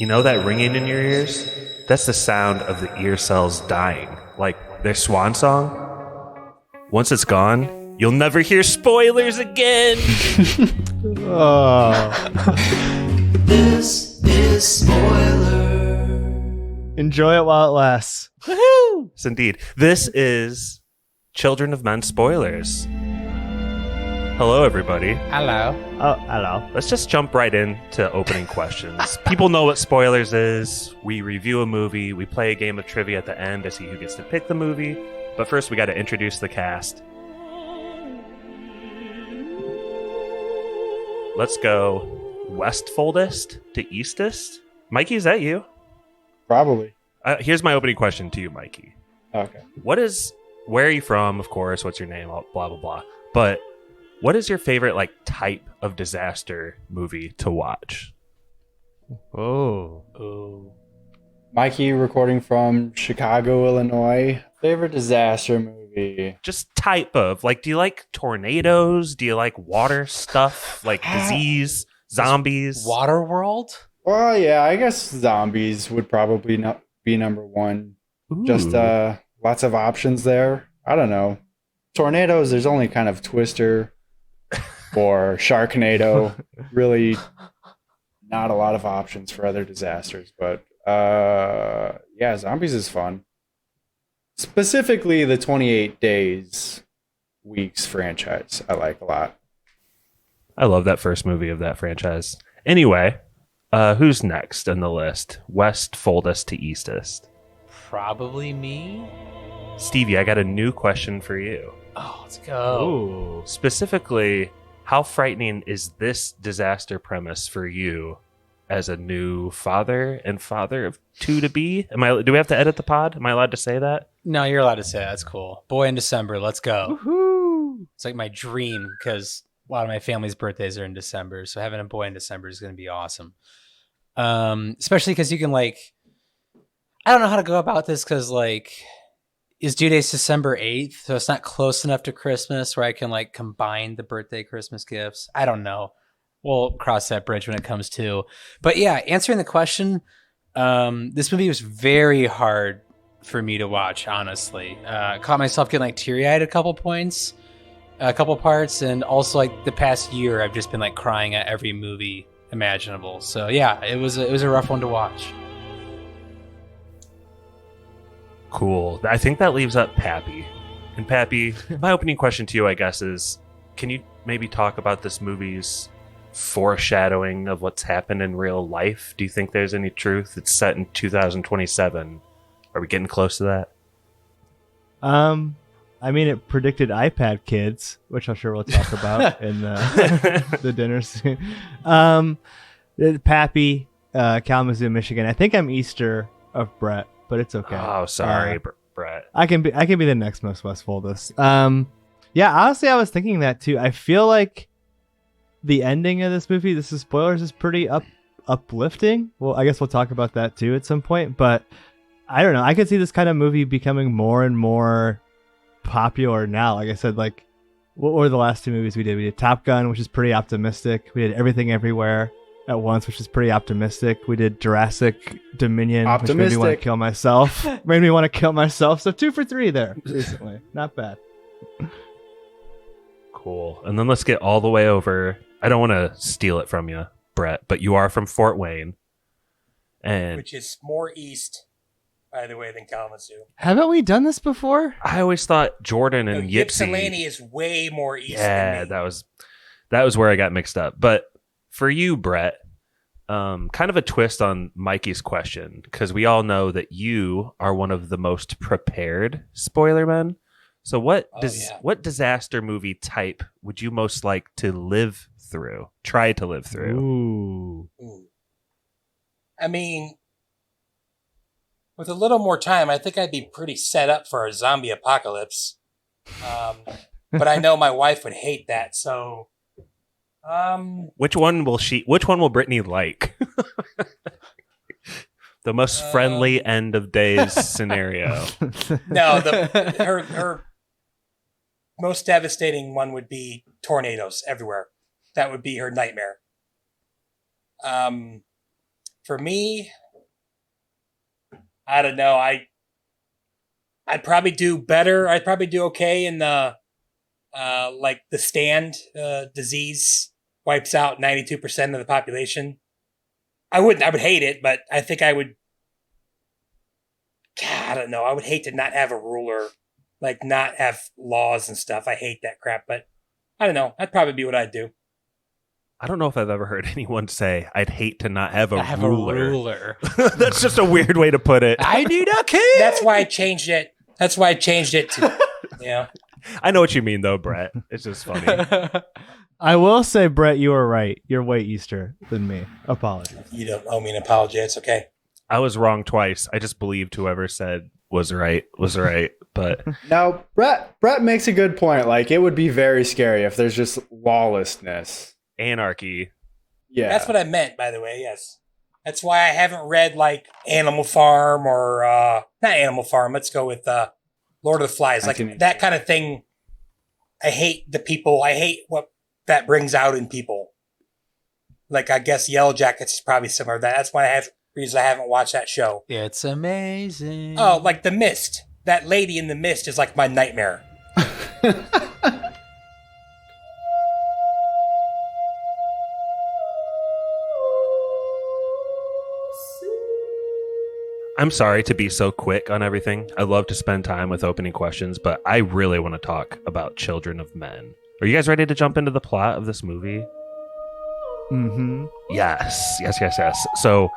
You know that ringing in your ears? That's the sound of the ear cells dying, like their swan song. Once it's gone, you'll never hear spoilers again. This is spoiler. Enjoy it while it lasts. Woohoo! Yes, indeed. This is Children of Men spoilers. Hello, everybody. Hello. Oh, hello. Let's just jump right into opening questions. People know what spoilers is. We review a movie. We play a game of trivia at the end to see who gets to pick the movie. But first, we got to introduce the cast. Let's go westfoldest to eastest. Mikey, is that you? Probably. Here's my opening question to you, Mikey. Okay. Where are you from? Of course. What's your name? Blah, blah, blah. But what is your favorite type of disaster movie to watch? Oh. Mikey recording from Chicago, Illinois. Favorite disaster movie? Just type of. Do you like tornadoes? Do you like water stuff? Like disease? Zombies? Waterworld? Well, yeah, I guess zombies would probably not be number one. Ooh. Just lots of options there. I don't know. Tornadoes, there's only kind of Twister or Sharknado. Really not a lot of options for other disasters. But yeah, zombies is fun. Specifically the 28 Days Weeks franchise I like a lot. I love that first movie of that franchise. Anyway, who's next on the list? West foldest to eastest. Probably me. Stevie, I got a new question for you. Oh, let's go. Ooh. Specifically, how frightening is this disaster premise for you as a new father and father of two to be? Do we have to edit the pod? Am I allowed to say that? No, you're allowed to say that. That's cool. Boy in December. Let's go. Woohoo! It's like my dream because a lot of my family's birthdays are in December. So having a boy in December is going to be awesome. Especially because you can I don't know how to go about this because his due date's December 8th, so it's not close enough to Christmas where I can combine the birthday Christmas gifts. I don't know. We'll cross that bridge when it comes to. But yeah, answering the question, this movie was very hard for me to watch, honestly. Caught myself getting teary-eyed a couple parts, and also the past year I've just been crying at every movie imaginable. So yeah, it was a rough one to watch. Cool. I think that leaves up Pappy. And Pappy, my opening question to you, I guess, is can you maybe talk about this movie's foreshadowing of what's happened in real life? Do you think there's any truth? It's set in 2027. Are we getting close to that? It predicted iPad kids, which I'm sure we'll talk about in the dinner scene. Pappy, Kalamazoo, Michigan. I think I'm Easter of Brett, but it's okay. Oh, sorry, Brett. I can be the next most westfoldest. Yeah, honestly, I was thinking that too. I feel like the ending of this movie, this is spoilers, is pretty uplifting. Well, I guess we'll talk about that too at some point. But I don't know. I could see this kind of movie becoming more and more popular now. Like I said, what were the last two movies we did? We did Top Gun, which is pretty optimistic. We did Everything Everywhere at Once, which is pretty optimistic. We did Jurassic Dominion, which made me want to kill myself. So 2 for 3 there recently. Not bad. Cool. And then let's get all the way over. I don't want to steal it from you, Brett, but you are from Fort Wayne. Which is more east, by the way, than Kalamazoo. Haven't we done this before? I always thought Jordan and Ypsilanti is way more east yeah, than me. that was where I got mixed up. But for you, Brett, kind of a twist on Mikey's question, because we all know that you are one of the most prepared spoiler men. So what disaster movie type would you most like to live through? Try to live through. Ooh. With a little more time, I think I'd be pretty set up for a zombie apocalypse. But I know my wife would hate that, so Which one will Brittany like? The most friendly end of days scenario. No, her most devastating one would be tornadoes everywhere. That would be her nightmare. For For me, I don't know. I'd probably do better. I'd probably do okay in the like the Stand disease wipes out 92% of the population. I would hate it, but I think I would. God, I don't know. I would hate to not have a ruler, like not have laws and stuff. I hate that crap, but I don't know. That'd probably be what I'd do. I don't know if I've ever heard anyone say, I'd hate to not have a ruler. A That's just a weird way to put it. I need a king. That's why I changed it. That's why I changed it to, yeah. I know what you mean, though, Brett. It's just funny. I will say, Brett, you were right. You're way Easter than me. Apologies. You don't owe me an apology. It's okay. I was wrong twice. I just believed whoever said was right. But Now, Brett makes a good point. Like, it would be very scary if there's just lawlessness. anarchy. Yeah. That's what I meant, by the way, yes. That's why I haven't read, like, Animal Farm or, not Animal Farm, let's go with Lord of the Flies. Like, that kind of thing. I hate the people. I hate what that brings out in people. Like, I guess Yellow Jackets is probably similar to that. That's why reason I haven't watched that show. It's amazing. Oh, like The Mist. That lady in The Mist is like my nightmare. I'm sorry to be so quick on everything. I love to spend time with opening questions, but I really want to talk about Children of Men. Are you guys ready to jump into the plot of this movie? Mm-hmm. Yes. So,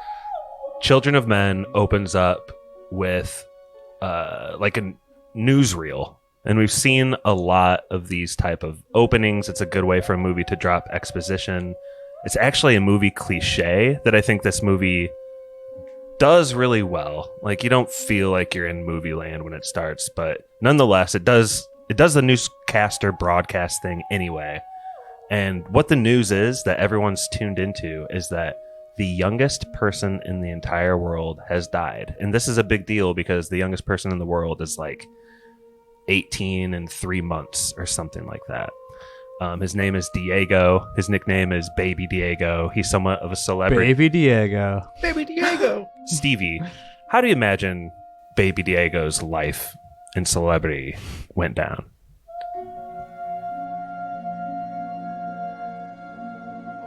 Children of Men opens up with like a newsreel, and we've seen a lot of these type of openings. It's a good way for a movie to drop exposition. It's actually a movie cliche that I think this movie does really well. Like, you don't feel like you're in movie land when it starts, but nonetheless, it does the newscaster broadcast thing anyway. And what the news is that everyone's tuned into is that the youngest person in the entire world has died. And this is a big deal because the youngest person in the world is like 18 and 3 months or something like that. His name is Diego. His nickname is Baby Diego. He's somewhat of a celebrity. Baby Diego. Baby Diego. Stevie, how do you imagine Baby Diego's life and celebrity went down?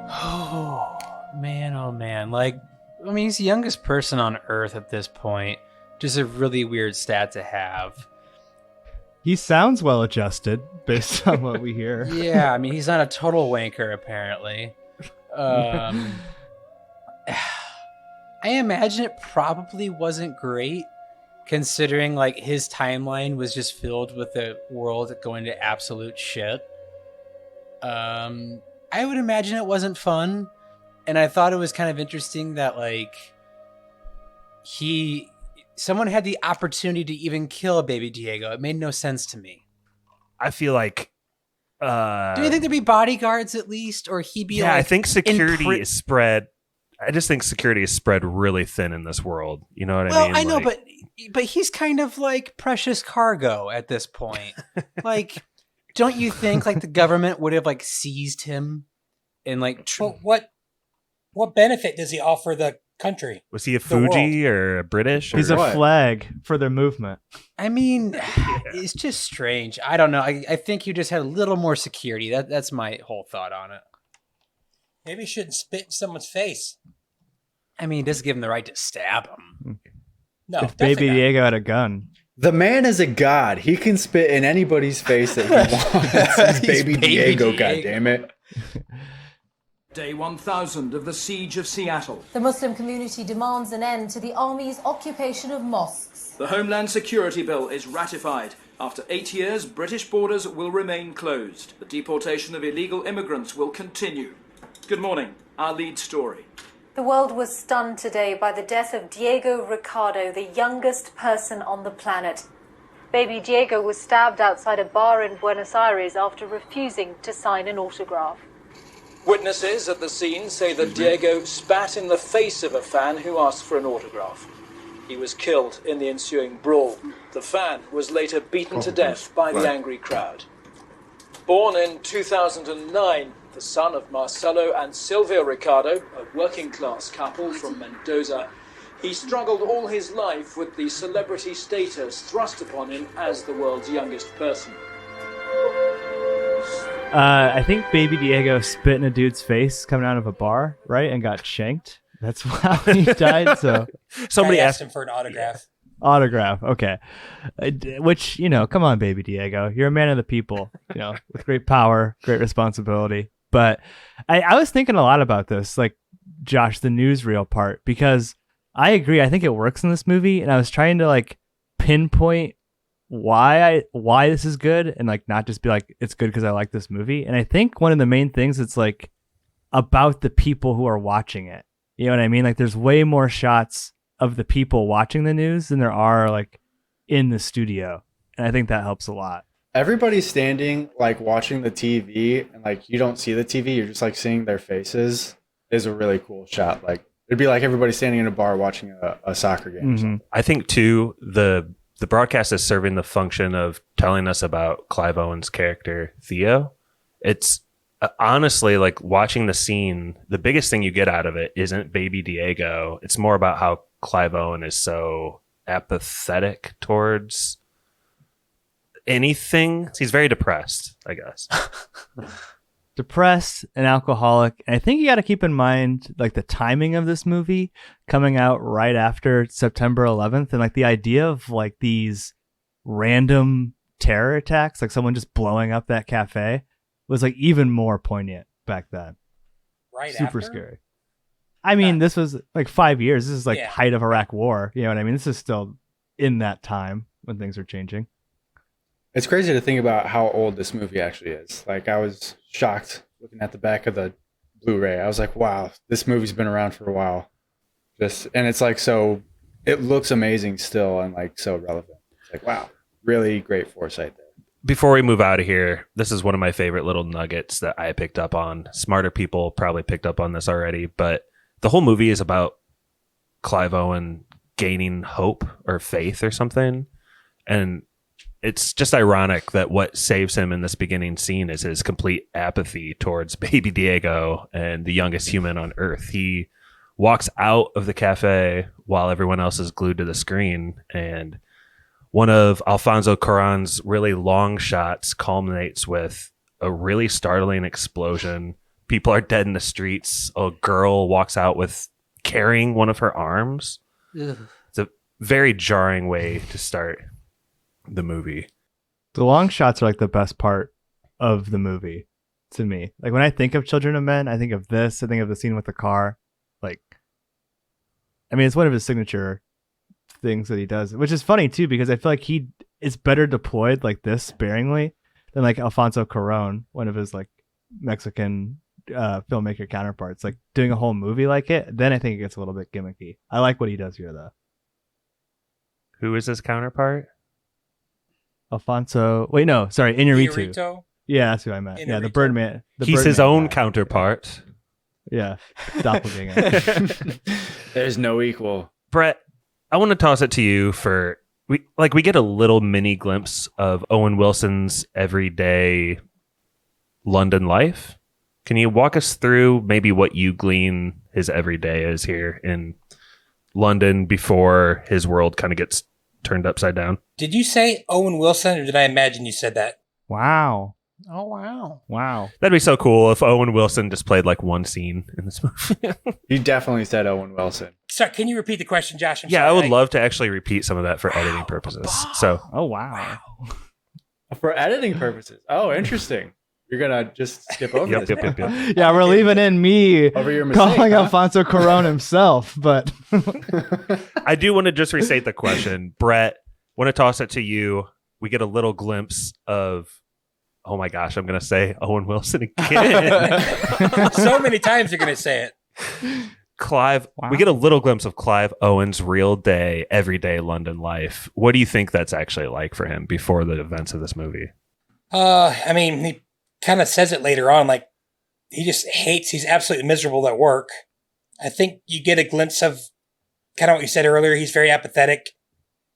Oh man. Like, I mean, he's the youngest person on Earth at this point. Just a really weird stat to have. He sounds well adjusted based on what we hear. Yeah, I mean, he's not a total wanker, apparently. I imagine it probably wasn't great, considering like his timeline was just filled with the world going to absolute shit. I would imagine it wasn't fun, and I thought it was kind of interesting that like someone had the opportunity to even kill Baby Diego. It made no sense to me. I feel like do you think there'd be bodyguards at least, or he'd be I like think security is spread. I just think security is spread really thin in this world. You know what I mean? Well, I know, Like, but he's kind of like precious cargo at this point. Like, don't you think like the government would have like seized him and like Well, what benefit does he offer the country? was he a Fuji or a British? Or He's a what? flag for their movement. I mean, it's just strange. I don't know. I think you just had a little more security. That's my whole thought on it. Maybe you shouldn't spit in someone's face. I mean, it doesn't give him the right to stab him. No, If definitely Baby not. Diego had a gun. The man is a god. He can spit in anybody's face that he wants. He's Baby Diego, goddammit. Day 1000 of the Siege of Seattle. The Muslim community demands an end to the army's occupation of mosques. The Homeland Security Bill is ratified. After 8 years, British borders will remain closed. The deportation of illegal immigrants will continue. Good morning. Our lead story. The world was stunned today by the death of Diego Ricardo, the youngest person on the planet. Baby Diego was stabbed outside a bar in Buenos Aires after refusing to sign an autograph. Witnesses at the scene say that Diego spat in the face of a fan who asked for an autograph. He was killed in the ensuing brawl. The fan was later beaten to death by the angry crowd. Born in 2009, The son of Marcelo and Silvia Ricardo, a working-class couple from Mendoza, he struggled all his life with the celebrity status thrust upon him as the world's youngest person. I think Baby Diego spit in a dude's face coming out of a bar, right, and got shanked. That's how he died. So Somebody I asked asked him for an autograph. autograph, okay. Which, come on, Baby Diego, you're a man of the people, with great power, great responsibility. But I was thinking a lot about this, like Josh, the newsreel part, because I agree. I think it works in this movie, and I was trying to like pinpoint why this is good, and like not just be like it's good because I like this movie. And I think one of the main things, it's like about the people who are watching it. You know what I mean? Like there's way more shots of the people watching the news than there are like in the studio, and I think that helps a lot. Everybody's standing like watching the TV, and like you don't see the TV, you're just like seeing their faces. Is a really cool shot. Like it'd be like everybody standing in a bar watching a soccer game. Or something. I think too the broadcast is serving the function of telling us about Clive Owen's character Theo. It's honestly like watching the scene. The biggest thing you get out of it isn't Baby Diego. It's more about how Clive Owen is so apathetic towards anything. He's very depressed, I guess. Depressed and alcoholic. And I think you got to keep in mind like the timing of this movie coming out right after September 11th, and like the idea of like these random terror attacks, like someone just blowing up that cafe, was like even more poignant back then. Right Super after? scary. I mean, this was like 5 years. This is like Yeah. height of Iraq War. You know what I mean? This is still in that time when things are changing. It's crazy to think about how old this movie actually is. Like I was shocked looking at the back of the Blu-ray. I was like, wow, this movie's been around for a while. And it's like, so it looks amazing still and like so relevant. It's like, wow, really great foresight there. Before we move out of here, this is one of my favorite little nuggets that I picked up on. Smarter people probably picked up on this already, but the whole movie is about Clive Owen gaining hope or faith or something. And it's just ironic that what saves him in this beginning scene is his complete apathy towards Baby Diego and the youngest human on Earth. He walks out of the cafe while everyone else is glued to the screen, and one of Alfonso Cuarón's really long shots culminates with a really startling explosion. People are dead in the streets. A girl walks out with carrying one of her arms. Ugh. It's a very jarring way to start the movie. The long shots are like the best part of the movie to me. Like when I think of Children of Men, I think of this. I think of the scene with the car. Like, I mean, it's one of his signature things that he does, which is funny too, because I feel like he is better deployed like this sparingly than like Alfonso Cuarón, one of his like Mexican filmmaker counterparts, like doing a whole movie like it. Then I think it gets a little bit gimmicky. I like what he does here though. Who is his counterpart? Alfonso, wait, no, sorry, Iñárritu. Iñárritu? Yeah, that's who I meant. Yeah, the Iñárritu. Birdman. He's his Birdman own guy. counterpart. Yeah, doppelganger. There's no equal. Brett, I want to toss it to you for we get a little mini glimpse of Owen Wilson's everyday London life. Can you walk us through maybe what you glean his everyday is here in London before his world kind of gets turned upside down? Did you say Owen Wilson, or did I imagine you said that? Wow. Oh, wow. Wow. That'd be so cool if Owen Wilson just played like one scene in this movie. You definitely said Owen Wilson. Sorry, can you repeat the question, Josh? I'm Yeah, sorry. I would love to actually repeat some of that for editing purposes. So Oh, wow. For editing purposes. Oh, interesting. You're going to just skip over Yep, this. yep, yep, yep. Yeah, we're leaving in me Over your mistake, calling huh? Alfonso Cuarón himself, but I do want to just restate the question. Brett, want to toss it to you. We get a little glimpse of, oh my gosh, I'm going to say Owen Wilson again. So many times you're going to say it. Clive, Wow. we get a little glimpse of Clive Owen's real day, everyday London life. What do you think that's actually like for him before the events of this movie? I mean, he kind of says it later on, like he just hates, he's absolutely miserable at work. I think you get a glimpse of kind of what you said earlier. He's very apathetic.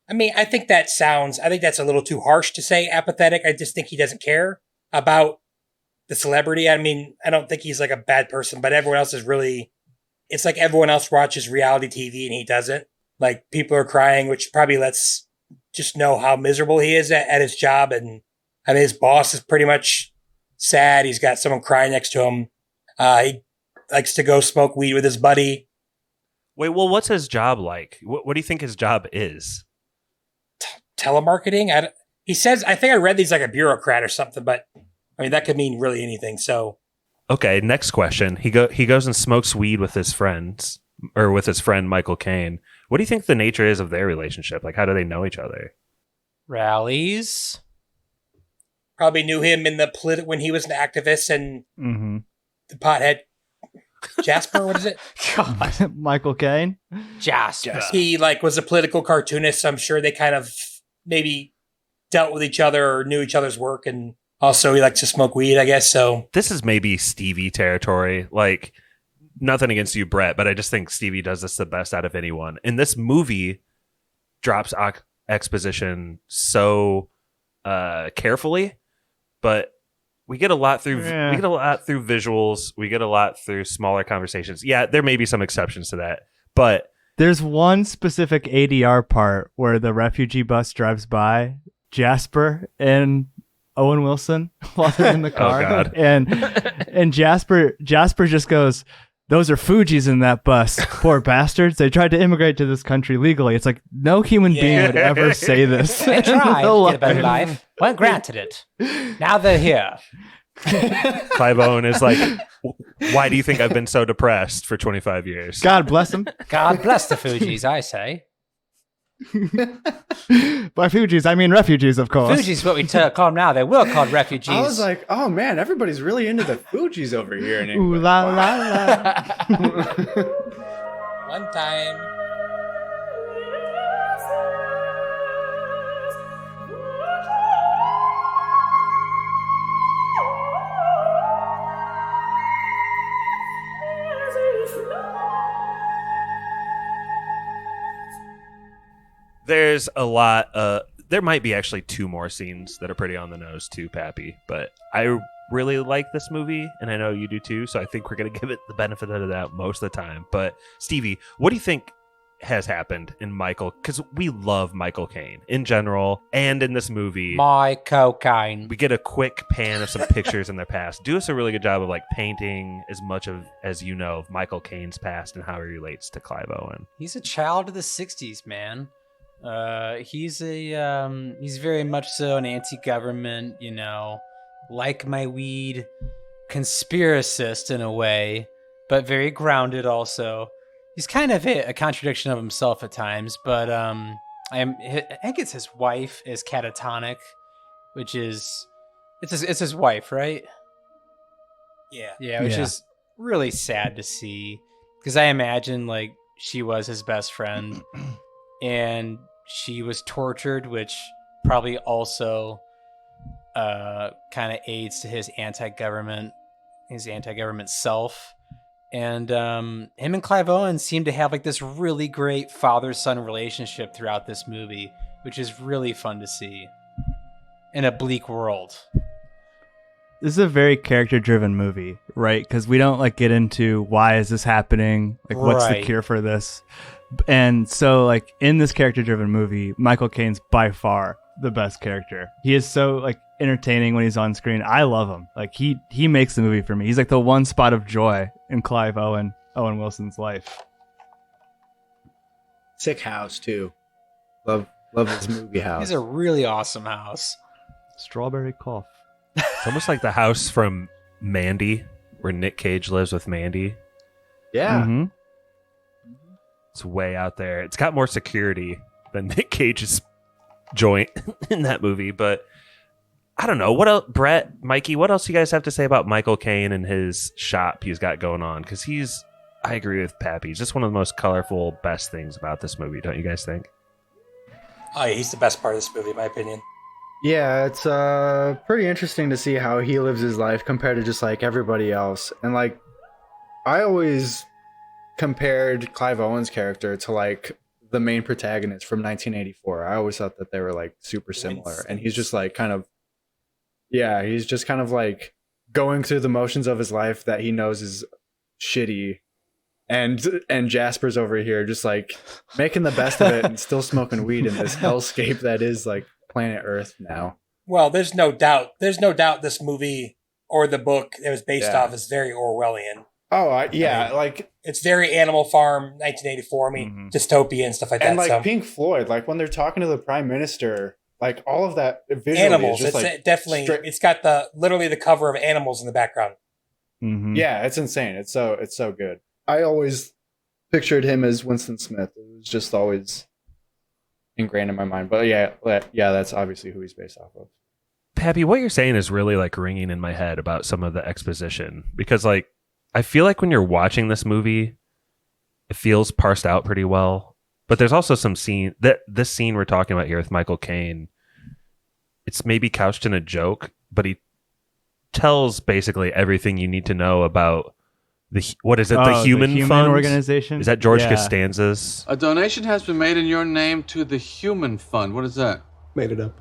I mean, I think that's a little too harsh to say apathetic. I just think he doesn't care about the celebrity. I mean, I don't think he's like a bad person, but everyone else is really, it's like everyone else watches reality TV and he doesn't. Like people are crying, which probably lets just know how miserable he is at his job. And I mean, his boss is pretty much sad. He's got someone crying next to him. He likes to go smoke weed with his buddy. Wait, well, what's his job like? What do you think his job is? Telemarketing? He says, I think I read he's like a bureaucrat or something, but I mean, that could mean really anything. So, okay, next question. He goes and smokes weed with his friends, or with his friend Michael Caine. What do you think the nature is of their relationship? Like, how do they know each other? Rallies. Probably knew him in the when he was an activist and the pothead. Jasper, what is it? God. Michael Caine. Jasper. He like was a political cartoonist. So I'm sure they kind of maybe dealt with each other or knew each other's work, and also he likes to smoke weed, I guess. So this is maybe Stevie territory. Like, nothing against you, Brett, but I just think Stevie does this the best out of anyone. And this movie drops exposition so carefully, but we get a lot through visuals. We get a lot through smaller conversations. Yeah, there may be some exceptions to that, but there's one specific ADR part where the refugee bus drives by Jasper and Owen Wilson while they're in the car. Oh, God. And Jasper just goes, "Those are Fugees in that bus. Poor bastards. They tried to immigrate to this country legally." It's like, no human being would ever say this. They tried to get a better life. Weren't granted it. Now they're here. Clive Owen is like, why do you think I've been so depressed for 25 years? God bless them. God bless the Fugees, I say. By Fugees, I mean refugees, of course. Fugees is what we call them now. They were called refugees. I was like, oh man, everybody's really into the Fugees over here in Ooh England. la la la. one time. There's a lot. There might be actually two more scenes that are pretty on the nose too, Pappy. But I really like this movie, and I know you do too. So I think we're gonna give it the benefit of the doubt most of the time. But Stevie, what do you think has happened in Michael? Because we love Michael Caine in general, and in this movie, Michael Caine. we get a quick pan of some pictures in their past. Do us a really good job of like painting as much of as you know of Michael Caine's past and how he relates to Clive Owen. He's a child of the '60s, man. He's very much so an anti-government, like my weed conspiracist in a way, but very grounded also. He's kind of a contradiction of himself at times, but I think it's his wife is catatonic, which is it's his wife, right? Yeah. Which is really sad to see, because I imagine like she was his best friend and she was tortured, which probably also kind of aids to his anti-government self. And him and Clive Owen seem to have like this really great father-son relationship throughout this movie, which is really fun to see in a bleak world. This is a very character-driven movie, right? Because we don't like get into why is this happening, like what's the cure for this. And so, like, in this character-driven movie, Michael Caine's by far the best character. He is so, like, entertaining when he's on screen. I love him. Like, he makes the movie for me. He's, like, the one spot of joy in Clive Owen Wilson's life. Sick house, too. Love his movie house. He's a really awesome house. Strawberry cough. It's almost like the house from Mandy, where Nick Cage lives with Mandy. Yeah. Mm-hmm. It's way out there. It's got more security than Nick Cage's joint in that movie. But I don't know. What else, Brett, Mikey, what else do you guys have to say about Michael Caine and his shop he's got going on? Because I agree with Pappy. He's just one of the most colorful, best things about this movie. Don't you guys think? Oh, yeah, he's the best part of this movie, in my opinion. Yeah, it's pretty interesting to see how he lives his life compared to just like everybody else. And like, I always compared Clive Owen's character to like the main protagonist from 1984. I always thought that they were like super similar. And he's just like he's just kind of like going through the motions of his life that he knows is shitty, and Jasper's over here just like making the best of it and still smoking weed in this hellscape that is like planet Earth now. Well, there's no doubt this movie or the book it was based off is very Orwellian. Oh, like it's very Animal Farm, 1984. I mean, dystopian and stuff like that. And like Pink Floyd, like when they're talking to the Prime Minister, like all of that visually animals. is just it's definitely. It's got literally the cover of animals in the background. Mm-hmm. Yeah, it's insane. It's so good. I always pictured him as Winston Smith. It was just always ingrained in my mind. But yeah, that's obviously who he's based off of. Pappy, what you're saying is really like ringing in my head about some of the exposition, because like I feel like when you're watching this movie, it feels parsed out pretty well. But there's also some scene this scene we're talking about here with Michael Caine, it's maybe couched in a joke, but he tells basically everything you need to know about the Human Fund organization. Is that George Costanza's? A donation has been made in your name to the Human Fund. What is that? Made it up.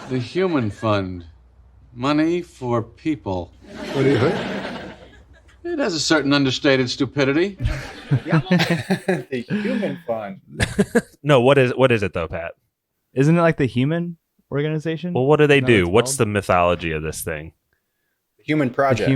The Human Fund. Money for people. What do you think? It has a certain understated stupidity. The Human Fund. No, what is it though, Pat? Isn't it like the Human Organization? Well, what do they do? What's the mythology of this thing? The Human Project.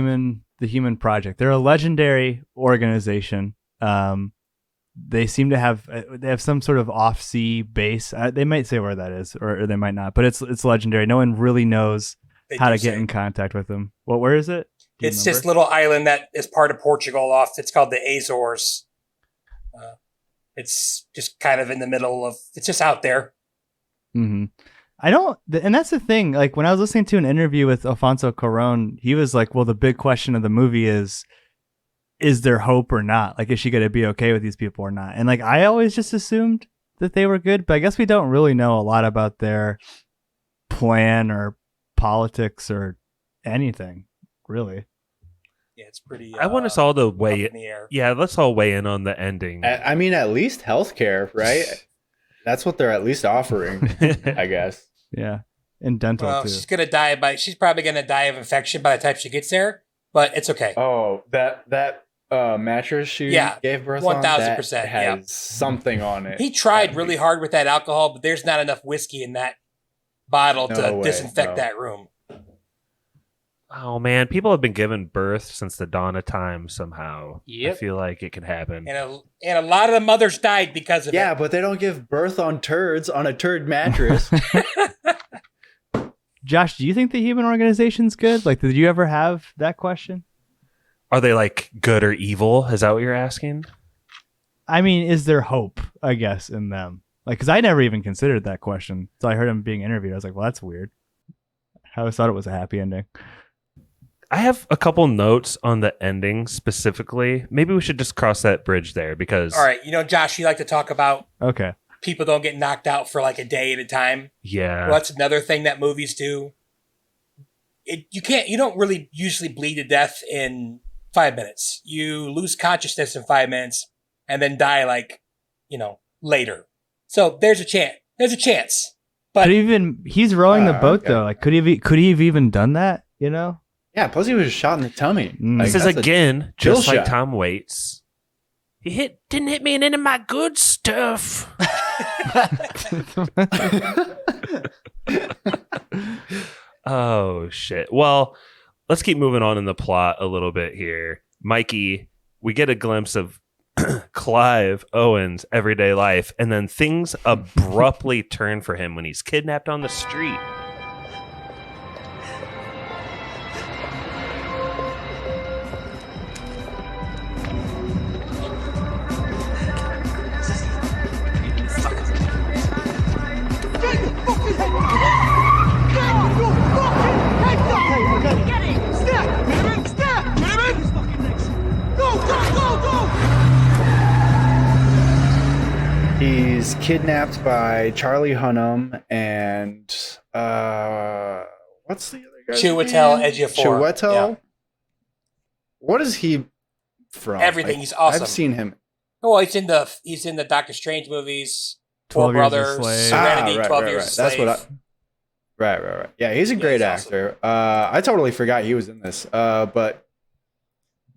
The Human Project. They're a legendary organization. They seem to have some sort of off-sea base. They might say where that is, or they might not. But it's legendary. No one really knows how to get in contact with them. Well, where is it? It's this little island that is part of Portugal. It's called the Azores. It's just kind of in the middle of. It's just out there. Mm-hmm. And that's the thing. Like when I was listening to an interview with Alfonso Cuarón, he was like, "Well, the big question of the movie is there hope or not? Like, is she going to be okay with these people or not?" And like, I always just assumed that they were good, but I guess we don't really know a lot about their plan or politics or anything, really. Yeah, it's pretty. I want us all to weigh in the air. Yeah, let's all weigh in on the ending. I mean, at least healthcare, right? That's what they're at least offering, I guess. Yeah, and dental too. She's probably gonna die of infection by the time she gets there, but it's okay. Oh, that mattress she gave birth 1,000% has something on it. He tried really hard with that alcohol, but there's not enough whiskey in that bottle to disinfect that room. Oh man, people have been given birth since the dawn of time somehow. Yep. I feel like it can happen. And a lot of the mothers died because of it. Yeah, but they don't give birth on turds on a turd mattress. Josh, do you think the Human Organization's good? Like, did you ever have that question? Are they like good or evil? Is that what you're asking? I mean, is there hope, I guess, in them? Like, because I never even considered that question. So I heard him being interviewed. I was like, well, that's weird. I always thought it was a happy ending. I have a couple notes on the ending specifically. Maybe we should just cross that bridge there because... All right. Josh, you like to talk about people don't get knocked out for like a day at a time. Yeah. Well, that's another thing that movies do. You don't really usually bleed to death in 5 minutes. You lose consciousness in 5 minutes and then die later. So there's a chance. But he's rowing the boat though. Like, could he have even done that? Yeah, plus he was shot in the tummy. This is again just like Tom Waits. He didn't hit me in any of my good stuff. Oh shit. Well, let's keep moving on in the plot a little bit here. Mikey, we get a glimpse of Clive Owen's everyday life, and then things abruptly turn for him when he's kidnapped on the street. He's kidnapped by Charlie Hunnam and what's the other guy? Chiwetel Ejiofor. Chiwetel? Yeah. What is he from? Everything. He's awesome. I've seen him. Well, he's in the Doctor Strange movies. 12 Four Years a Brothers, Slave. Serenity, right, 12 right, Years right. a Slave. Right. Yeah, he's a great actor. I totally forgot he was in this. But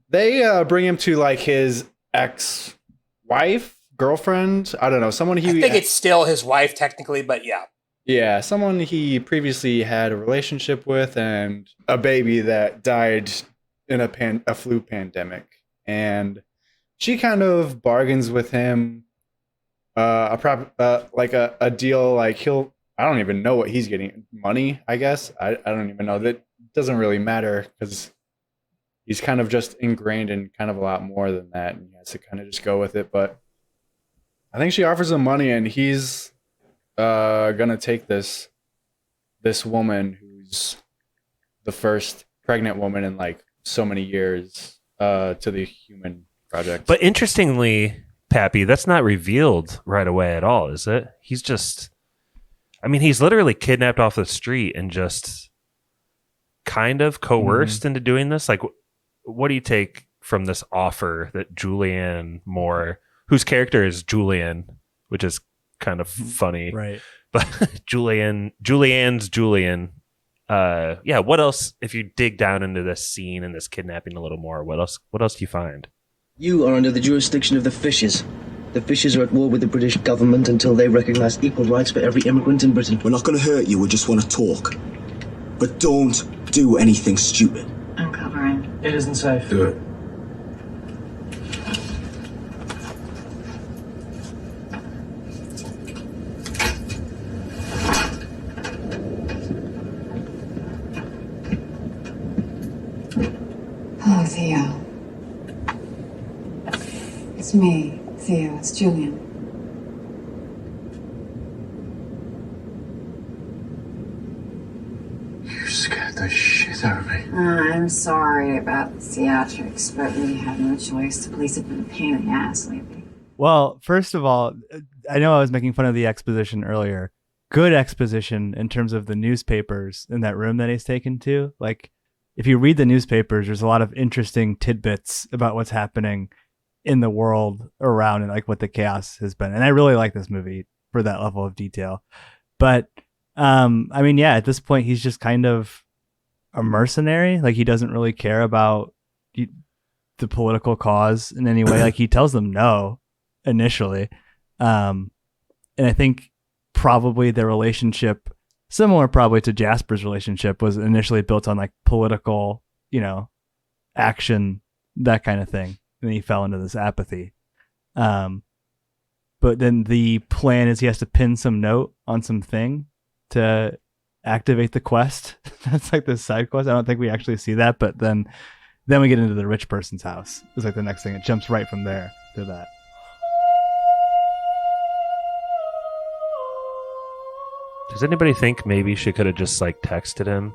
they bring him to like his ex-wife, girlfriend. I don't know. Someone he. I think it's still his wife technically, but yeah. Yeah, someone he previously had a relationship with, and a baby that died in a flu pandemic, and she kind of bargains with him a deal like I don't even know what he's getting, money, I guess. I don't even know. That doesn't really matter because he's kind of just ingrained in kind of a lot more than that, and he has to kind of just go with it. But I think she offers him money, and he's gonna take this woman who's the first pregnant woman in like so many years to the human project. But interestingly, Pappy, that's not revealed right away at all, is it? He's literally kidnapped off the street and just kind of coerced into doing this. Like, what do you take from this offer that Julianne Moore, whose character is Julian, which is kind of funny, right? But Julianne's Julian. What else? If you dig down into this scene and this kidnapping a little more, what else do you find? You are under the jurisdiction of the Fishes. The Fishes are at war with the British government until they recognize equal rights for every immigrant in Britain. We're not going to hurt you, we just want to talk. But don't do anything stupid. I'm covering. It isn't safe. Do it. Oh, Theo. It's me, Theo. It's Julian. You scared the shit out of me. I'm sorry about the theatrics, but we had no choice. The police have been a pain in the ass lately. Well, first of all, I know I was making fun of the exposition earlier. Good exposition in terms of the newspapers in that room that he's taken to. Like, if you read the newspapers, there's a lot of interesting tidbits about what's happening in the world around and like what the chaos has been. And I really like this movie for that level of detail. But at this point, he's just kind of a mercenary. Like, he doesn't really care about the political cause in any way. Like, he tells them no initially. And I think probably their relationship, similar probably to Jasper's relationship, was initially built on like political, action, that kind of thing. And he fell into this apathy. But then the plan is he has to pin some note on some thing to activate the quest. That's like the side quest. I don't think we actually see that, but then we get into the rich person's house. It's like the next thing. It jumps right from there to that. Does anybody think maybe she could have just like texted him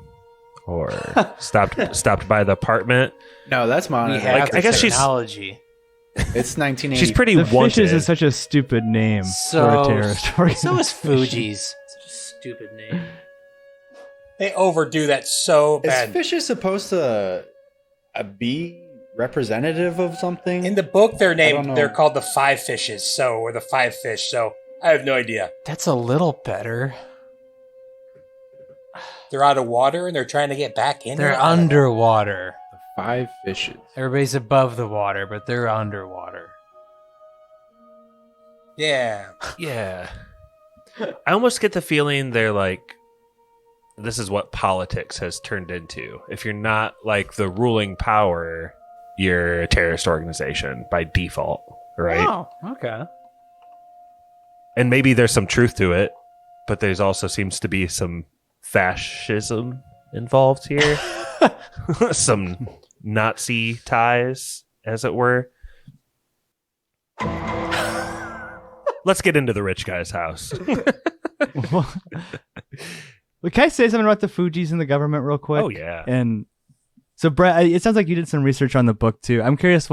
or stopped by the apartment? No, that's mine. I guess technology. It's 1980. She's pretty The wanted. Fishes is such a stupid name for a terrorist organization. So is Fuji's. Such a stupid name. They overdo that so bad. Is Fishes supposed to be representative of something? In the book, they're called the Five Fishes, or the Five Fish. So I have no idea. That's a little better. They're out of water and they're trying to get back in. They're underwater. The Five Fishes. Everybody's above the water, but they're underwater. Yeah. Yeah. I almost get the feeling they're like, this is what politics has turned into. If you're not like the ruling power, you're a terrorist organization by default, right? Oh, okay. And maybe there's some truth to it, but there's also seems to be some fascism involved here. Some Nazi ties, as it were. Let's get into the rich guy's house. Well, can I say something about the Fujis and the government real quick? Oh, yeah. And so, Brett, it sounds like you did some research on the book, too. I'm curious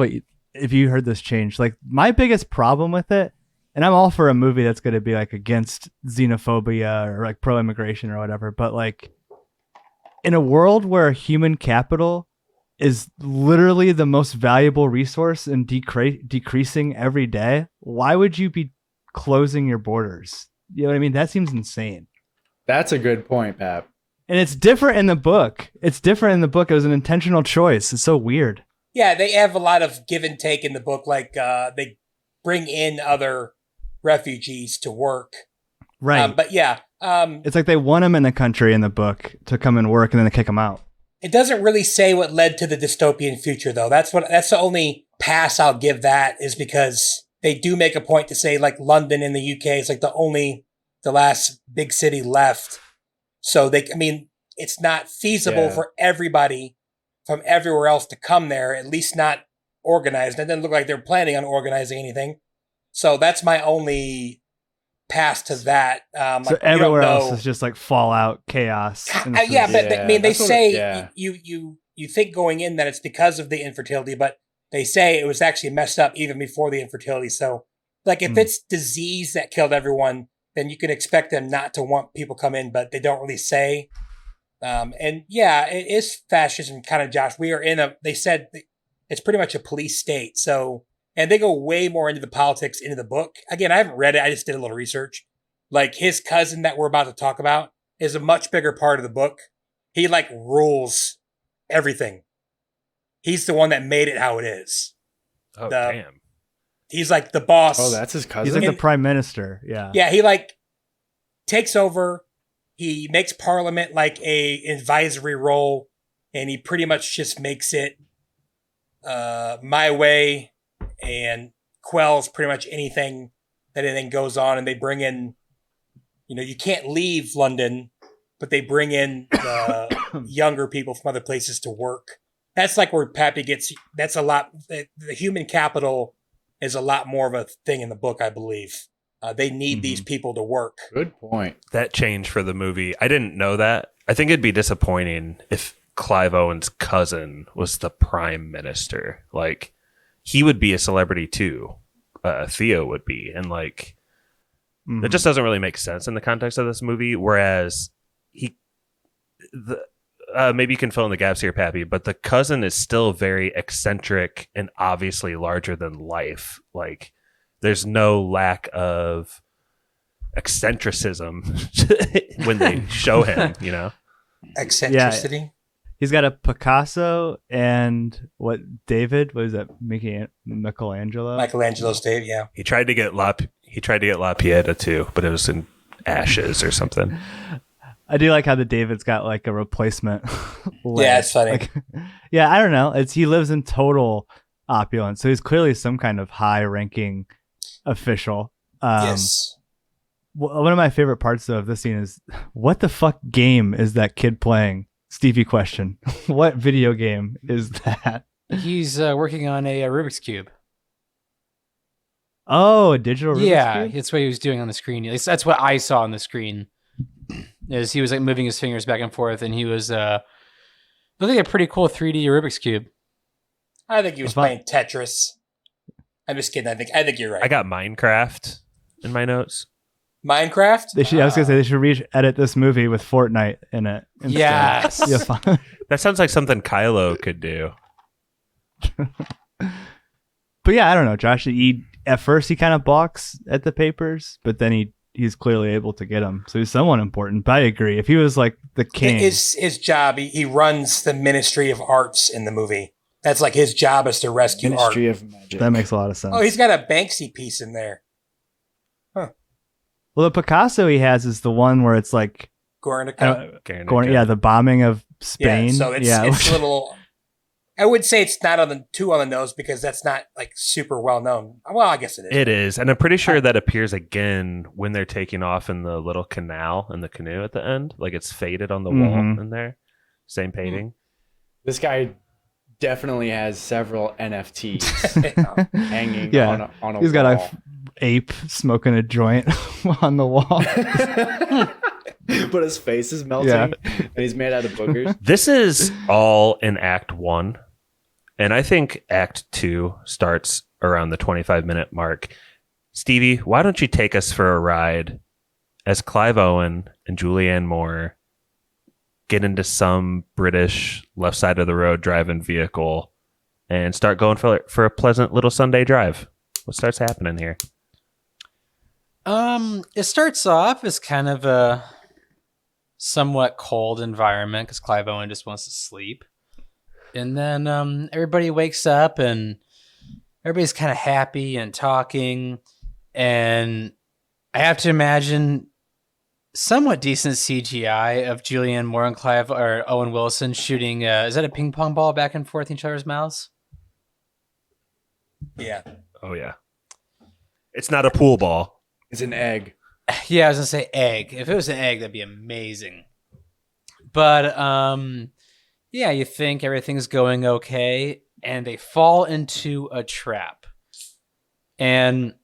if you heard this change. Like, my biggest problem with it, and I'm all for a movie that's going to be like against xenophobia or like pro-immigration or whatever, but like in a world where human capital is literally the most valuable resource and decreasing every day, why would you be closing your borders? You know what I mean? That seems insane. That's a good point, Pap. And it's different in the book. It was an intentional choice. It's so weird. Yeah, they have a lot of give and take in the book. Like they bring in other refugees to work. Right. But yeah. It's like they want them in the country in the book to come and work, and then they kick them out. It doesn't really say what led to the dystopian future, though. That's the only pass I'll give that, is because they do make a point to say, like, London in the UK is like the last big city left. So it's not feasible for everybody from everywhere else to come there, at least not organized. It doesn't look like they're planning on organizing anything. So that's my only pass to that. So everywhere else is just like fallout, chaos. They say you think going in that it's because of the infertility, but they say it was actually messed up even before the infertility. So, like, if it's disease that killed everyone, then you can expect them not to want people come in, but they don't really say. It is fascism kind of, Josh. They said it's pretty much a police state. So, and they go way more into the politics into the book. Again, I haven't read it. I just did a little research. Like, his cousin that we're about to talk about is a much bigger part of the book. He like rules everything. He's the one that made it how it is. Oh, damn. He's like the boss. Oh, that's his cousin? He's like the prime minister. Yeah. Yeah, he like takes over. He makes parliament like a advisory role, and he pretty much just makes it my way and quells pretty much anything goes on. And they bring in, you can't leave London, but they bring in younger people from other places to work. That's like where Pappy gets, that's a lot, the human capital is a lot more of a thing in the book, I believe. They need these people to work. Good point. That changed for the movie. I didn't know that. I think it'd be disappointing if Clive Owen's cousin was the prime minister. Like, he would be a celebrity too. Theo would be. And like, it just doesn't really make sense in the context of this movie. Whereas maybe you can fill in the gaps here, Pappy, but the cousin is still very eccentric and obviously larger than life. Like, there's no lack of eccentricism when they show him, Eccentricity? Yeah. He's got a Picasso and David? What is that? Michelangelo? Michelangelo's Dave, yeah. He tried to get La Pieta too, but it was in ashes or something. I do like how the David's got like a replacement. Yeah, it's funny. I don't know. He lives in total opulence, so he's clearly some kind of high-ranking official. Yes. One of my favorite parts of this scene is, what the fuck game is that kid playing? Stevie question. What video game is that? He's working on a Rubik's Cube. Oh, a digital Rubik's Cube? That's what he was doing on the screen. At least that's what I saw on the screen. Is he was like moving his fingers back and forth, and he was looking at a pretty cool 3D Rubik's Cube. I think he was playing Tetris. I'm just kidding. I think you're right. I got Minecraft in my notes. Minecraft? I was gonna say they should re-edit this movie with Fortnite in it. Instead. Yes. That sounds like something Kylo could do. But yeah, I don't know, Josh. At first he kind of balks at the papers, but then he's clearly able to get them. So he's somewhat important. But I agree. If he was like the king, his job, he runs the Ministry of Arts in the movie. That's like his job is to rescue Ministry art. of Magic. That makes a lot of sense. Oh, he's got a Banksy piece in there. Huh. Well, the Picasso he has is the one where it's like Guernica. The bombing of Spain. Yeah, so it's a little. I would say it's not on the nose because that's not like super well known. Well, I guess it is. It is, and I'm pretty sure that appears again when they're taking off in the little canal in the canoe at the end. Like, it's faded on the wall in there. Same painting. This guy definitely has several NFTs hanging on a wall. He's got a ape smoking a joint on the wall. But his face is melting and he's made out of boogers. This is all in Act 1. And I think Act 2 starts around the 25-minute mark. Stevie, why don't you take us for a ride as Clive Owen and Julianne Moore get into some British left side of the road driving vehicle and start going for a pleasant little Sunday drive? What starts happening here? It starts off as kind of a somewhat cold environment because Clive Owen just wants to sleep. And then everybody wakes up and everybody's kind of happy and talking. And I have to imagine somewhat decent CGI of Julianne Moore and Clive or Owen Wilson shooting. Is that a ping pong ball back and forth in each other's mouths? Yeah. Oh yeah. It's not a pool ball. It's an egg. Yeah, I was gonna say egg. If it was an egg, that'd be amazing. But yeah, you think everything's going okay, and they fall into a trap. And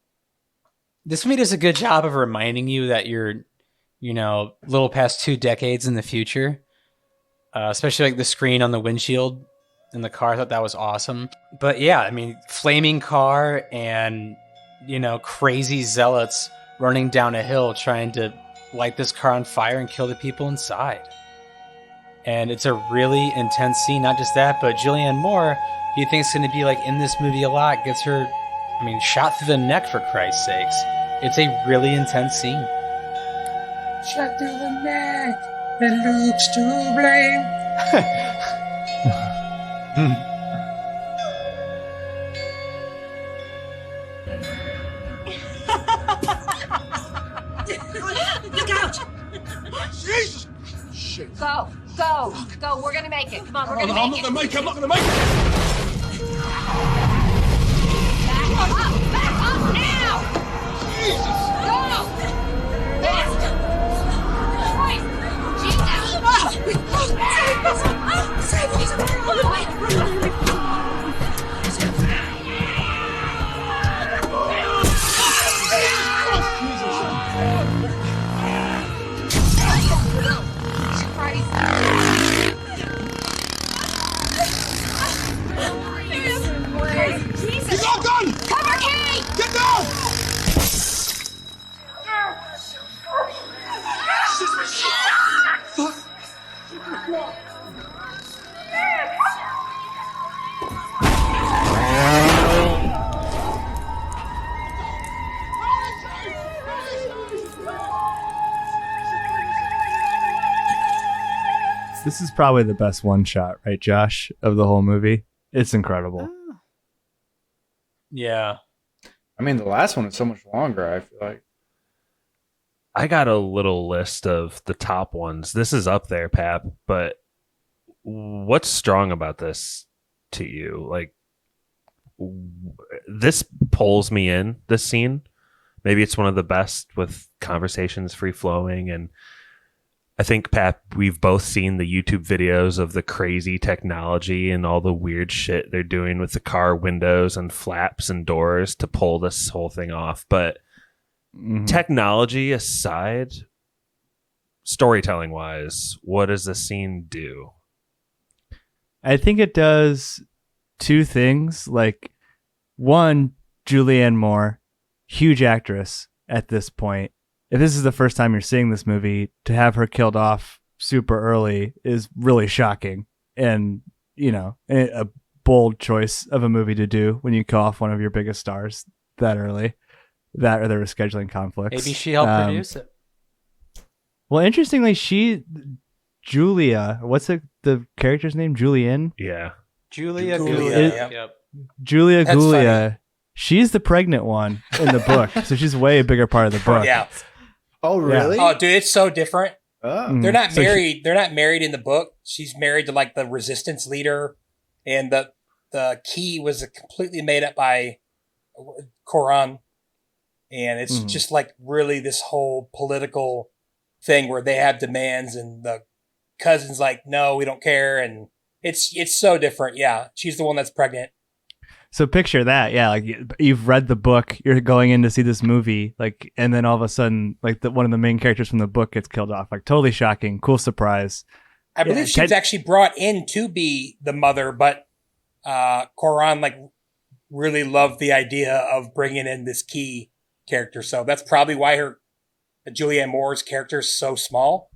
this movie does a good job of reminding you that you're, a little past 2 decades in the future. Especially like the screen on the windshield in the car. I thought that was awesome. But yeah, I mean, flaming car and, crazy zealots running down a hill trying to light this car on fire and kill the people inside. And it's a really intense scene. Not just that, but Julianne Moore, who you think is going to be like in this movie a lot, gets her, shot through the neck for Christ's sakes. It's a really intense scene. Shot through the neck, and Luke's to blame. Look out! Jesus! Shit. Go. We're gonna make it. Come on, we're gonna make it. I'm not gonna make it. Back up now! Jesus! Go! Faster! Christ! He's all done! Cover Kate! Get down! This is probably the best one shot, right, Josh, of the whole movie. It's incredible. Yeah. I mean, the last one is so much longer, I feel like. I got a little list of the top ones. This is up there, Pap, but what's strong about this to you? Like, this pulls me in, this scene. Maybe it's one of the best with conversations free flowing. And I think, Pap, we've both seen the YouTube videos of the crazy technology and all the weird shit they're doing with the car windows and flaps and doors to pull this whole thing off. But technology aside, storytelling wise, what does the scene do? I think it does 2 things. Like, one, Julianne Moore, huge actress at this point. If this is the first time you're seeing this movie, to have her killed off super early is really shocking. And, a bold choice of a movie to do when you kill off one of your biggest stars that early. That or there were scheduling conflicts. Maybe she helped produce it. Well, interestingly, Julia, what's the character's name? Julianne? Yeah. Julia. Yep. Julia That's Gulia. funny. She's the pregnant one in the book. So she's way a bigger part of the book. Yeah. Oh, really? Oh, dude, it's so different. Oh. They're not So married. They're not married in the book. She's married to like the resistance leader, and the key was completely made up by Cuarón, and it's just like really this whole political thing where they have demands, and the cousin's like, no, we don't care, and it's so different. Yeah, she's the one that's pregnant. So picture that, yeah, like you've read the book, you're going in to see this movie, like, and then all of a sudden, like one of the main characters from the book gets killed off, like totally shocking, cool surprise. I believe she was actually brought in to be the mother, but Cuarón like really loved the idea of bringing in this key character, so that's probably why Julianne Moore's character is so small.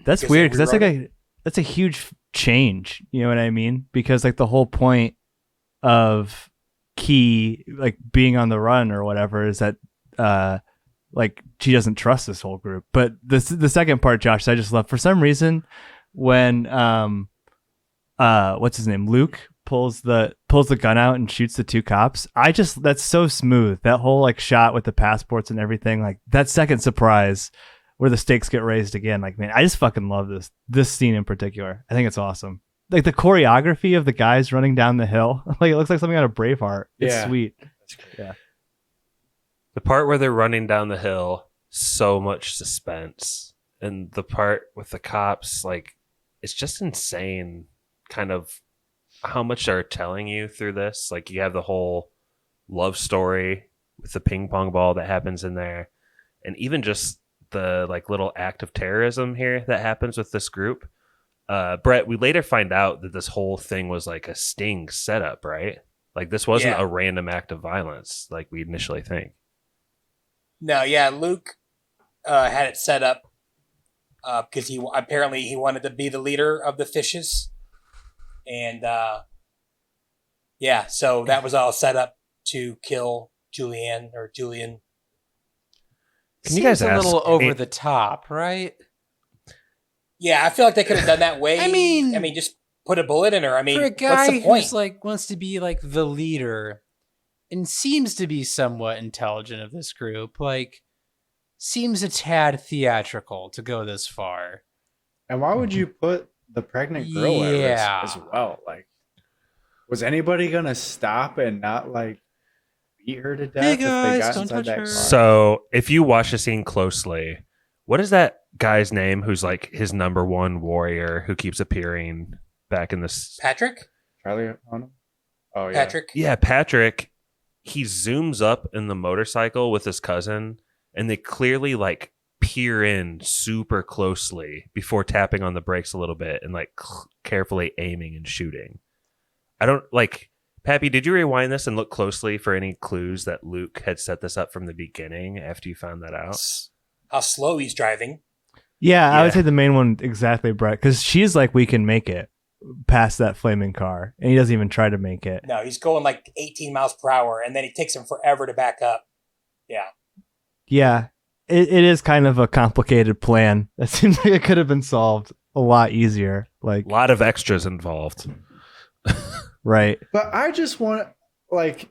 That's weird because that's a huge change. You know what I mean? Because like the whole point of Key like being on the run or whatever is that like she doesn't trust this whole group. But the second part, Josh, I just love for some reason when what's his name, Luke pulls the gun out and shoots the two cops. That's so smooth. That whole like shot with the passports and everything, like that second surprise where the stakes get raised again. Like, man, I just fucking love this scene in particular. I think it's awesome. Like the choreography of the guys running down the hill, like it looks like something out of Braveheart. It's sweet. Yeah. The part where they're running down the hill, so much suspense. And the part with the cops, like, it's just insane kind of how much they're telling you through this. Like, you have the whole love story with the ping pong ball that happens in there. And even just the, like, little act of terrorism here that happens with this group. Brett, we later find out that this whole thing was, like, a sting setup, right? Like, this wasn't a random act of violence like we initially think. No, yeah, Luke had it set up because he wanted to be the leader of the fishes, and so that was all set up to kill Julian. Can you guys a little over the top, right? Yeah, I feel like they could have done that way. I mean, just put a bullet in her. I mean, for a guy what's the point? who's like wants to be like the leader and seems to be somewhat intelligent of this group, like seems a tad theatrical to go this far. And why would you put the pregnant girl at risk as well? Like, was anybody gonna stop and not like beat her to death? Hey if they guys, got don't inside touch that her. car? So if you watch the scene closely, what is that guy's name who's like his number one warrior who keeps appearing back in this? Patrick? Charlie Hunnam? Oh yeah. Patrick? Yeah, Patrick. He zooms up in the motorcycle with his cousin, and they clearly like peer in super closely before tapping on the brakes a little bit and like carefully aiming and shooting. I don't like, Pappy, did you rewind this and look closely for any clues that Luke had set this up from the beginning after you found that out? How slow he's driving. Yeah, I would say the main one exactly, Brett, because she's like, we can make it past that flaming car, and he doesn't even try to make it. No, he's going like 18 miles per hour, and then it takes him forever to back up. Yeah. Yeah, it is kind of a complicated plan. That seems like it could have been solved a lot easier. Like, a lot of extras involved. Right. But I just want, like,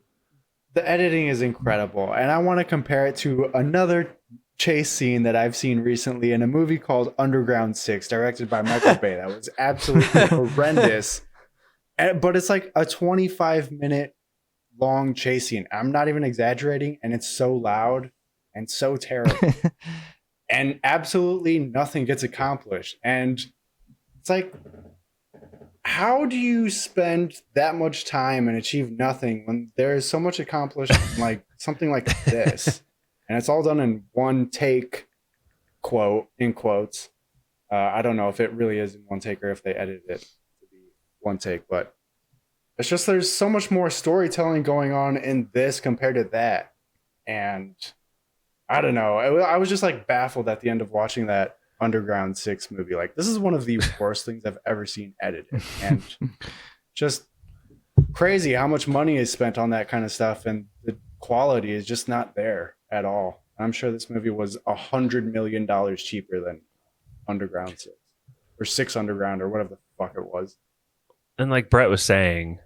the editing is incredible, and I want to compare it to another chase scene that I've seen recently in a movie called Underground 6, directed by Michael Bay. That was absolutely horrendous. But it's like a 25-minute long chase scene. I'm not even exaggerating, and it's so loud and so terrible. And absolutely nothing gets accomplished. And it's like, how do you spend that much time and achieve nothing when there is so much accomplished in like something like this? And it's all done in one take, quote, in quotes. I don't know if it really is in one take or if they edited it to be one take, but it's just there's so much more storytelling going on in this compared to that. And I don't know. I was just like baffled at the end of watching that Underground 6 movie. Like, this is one of the worst things I've ever seen edited. And just crazy how much money is spent on that kind of stuff. And the quality is just not there at all. I'm sure this movie was $100 million cheaper than Underground 6 or 6 Underground or whatever the fuck it was. And like Brett was saying,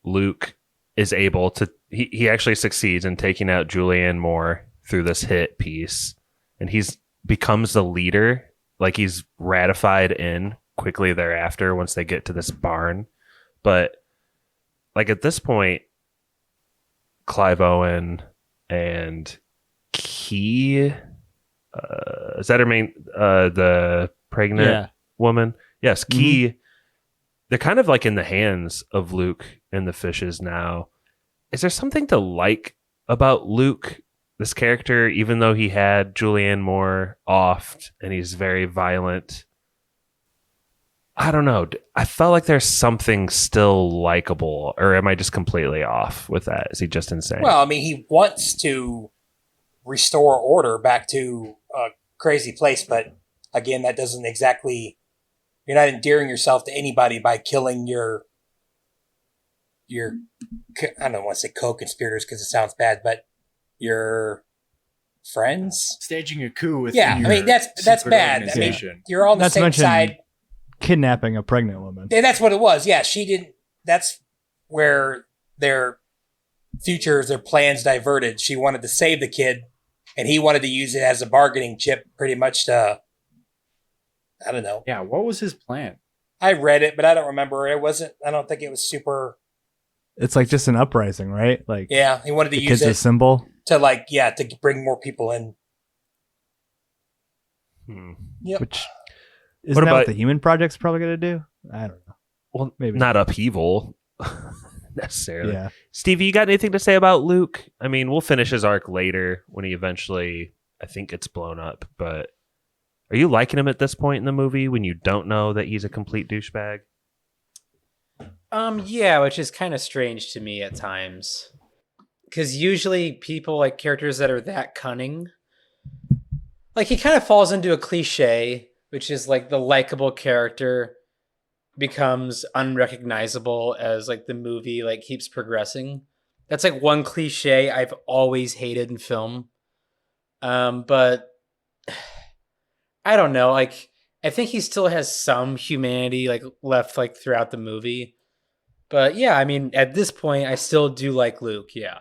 Luke is able to, he actually succeeds in taking out Julianne Moore through this hit piece, and he's becomes the leader. Like, he's ratified in quickly thereafter once they get to this barn. But like at this point, Clive Owen and Key, is that her main, the pregnant woman? Yes, Key. Mm-hmm. They're kind of like in the hands of Luke and the fishes now. Is there something to like about Luke, this character, even though he had Julianne Moore offed and he's very violent? I don't know. I felt like there's something still likable, or am I just completely off with that? Is he just insane? Well, I mean, he wants to restore order back to a crazy place, but again, that doesn't exactly, you're not endearing yourself to anybody by killing your I don't want to say co-conspirators because it sounds bad, but your friends. Staging a coup with I mean that's bad. I mean, you're all on the same side. Kidnapping a pregnant woman. Yeah, that's what it was. Yeah, she didn't. That's where their futures, their plans diverted. She wanted to save the kid, and he wanted to use it as a bargaining chip, pretty much to. I don't know. Yeah, what was his plan? I read it, but I don't remember. It wasn't. I don't think it was super. It's like just an uprising, right? Like, yeah, he wanted to use it as a symbol to to bring more people in. Yep. Which isn't that what the Human Project's probably going to do? I don't know. Well, maybe not upheaval necessarily. Yeah. Stevie, you got anything to say about Luke? I mean, we'll finish his arc later when he eventually, I think, gets blown up. But are you liking him at this point in the movie when you don't know that he's a complete douchebag? Yeah, which is kind of strange to me at times. Because usually people like characters that are that cunning, like he kind of falls into a cliche, which is like the likable character becomes unrecognizable as like the movie like keeps progressing. That's like one cliche I've always hated in film. But I don't know, like I think he still has some humanity like left like throughout the movie. But yeah, I mean at this point I still do like Luke, yeah.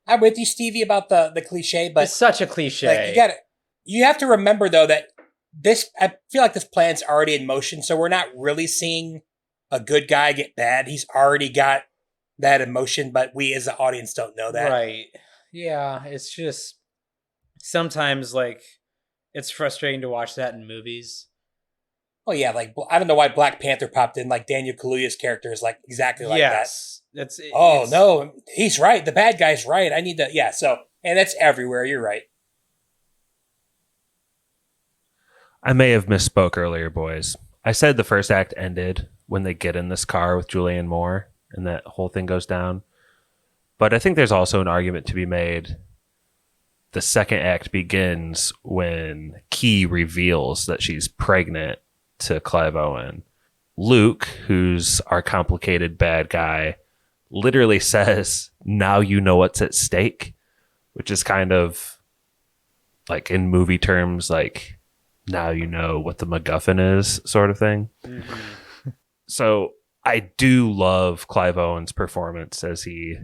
I'm with you, Stevie, about the cliche, but it's such a cliche. Like, you have to remember though that I feel like this plan's already in motion, so we're not really seeing a good guy get bad. He's already got that emotion, but we as the audience don't know that. Right. Yeah, it's just sometimes like it's frustrating to watch that in movies. Oh yeah, like I don't know why Black Panther popped in. Like Daniel Kaluuya's character is like exactly like that. No, he's right. The bad guy's right. I need to. Yeah. So and that's everywhere. You're right. I may have misspoke earlier, boys. I said the first act ended when they get in this car with Julianne Moore and that whole thing goes down. But I think there's also an argument to be made. The second act begins when Key reveals that she's pregnant to Clive Owen. Luke, who's our complicated bad guy, literally says, "Now you know what's at stake," which is kind of like in movie terms, like, now you know what the MacGuffin is, sort of thing. Mm-hmm. So I do love Clive Owen's performance as he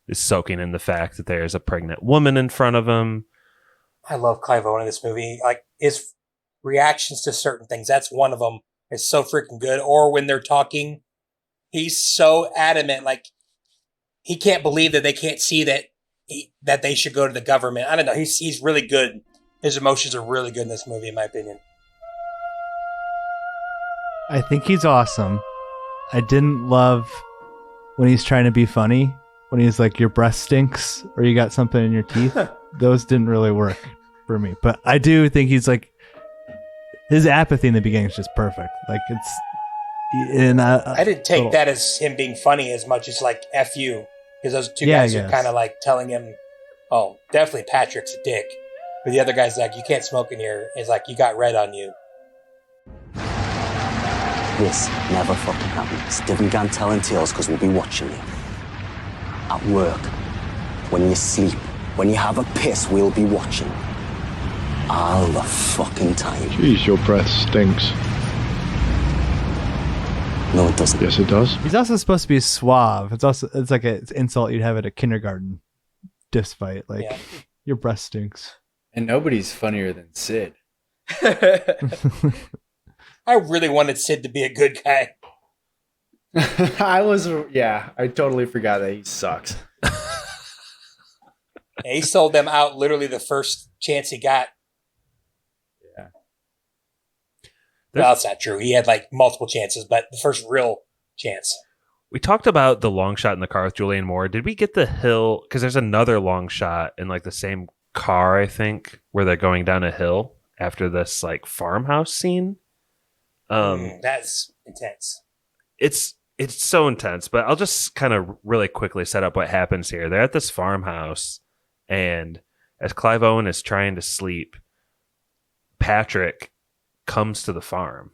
is soaking in the fact that there's a pregnant woman in front of him. I love Clive Owen in this movie. Like his reactions to certain things, that's one of them. It's so freaking good. Or when they're talking, he's so adamant, like he can't believe that they can't see that that they should go to the government. I don't know. He's really good. His emotions are really good in this movie, in my opinion. I think he's awesome. I didn't love when he's trying to be funny, when he's like, your breath stinks or you got something in your teeth. Those didn't really work for me. But I do think he's like, his apathy in the beginning is just perfect. Like it's, and I didn't take that as him being funny as much as like F you. Because those two guys are kind of like telling him, oh, definitely Patrick's a dick. But the other guy's like, you can't smoke in here. It's like, you got red on you. This never fucking happens. Different gun telling tales because we'll be watching you. At work, when you sleep, when you have a piss, we'll be watching. All the fucking time. Jeez, your breath stinks. No, it doesn't. Yes, it does. He's also supposed to be suave. It's like an insult you'd have at a kindergarten diss fight. Like, your breath stinks. And nobody's funnier than Sid. I really wanted Sid to be a good guy. I totally forgot that he sucks. He sold them out literally the first chance he got. Yeah. Well, that's not true. He had like multiple chances, but the first real chance. We talked about the long shot in the car with Julianne Moore. Did we get the hill? Because there's another long shot in like the same car, I think, where they're going down a hill after this like farmhouse scene. That's intense. It's so intense, but I'll just kind of really quickly set up what happens here. They're at this farmhouse, and as Clive Owen is trying to sleep, Patrick comes to the farm,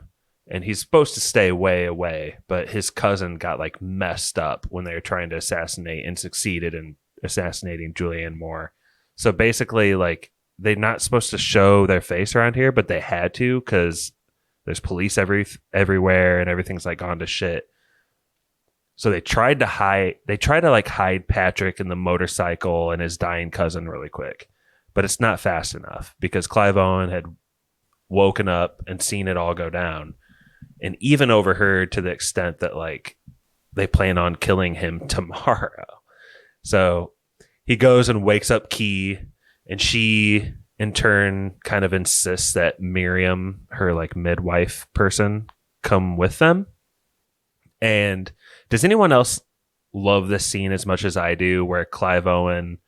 and he's supposed to stay way away, but his cousin got like messed up when they were trying to assassinate and succeeded in assassinating Julianne Moore. So basically, like, they're not supposed to show their face around here, but they had to because there's police everywhere and everything's like gone to shit. So they tried to hide Patrick and the motorcycle and his dying cousin really quick, but it's not fast enough because Clive Owen had woken up and seen it all go down, and even overheard to the extent that like they plan on killing him tomorrow. So he goes and wakes up Key, and she in turn kind of insists that Miriam, her like midwife person, come with them. And does anyone else love this scene as much as I do, where Clive Owen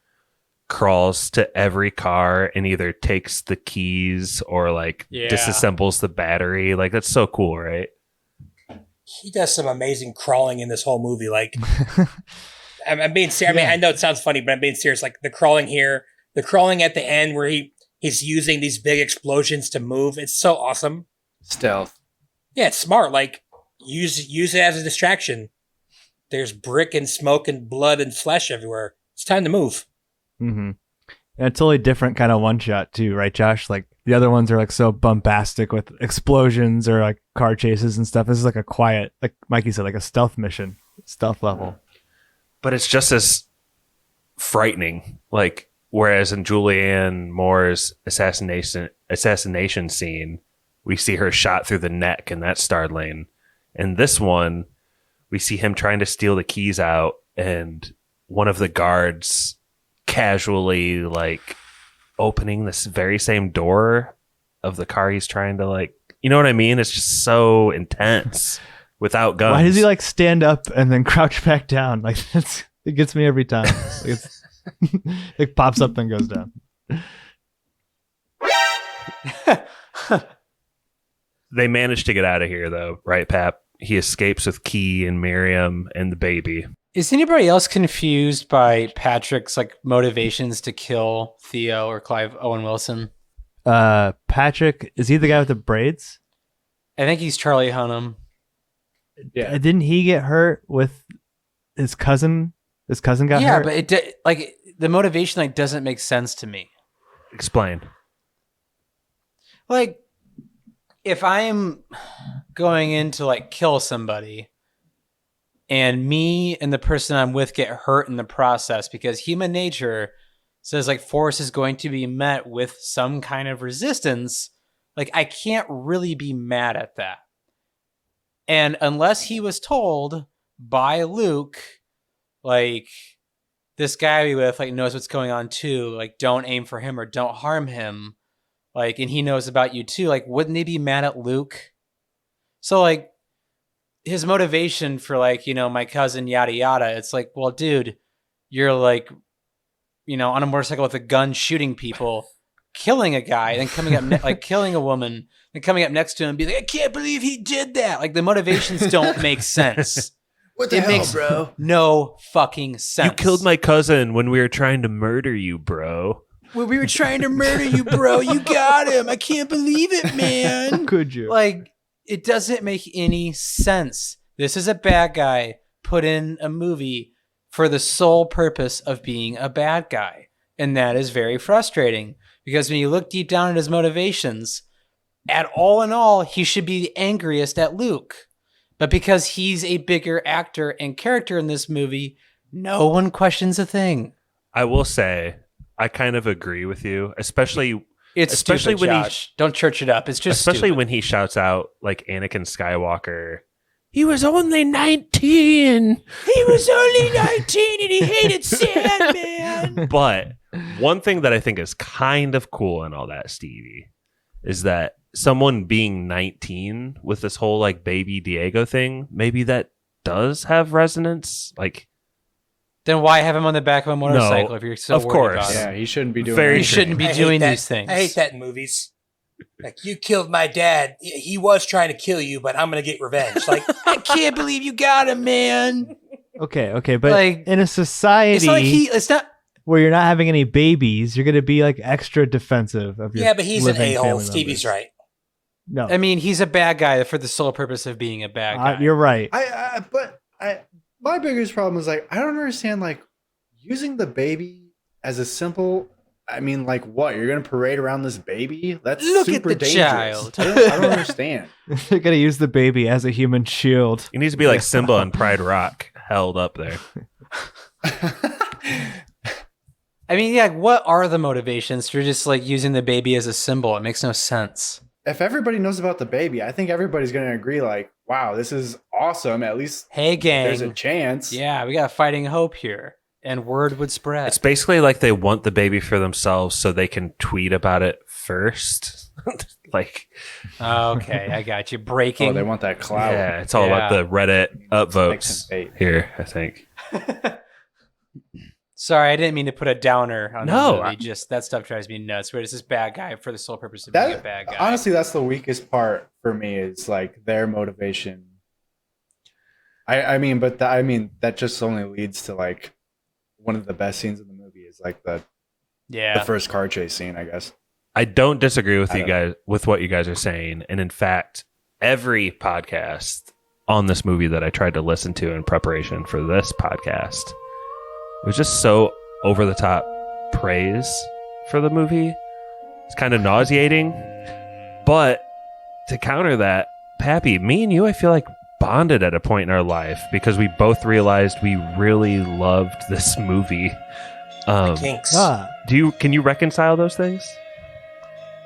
crawls to every car and either takes the keys or like disassembles the battery? Like, that's so cool, right? He does some amazing crawling in this whole movie. Like, I'm being serious. I mean, I know it sounds funny, but I'm being serious. Like the crawling here, the crawling at the end where he's using these big explosions to move. It's so awesome. Stealth. Yeah, it's smart. Like, use it as a distraction. There's brick and smoke and blood and flesh everywhere. It's time to move. Mm-hmm. And a totally different kind of one shot too, right, Josh? Like the other ones are like so bombastic with explosions or like car chases and stuff. This is like a quiet, like Mikey said, like a stealth mission, stealth level. But it's just as frightening. Like, whereas in Julianne Moore's assassination scene, we see her shot through the neck, and that's startling. In this one, we see him trying to steal the keys out, and one of the guards casually like opening this very same door of the car he's trying to, like, you know what I mean? It's just so intense without guns. Why does he like stand up and then crouch back down? Like, it gets me every time. Like, it pops up and goes down. They managed to get out of here though, right, Pap? He escapes with Key and Miriam and the baby. Is anybody else confused by Patrick's like motivations to kill Theo or Clive Owen Wilson? Patrick, is he the guy with the braids? I think he's Charlie Hunnam. Yeah. Didn't he get hurt with his cousin? His cousin got hurt? Yeah, but like the motivation like doesn't make sense to me. Explain. Like, if I'm going in to like kill somebody and me and the person I'm with get hurt in the process because human nature says like force is going to be met with some kind of resistance, like I can't really be mad at that. And unless he was told by Luke, like, this guy we with like knows what's going on too, like don't aim for him or don't harm him, like, and he knows about you too, like wouldn't they be mad at Luke? So like his motivation for like, you know, my cousin yada yada, it's like, well dude, you're like, you know, on a motorcycle with a gun shooting people, killing a guy, then coming up like killing a woman, then coming up next to him and be like, I can't believe he did that. Like the motivations don't make sense. What the hell, makes bro? No fucking sense. You killed my cousin when we were trying to murder you, bro. When we were trying to murder you, bro, you got him. I can't believe it, man. How could you? Like, it doesn't make any sense. This is a bad guy put in a movie for the sole purpose of being a bad guy. And that is very frustrating because when you look deep down at his motivations, at all in all, he should be the angriest at Luke. But because he's a bigger actor and character in this movie, no one questions a thing. I will say, I kind of agree with you, especially stupid, when Josh. Don't church it up. It's just especially stupid. when he shouts out like Anakin Skywalker. He was only 19. He was only 19 and he hated Sandman. But one thing that I think is kind of cool in all that, Stevie, is that someone being 19 with this whole like baby Diego thing, maybe that does have resonance. Like, then why have him on the back of a motorcycle if you're so of worried course. about Yeah, it? he shouldn't be doing He shouldn't be doing these things. I hate that in movies. Like, you killed my dad. He was trying to kill you, but I'm going to get revenge. Like, I can't believe you got him, man. Okay, but like, in a society it's not where you're not having any babies, you're going to be like extra defensive of your but he's an living a-hole. family Stevie's members. right. No, I mean, he's a bad guy for the sole purpose of being a bad guy. you're right. My biggest problem is like I don't understand like using the baby as a simple I mean, like what? You're gonna parade around this baby? That's Look at super the dangerous. child. I don't understand. They're gonna use the baby as a human shield. He needs to be like Simba on Pride Rock, held up there. I mean, yeah, what are the motivations for just like using the baby as a symbol? It makes no sense. If everybody knows about the baby, I think everybody's gonna agree. Like, wow, this is awesome. At least, hey, gang, there's a chance. Yeah, we got a fighting hope here, and word would spread. It's basically like they want the baby for themselves so they can tweet about it first. Like, okay, I got you. Breaking. Oh, they want that clout. Yeah, it's all about the Reddit upvotes here, I think. Sorry, I didn't mean to put a downer on No, the movie. Just that stuff drives me nuts. Where it's this bad guy for the sole purpose of being a bad guy. Honestly, that's the weakest part for me. Is like their motivation. I mean, that just only leads to like one of the best scenes in the movie is like the first car chase scene, I guess. I don't disagree with you guys with what you guys are saying, and in fact, every podcast on this movie that I tried to listen to in preparation for this podcast, it was just so over the top praise for the movie. It's kind of nauseating, but to counter that, Pappy, me and you, I feel like bonded at a point in our life because we both realized we really loved this movie. Kinks. Can you reconcile those things?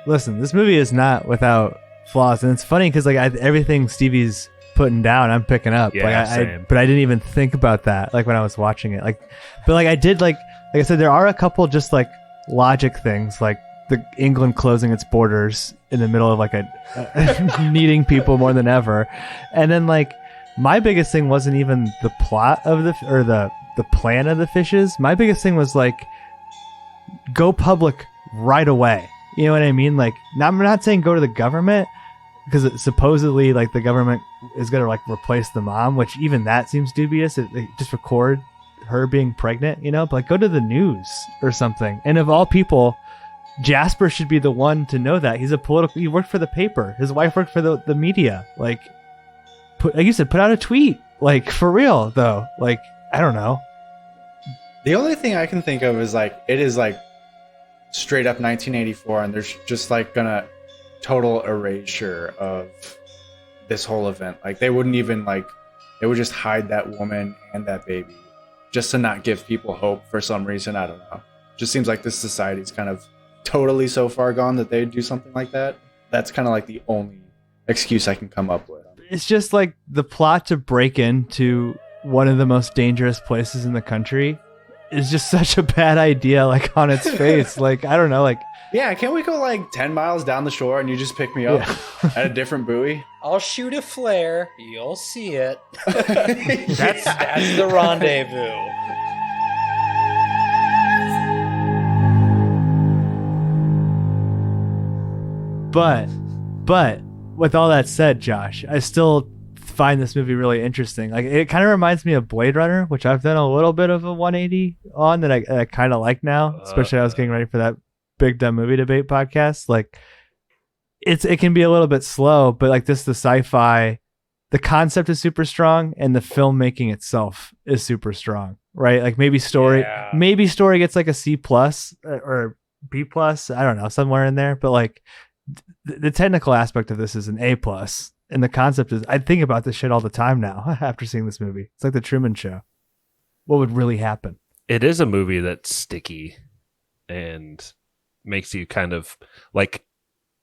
Listen, this movie is not without flaws, and it's funny because like everything Stevie's putting down, I'm picking up. Yeah, same. But I didn't even think about that like when I was watching it. But I did like I said, there are a couple just like logic things, like the England closing its borders in the middle of like a needing people more than ever, and then like my biggest thing wasn't even the plot of the plan of the fishes. My biggest thing was like go public right away. You know what I mean? Like, I'm not saying go to the government because supposedly, like, the government is going to like replace the mom, which even that seems dubious. They just record her being pregnant, you know? But like, go to the news or something. And of all people, Jasper should be the one to know that. He worked for the paper. His wife worked for the media. Like you said, put out a tweet. Like, for real though. Like, I don't know. The only thing I can think of is like it is like straight up 1984, and there's just like gonna total erasure of this whole event. Like they wouldn't even like they would just hide that woman and that baby just to not give people hope for some reason. I don't know. Just seems like this society's kind of totally so far gone that they'd do something like that. That's kind of like the only excuse I can come up with. It's just like the plot to break into one of the most dangerous places in the country is just such a bad idea, like on its face. Like, I don't know, like, yeah, can't we go like 10 miles down the shore and you just pick me up at a different buoy? I'll shoot a flare. You'll see it. That's the rendezvous. But with all that said, Josh, I still find this movie really interesting. Like, it kind of reminds me of Blade Runner, which I've done a little bit of a 180 on that I kind of like now, especially I was getting ready for that Big Dumb Movie Debate podcast. Like, it can be a little bit slow, but like the sci-fi, the concept is super strong and the filmmaking itself is super strong, right? Like maybe story gets like a C+ or B+, I don't know, somewhere in there, but like the technical aspect of this is an A+. And the concept is, I think about this shit all the time now after seeing this movie. It's like the Truman Show. What would really happen? It is a movie that's sticky and makes you kind of like,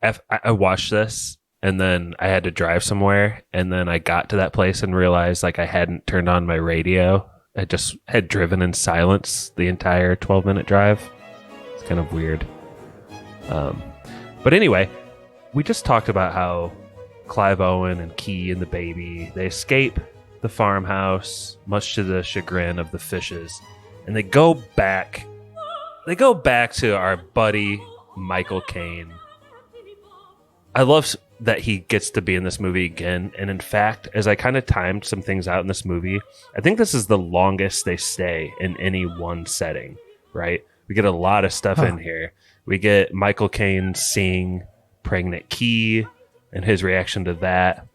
I watched this and then I had to drive somewhere. And then I got to that place and realized like I hadn't turned on my radio. I just had driven in silence the entire 12-minute drive. It's kind of weird. But anyway, we just talked about how Clive Owen and Key and the baby, they escape the farmhouse, much to the chagrin of the fishes, and they go back to our buddy Michael Caine. I love that he gets to be in this movie again, and in fact, as I kind of timed some things out in this movie, I think this is the longest they stay in any one setting, right? We get a lot of stuff in here. We get Michael Caine seeing pregnant Key and his reaction to that.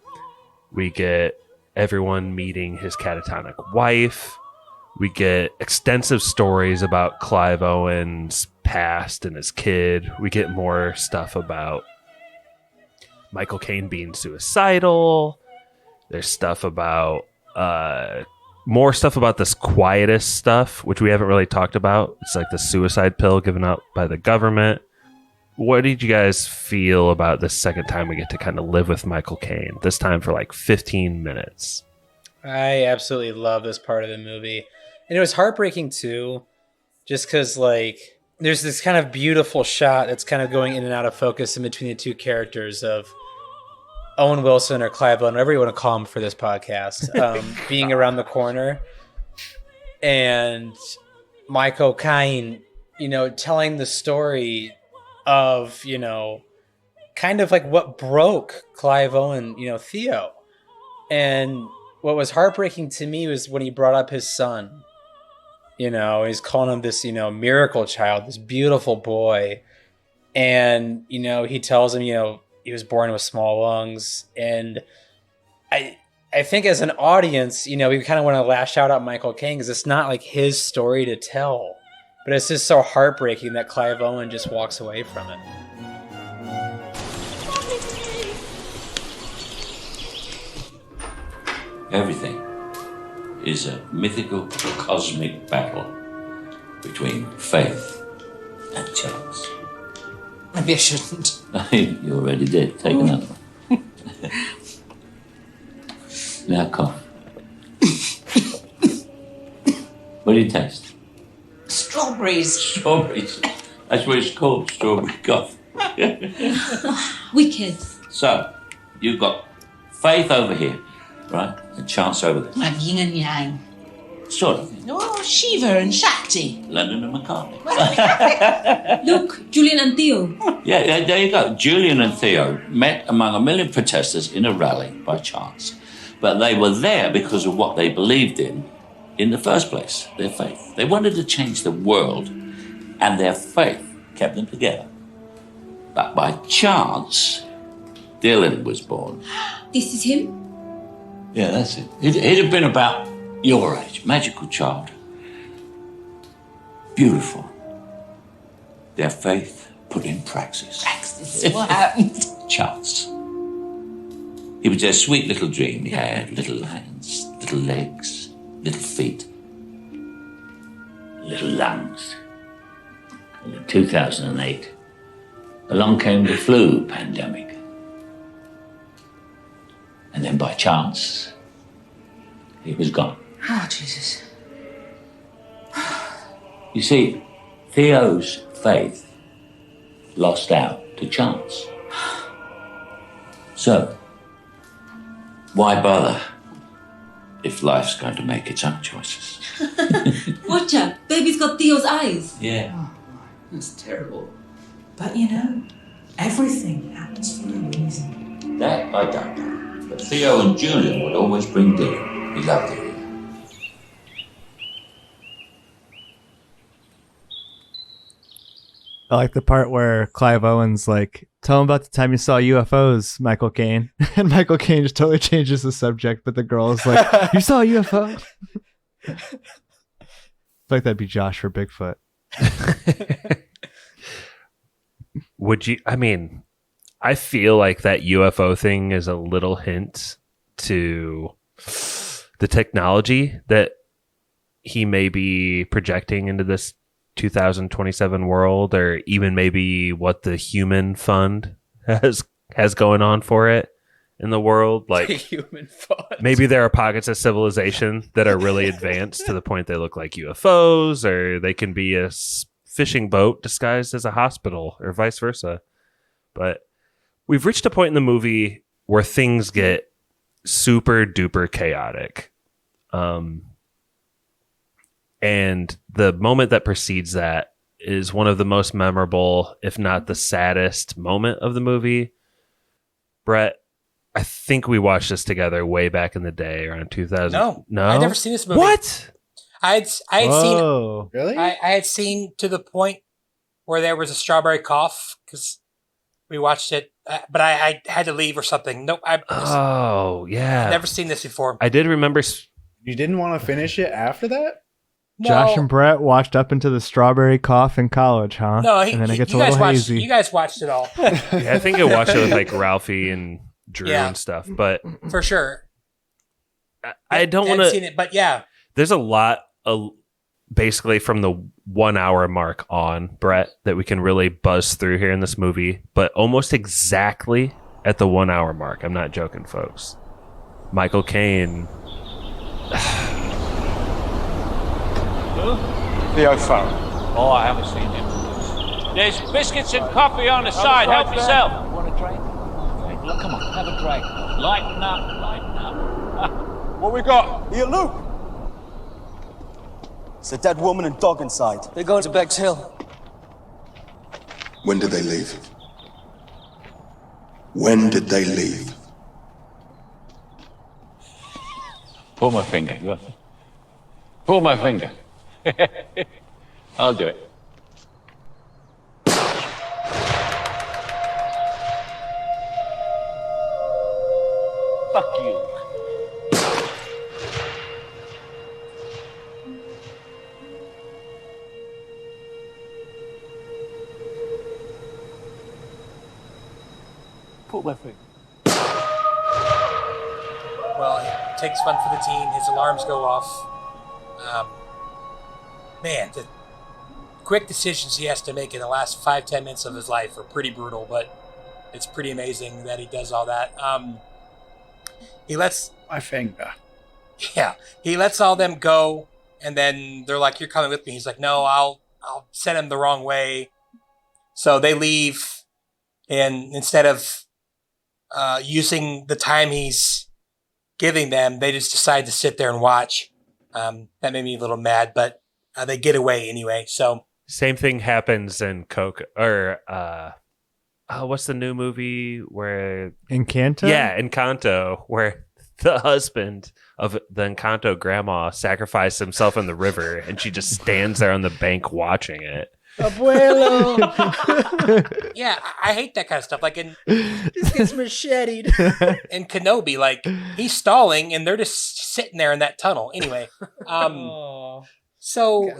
We get everyone meeting his catatonic wife. We get extensive stories about Clive Owen's past and his kid. We get more stuff about Michael Caine being suicidal. There's stuff about more stuff about this quietist stuff, which we haven't really talked about. It's like the suicide pill given out by the government. What did you guys feel about this second time we get to kind of live with Michael Caine? This time for like 15 minutes. I absolutely love this part of the movie. And it was heartbreaking too, just because like there's this kind of beautiful shot that's kind of going in and out of focus in between the two characters of Owen Wilson or Clive Owen, whatever you want to call him for this podcast, being around the corner, and Michael Caine, telling the story of, kind of like what broke Clive Owen, Theo. And what was heartbreaking to me was when he brought up his son. He's calling him this, miracle child, this beautiful boy. And, he tells him, he was born with small lungs. And I think as an audience, we kind of want to lash out at Michael Caine because it's not like his story to tell. But it's just so heartbreaking that Clive Owen just walks away from it. Everything is a mythical cosmic battle between faith and chance. Maybe I shouldn't. You already did. Take another one. Now cough. What do you taste? Strawberries. Strawberries. That's what it's called, strawberry cough. Wicked. So, you've got faith over here, right? And chance over there. Like yin and yang. Sort of. Oh, Shiva and Shakti. London and McCartney. Look, Julian and Theo. Yeah, there you go. Julian and Theo met among a million protesters in a rally by chance. But they were there because of what they believed in the first place, their faith. They wanted to change the world, and their faith kept them together. But by chance, Dylan was born. This is him? Yeah, that's it. He'd have been about your age, magical child. Beautiful. Their faith put in praxis. Praxis? What happened? Chance. He was a sweet little dream. He had little hands, little legs, little feet, little lungs. And in 2008, along came the flu pandemic. And then by chance, he was gone. Oh, Jesus. You see, Theo's faith lost out to chance. So, why bother if life's going to make its own choices? Watch out. Baby's got Theo's eyes. Yeah. Oh, that's terrible. But, everything happens for a reason. That I don't know. But Theo and Julian would always bring Dylan. He loved it. I like the part where Clive Owen's like, tell him about the time you saw UFOs, Michael Caine. And Michael Caine just totally changes the subject, but the girl is like, you saw a UFO? I feel like that'd be Josh for Bigfoot. I feel like that UFO thing is a little hint to the technology that he may be projecting into this 2027 world, or even maybe what the human fund has going on for it in the world. Like, The human fund. maybe there are pockets of civilization that are really advanced to the point they look like UFOs, or they can be a fishing boat disguised as a hospital, or vice versa. But we've reached a point in the movie where things get super duper chaotic. And the moment that precedes that is one of the most memorable, if not the saddest moment of the movie. Brett, I think we watched this together way back in the day, around 2000. No, I'd never seen this movie. What? I had seen Really? I had seen to the point where there was a strawberry cough because we watched it, but I had to leave or something. Nope. Oh, yeah. Never seen this before. I did remember. You didn't want to finish it after that? Josh and Brett watched Up into the Strawberry Cough in college, huh? No, and then it gets a you guys little watched. hazy. You guys watched it all. Yeah, I think I watched it with like Ralphie and Drew and stuff, but for sure. I don't want to. Seen it, but yeah, there's a lot of basically from the 1 hour mark on, Brett, that we can really buzz through here in this movie, but almost exactly at the 1 hour mark. I'm not joking, folks. Michael Caine. Theo Farrell. Oh, I haven't seen him. There's biscuits and coffee on the side. Help yourself. Want a drink? Look, come on, have a drink. Lighten up, lighten up. What we got? Here, Luke. It's a dead woman and dog inside. They're going to Beggs Hill. When did they leave? When did they leave? Pull my finger. Go. Pull my finger. I'll do it. Fuck you. Pull my finger. well, it takes fun for the team. His alarms go off. Man, the quick decisions he has to make in the last 5-10 minutes of his life are pretty brutal, but it's pretty amazing that he does all that. He lets my finger. Yeah, he lets all them go, and then they're like, "You're coming with me." He's like, "No, I'll send him the wrong way." So they leave, and instead of using the time he's giving them, they just decide to sit there and watch. That made me a little mad, but they get away anyway. So same thing happens in Coco, or what's the new movie where Encanto? Yeah, Encanto, where the husband of the Encanto grandma sacrificed himself in the river, and she just stands there on the bank watching it. Abuelo. Yeah, I hate that kind of stuff. Like this gets macheted. In Kenobi, like he's stalling, and they're just sitting there in that tunnel. Anyway, so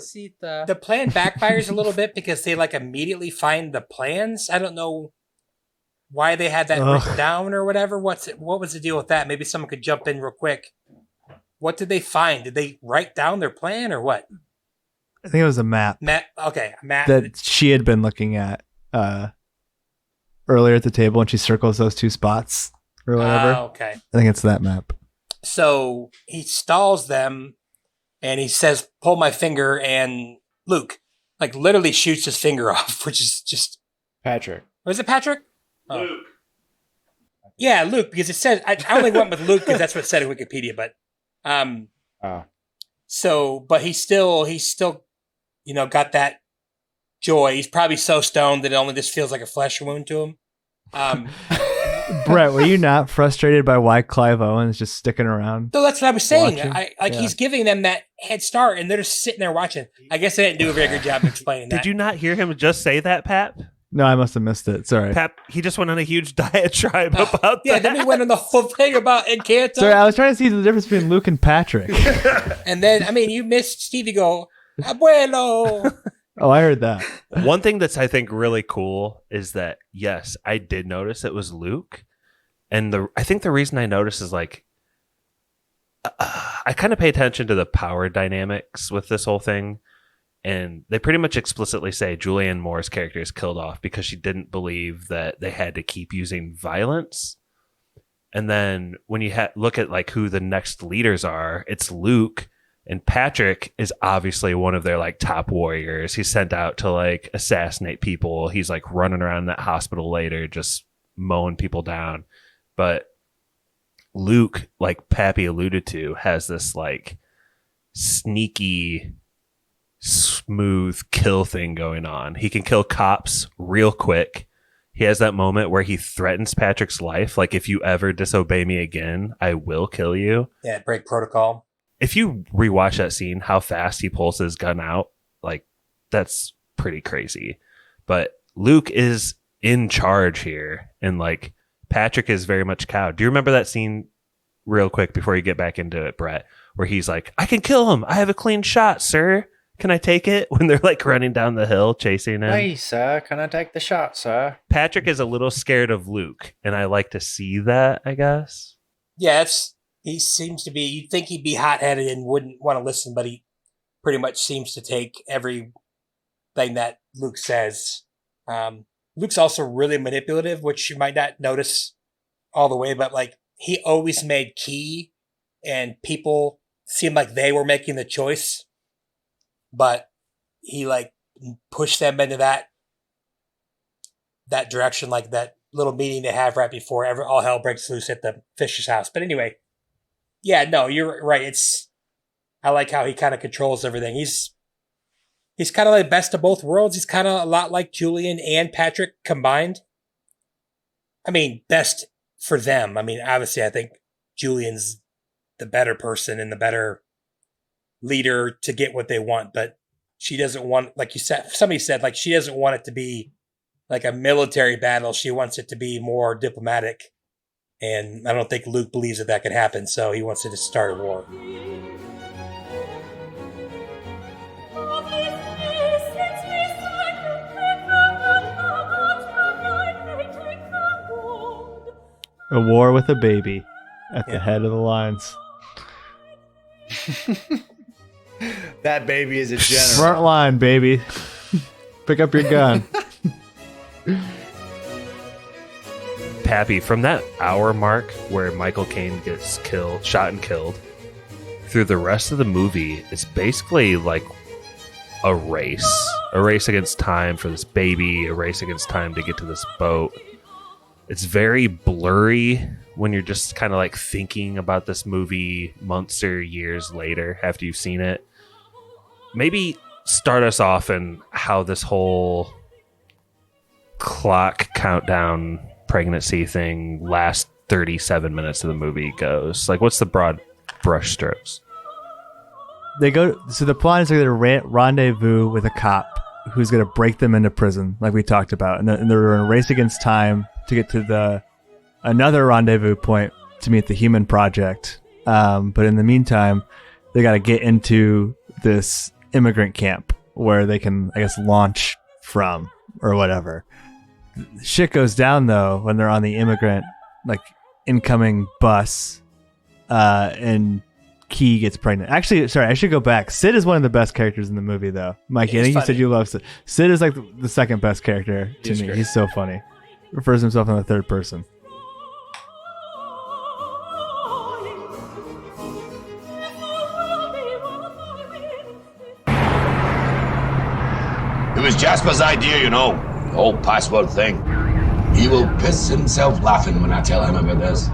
the plan backfires a little bit because they like immediately find the plans. I don't know why they had that written down or whatever. What was the deal with that? Maybe someone could jump in real quick. What did they find? Did they write down their plan or what? I think it was a map. Okay, a map that she had been looking at earlier at the table, and she circles those two spots or whatever. Okay. I think it's that map. So he stalls them, and he says, "Pull my finger," and Luke, like, literally shoots his finger off, which is just... Patrick. Was it Patrick? Luke. Yeah, Luke, because it says... I only went with Luke because that's what it said in Wikipedia, but... So, but he's still, you know, got that joy. He's probably so stoned that it only just feels like a flesh wound to him. Brett, were you not frustrated by why Clive Owen's just sticking around? No, that's what I was saying. Watching? He's giving them that head start, and they're just sitting there watching. I guess they didn't do a very good job of explaining that. Did you not hear him just say that, Pap? No, I must have missed it. Sorry. Pap, he just went on a huge diatribe about that. Yeah, then he went on the whole thing about Encanto. Sorry, I was trying to see the difference between Luke and Patrick. And then, I mean, you missed Stevie go, "Abuelo." Oh, I heard that. One thing that's, I think, really cool is that, yes, I did notice it was Luke. And I think the reason I noticed is, like, I kind of pay attention to the power dynamics with this whole thing. And they pretty much explicitly say Julianne Moore's character is killed off because she didn't believe that they had to keep using violence. And then when you look at like who the next leaders are, it's Luke, and Patrick is obviously one of their like top warriors. He's sent out to like assassinate people. He's like running around that hospital later, just mowing people down. But Luke, like Pappy alluded to, has this like sneaky, smooth kill thing going on. He can kill cops real quick. He has that moment where he threatens Patrick's life, like, if you ever disobey me again, I will kill you. Yeah, break protocol. If you rewatch that scene, how fast he pulls his gun out, like, that's pretty crazy. But Luke is in charge here, and like Patrick is very much cowed. Do you remember that scene real quick before you get back into it, Brett, where he's like, I can kill him. I have a clean shot, sir. Can I take it? When they're like running down the hill chasing him. Hey, sir, can I take the shot, sir? Patrick is a little scared of Luke, and I like to see that, I guess. Yeah, he seems to be, you'd think he'd be hot-headed and wouldn't want to listen, but he pretty much seems to take everything that Luke says. Luke's also really manipulative, which you might not notice all the way, but like he always made key and people seemed like they were making the choice, but he like pushed them into that direction, like that little meeting they have right before all hell breaks loose at the Fisher's house. But anyway, yeah, no, you're right. I like how he kind of controls everything. He's kind of like best of both worlds. He's kind of a lot like Julian and Patrick combined. I mean, best for them. I mean, obviously, I think Julian's the better person and the better leader to get what they want, but she doesn't want, like you said, somebody said, like, she doesn't want it to be like a military battle. She wants it to be more diplomatic. And I don't think Luke believes that could happen, so he wants it to start a war. A war with a baby at the head of the lines. That baby is a general. Front line, baby. Pick up your gun. Pappy, from that hour mark where Michael Caine gets shot and killed, through the rest of the movie, it's basically like a race against time for this baby, a race against time to get to this boat. It's very blurry when you're just kind of like thinking about this movie months or years later after you've seen it. Maybe start us off in how this whole clock countdown pregnancy thing last 37 minutes of the movie goes. Like, what's the broad brush strokes? So the plan is they're going to rendezvous with a cop who's going to break them into prison, like we talked about. And they're in a race against time to get to another rendezvous point to meet the Human Project. But in the meantime, they got to get into this immigrant camp where they can, I guess, launch from or whatever. Shit goes down, though, when they're on the immigrant, like, incoming bus, and Key gets pregnant. Actually, sorry, I should go back. Sid is one of the best characters in the movie, though. Mikey, I think you said you love Sid. Sid is like the second best character to me. Great. He's so funny. Refers himself in the third person. It was Jasper's idea, you know. The whole password thing. He will piss himself laughing when I tell him about this.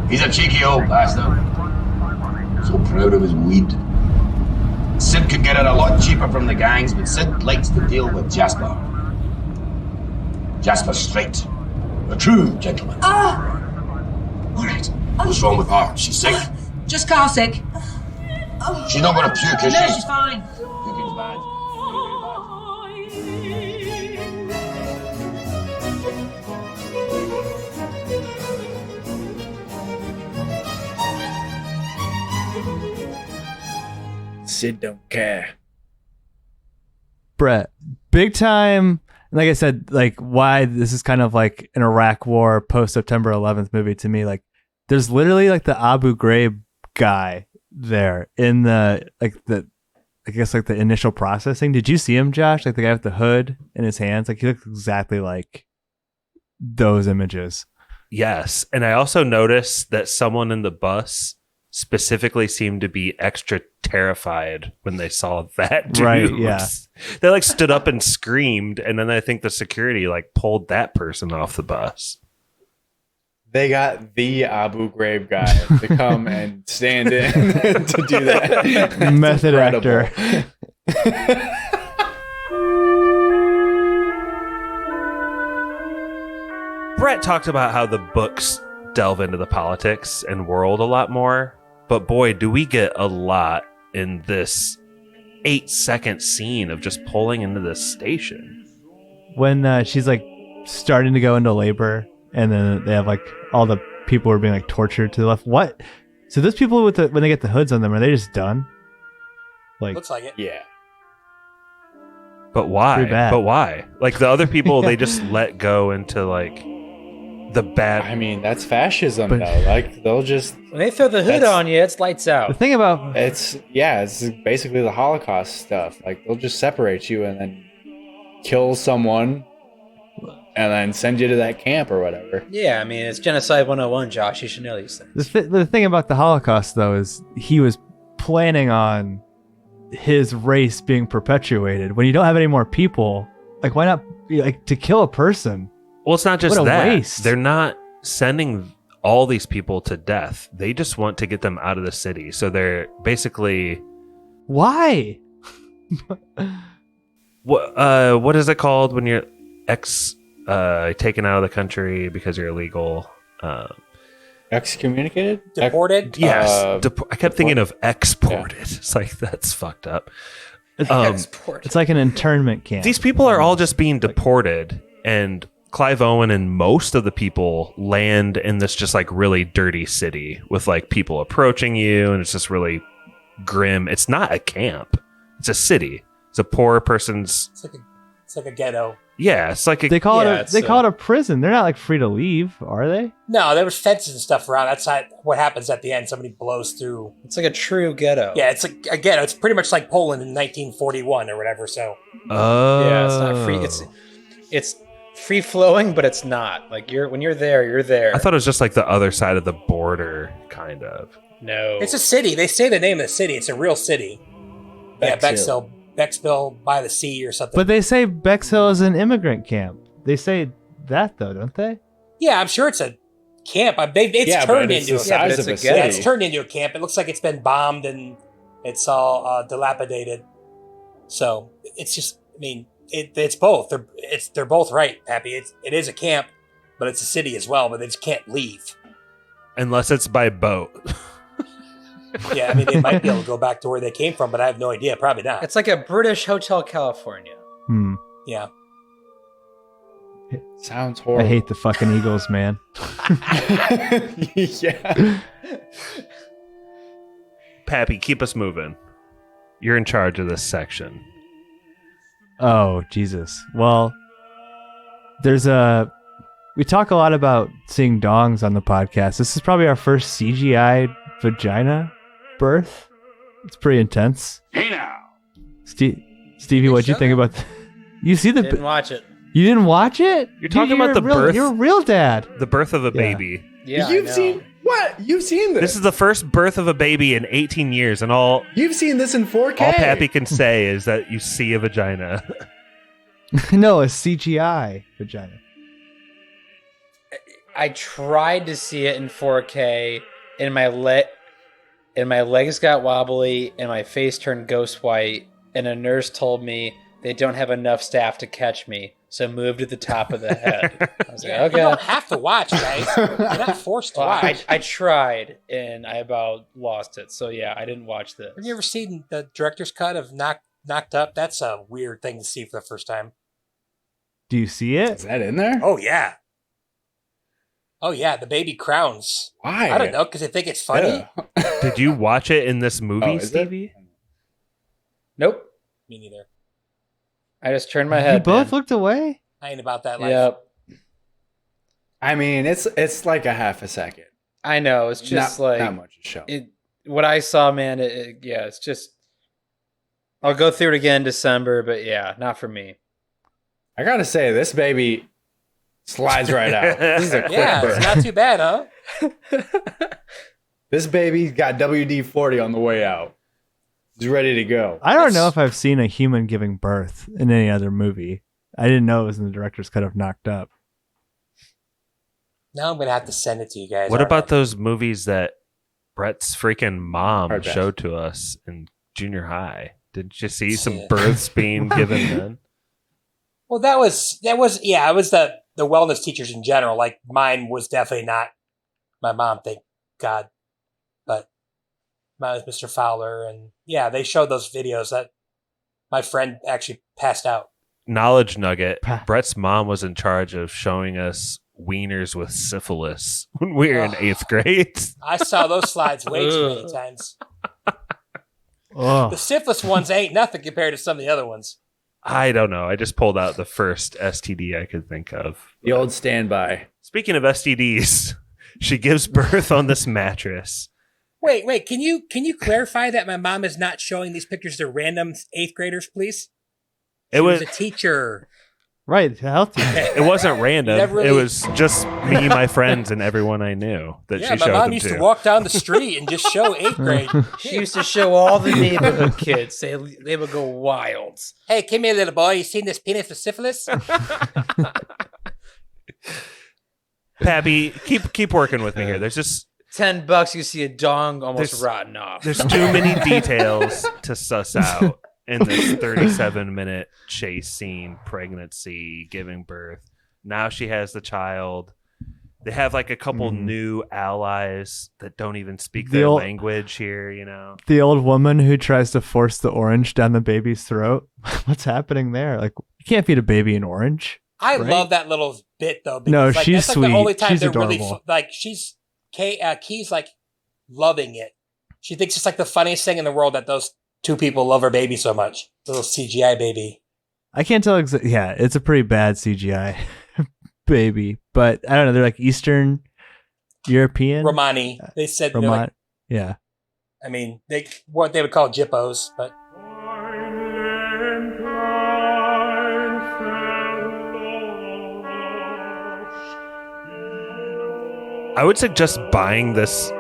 He's a cheeky old bastard. So proud of his weed. Sid could get it a lot cheaper from the gangs, but Sid likes to deal with Jasper. Jasper's straight. A true gentleman. All right. What's wrong with her? She's sick? Just car sick. She's not gonna puke, is No, she? she's fine. Puking's bad. Sid don't care. Brett, big time. Like I said, like why this is kind of like an Iraq War post September 11th movie to me. Like, there's literally like the Abu Ghraib guy there in I guess like the initial processing. Did you see him, Josh? Like the guy with the hood in his hands. Like he looks exactly like those images. Yes, and I also noticed that someone in the bus specifically seemed to be extra terrified when they saw that dude. Right, yeah. They like stood up and screamed, and then I think the security like pulled that person off the bus. They got the Abu Ghraib guy to come and stand in to do that. Method actor. Brett talked about how the books delve into the politics and world a lot more, but boy, do we get a lot in this 8-second scene of just pulling into this station. When she's like starting to go into labor, and then they have like all the people are being like tortured to the left. What So those people with when they get the hoods on them, are they just done? Like, Looks like it. Yeah. But why? Pretty bad. But why? Like the other people, they just let go into like the bad. I mean, that's fascism, But- though. Like they'll just. When they throw the hood That's- on you, it's lights out. the thing about It's basically the Holocaust stuff. Like they'll just separate you and then kill someone, and then send you to that camp or whatever. Yeah, I mean, it's Genocide 101, Josh. You should know these things. the thing about the Holocaust, though, is he was planning on his race being perpetuated. When you don't have any more people, like why not? Like to kill a person. Well, it's not just What a that. waste. They're not sending all these people to death. They just want to get them out of the city. So they're basically Why? what is it called when you're taken out of the country because you're illegal? Excommunicated? Deported? Yes. I kept thinking of Yeah. exported. It's like that's fucked up. It's like an internment camp. These people are all just being deported, and Clive Owen and most of the people land in this just like really dirty city with like people approaching you, and it's just really grim. It's not a camp. It's a city. It's a poor person's. It's like a ghetto. Yeah, it's like a, They call it a prison. They're not like free to leave, are they? No, there was fences and stuff around. That's not what happens at the end. Somebody blows through. It's like a true ghetto. Yeah, it's like a ghetto. It's pretty much like Poland in 1941 or whatever. So. Yeah, it's not free. It's free flowing, but it's not. Like when you're there, you're there. I thought it was just like the other side of the border, kind of. No, It's a city. They say the name of the city. It's a real city. Yeah, Bexhill by the sea or something. But they say Bexhill is an immigrant camp. They say that though, don't they? Yeah, I'm sure it's a camp. It's turned into a camp. size of a city. Yeah, it's turned into a camp. It looks like it's been bombed and it's all dilapidated. So it's just, I mean, it's both. They're both right, Pappy. It is a camp, but it's a city as well. But they just can't leave. Unless it's by boat. Yeah, I mean, they might be able to go back to where they came from, but I have no idea. Probably not. It's like a British Hotel California. Yeah. Sounds horrible. I hate the fucking Eagles, man. Yeah. Pappy, keep us moving. You're in charge of this section. Oh, Jesus. Well, we talk a lot about seeing dongs on the podcast. This is probably our first CGI vagina birth. It's pretty intense. Hey now. Stevie, what'd you think about you see the Didn't watch it. You didn't watch it? You're talking about the birth. You're a real dad. The birth of a baby. Yeah, You've seen what? You've seen this. This is the first birth of a baby in 18 years, and all You've seen this in 4K. all Pappy can say is that you see a vagina. No, a CGI vagina. I tried to see it in 4K, and my legs got wobbly, and my face turned ghost white, and a nurse told me they don't have enough staff to catch me, so move to the top of the head. I was like, okay. You don't have to watch, guys. You're not forced to Well, watch. I tried, and I about lost it. So yeah, I didn't watch this. Have you ever seen the director's cut of Knocked Up? That's a weird thing to see for the first time. Do you see it? Is that in there? Oh, yeah. Oh, yeah. The baby crowns. Why? I don't know, because they think it's funny. Yeah. Did you watch it in this movie, Oh, is it? Stevie? Nope. Me neither. I just turned my head. You both man. looked away? I ain't about that life. Yep. I mean, it's like a half a second. I know. It's just not much to show. What I saw, man. Yeah, it's just. I'll go through it again in December, but yeah, not for me. I gotta say, this baby slides right out. This is a quick Yeah, birth. it's not too bad, huh? This baby got WD-40 on the way out. He's ready to go. I don't know if I've seen a human giving birth in any other movie. I didn't know it was in the director's cut of Knocked Up. Now I'm going to have to send it to you guys. What aren't about I? those movies that Brett's freaking mom Hard pass. showed to us in junior high? Did you see some Yeah. births being given then? Well, that was it was the wellness teachers in general. Like mine was definitely not my mom, thank God. But mine was Mr. Fowler, and yeah, they showed those videos that my friend actually passed out. Knowledge nugget. Brett's mom was in charge of showing us wieners with syphilis when we were in 8th grade. I saw those slides way too many times. Oh. The syphilis ones ain't nothing compared to some of the other ones. I don't know. I just pulled out the first STD I could think of. The old standby. Speaking of STDs, she gives birth on this mattress. Wait. Can you clarify that my mom is not showing these pictures to random 8th graders, please? She was a teacher. Right, healthy. It wasn't random. Really... It was just me, my friends, and everyone I knew that she showed them to. My mom used to walk down the street and just show 8th grade. She used to show all the neighborhood kids. They would go wild. Hey, come here, little boy. You seen this penis with syphilis? Pappy, keep working with me here. There's just $10. You see a dong almost rotten off. There's too many details to suss out in this 37-minute chase scene, pregnancy, giving birth. Now she has the child. They have like a couple new allies that don't even speak their language here, you know. The old woman who tries to force the orange down the baby's throat. What's happening there? Like, you can't feed a baby an orange. I love that little bit though. Because, no, like, she's that's sweet. Like the only time she's they're adorable. really Key's like loving it. She thinks it's like the funniest thing in the world that those two people love her baby so much. The little CGI baby. I can't tell exactly. Yeah, it's a pretty bad CGI baby, but I don't know. They're like Eastern European. Romani. They said they're like, yeah. I mean, what they would call Jippos, but. I would suggest buying this.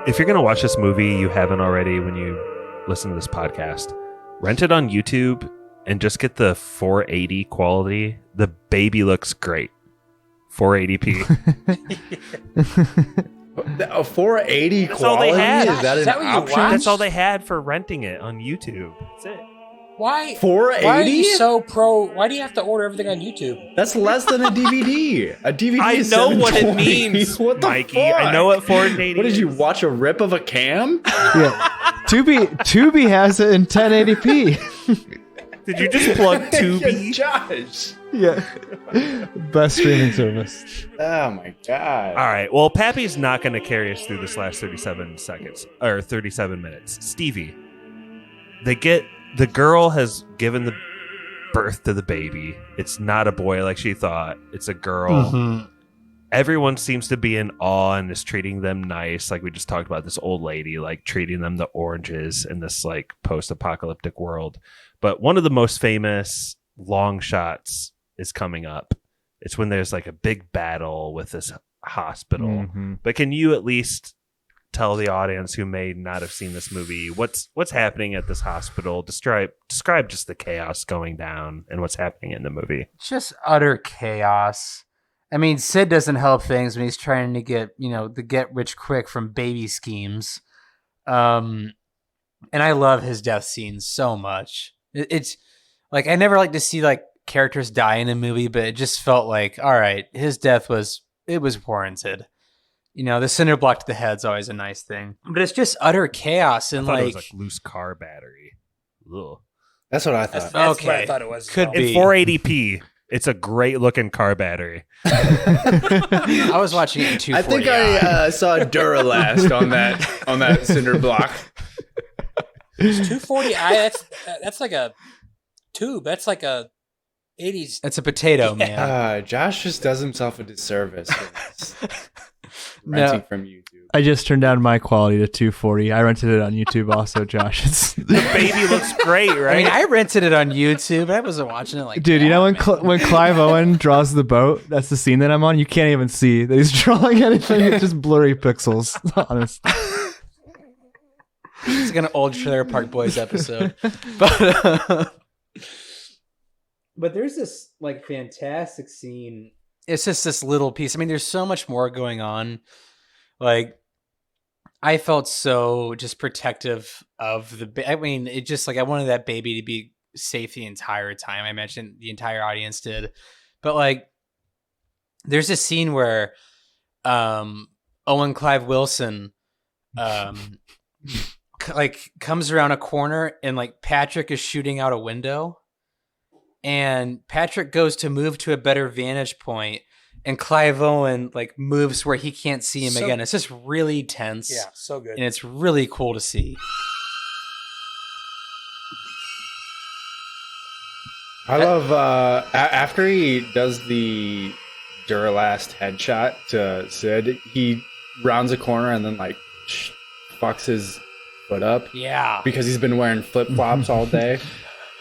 If you're going to watch this movie you haven't already when you listen to this podcast, rent it on YouTube and just get the 480 quality. The baby looks great. 480p. A 480 That's quality? all they had. Is that an option? That's all they had for renting it on YouTube. That's it. Why? 480? Why are you so pro? Why do you have to order everything on YouTube? That's less than a DVD. A DVD I is know what it 720. means, What the Mikey. fuck? I know what 480 What did you is. watch a rip of a cam? Yeah. Tubi has it in 1080p. Did you just plug Tubi? Josh. Yeah. Best streaming service. Oh my god. All right. Well, Pappy's not going to carry us through this last 37 seconds or 37 minutes. Stevie, the girl has given the birth to the baby. It's not a boy like she thought. It's a girl. Mm-hmm. Everyone seems to be in awe and is treating them nice. Like we just talked about this old lady, like treating them the oranges in this like post-apocalyptic world. But one of the most famous long shots is coming up. It's when there's like a big battle with this hospital. Mm-hmm. But can you at least tell the audience who may not have seen this movie what's happening at this hospital? Describe just the chaos going down and what's happening in the movie. Just utter chaos. I mean, Sid doesn't help things when he's trying to get, the get rich quick from baby schemes. And I love his death scenes so much. It's like, I never like to see like characters die in a movie, but it just felt like, all right, his death was warranted. The cinder block to the head's always a nice thing, but it's just utter chaos and it was like loose car battery. Ugh. That's what I thought. That's what I thought it was. Could be. In 480p, it's a great looking car battery. I was watching it in 240. I think I saw Duralast on that cinder block. 240i. That's like a tube. That's like a 80s. It's a potato, man. Josh just does himself a disservice with renting from YouTube. I just turned down my quality to 240. I rented it on YouTube also, Josh. The baby looks great, right? I mean, I rented it on YouTube. I wasn't watching it like dude, that, you know when Clive Owen draws the boat, that's the scene that I'm on. You can't even see that he's drawing anything. It's just blurry pixels, honestly. It's like an old Trailer Park Boys episode. But there's this like fantastic scene. It's just this little piece. I mean, there's so much more going on. Like, I felt so just protective of I mean, it just like I wanted that baby to be safe the entire time. I mentioned the entire audience did. But like, there's this scene where Owen Clive Wilson like comes around a corner and like Patrick is shooting out a window, and Patrick goes to move to a better vantage point, and Clive Owen like moves where he can't see him So- again. It's just really tense. Yeah, so good. And it's really cool to see. I love after he does the Duralast headshot to Sid, he rounds a corner and then like fucks his foot up. Yeah. Because he's been wearing flip flops all day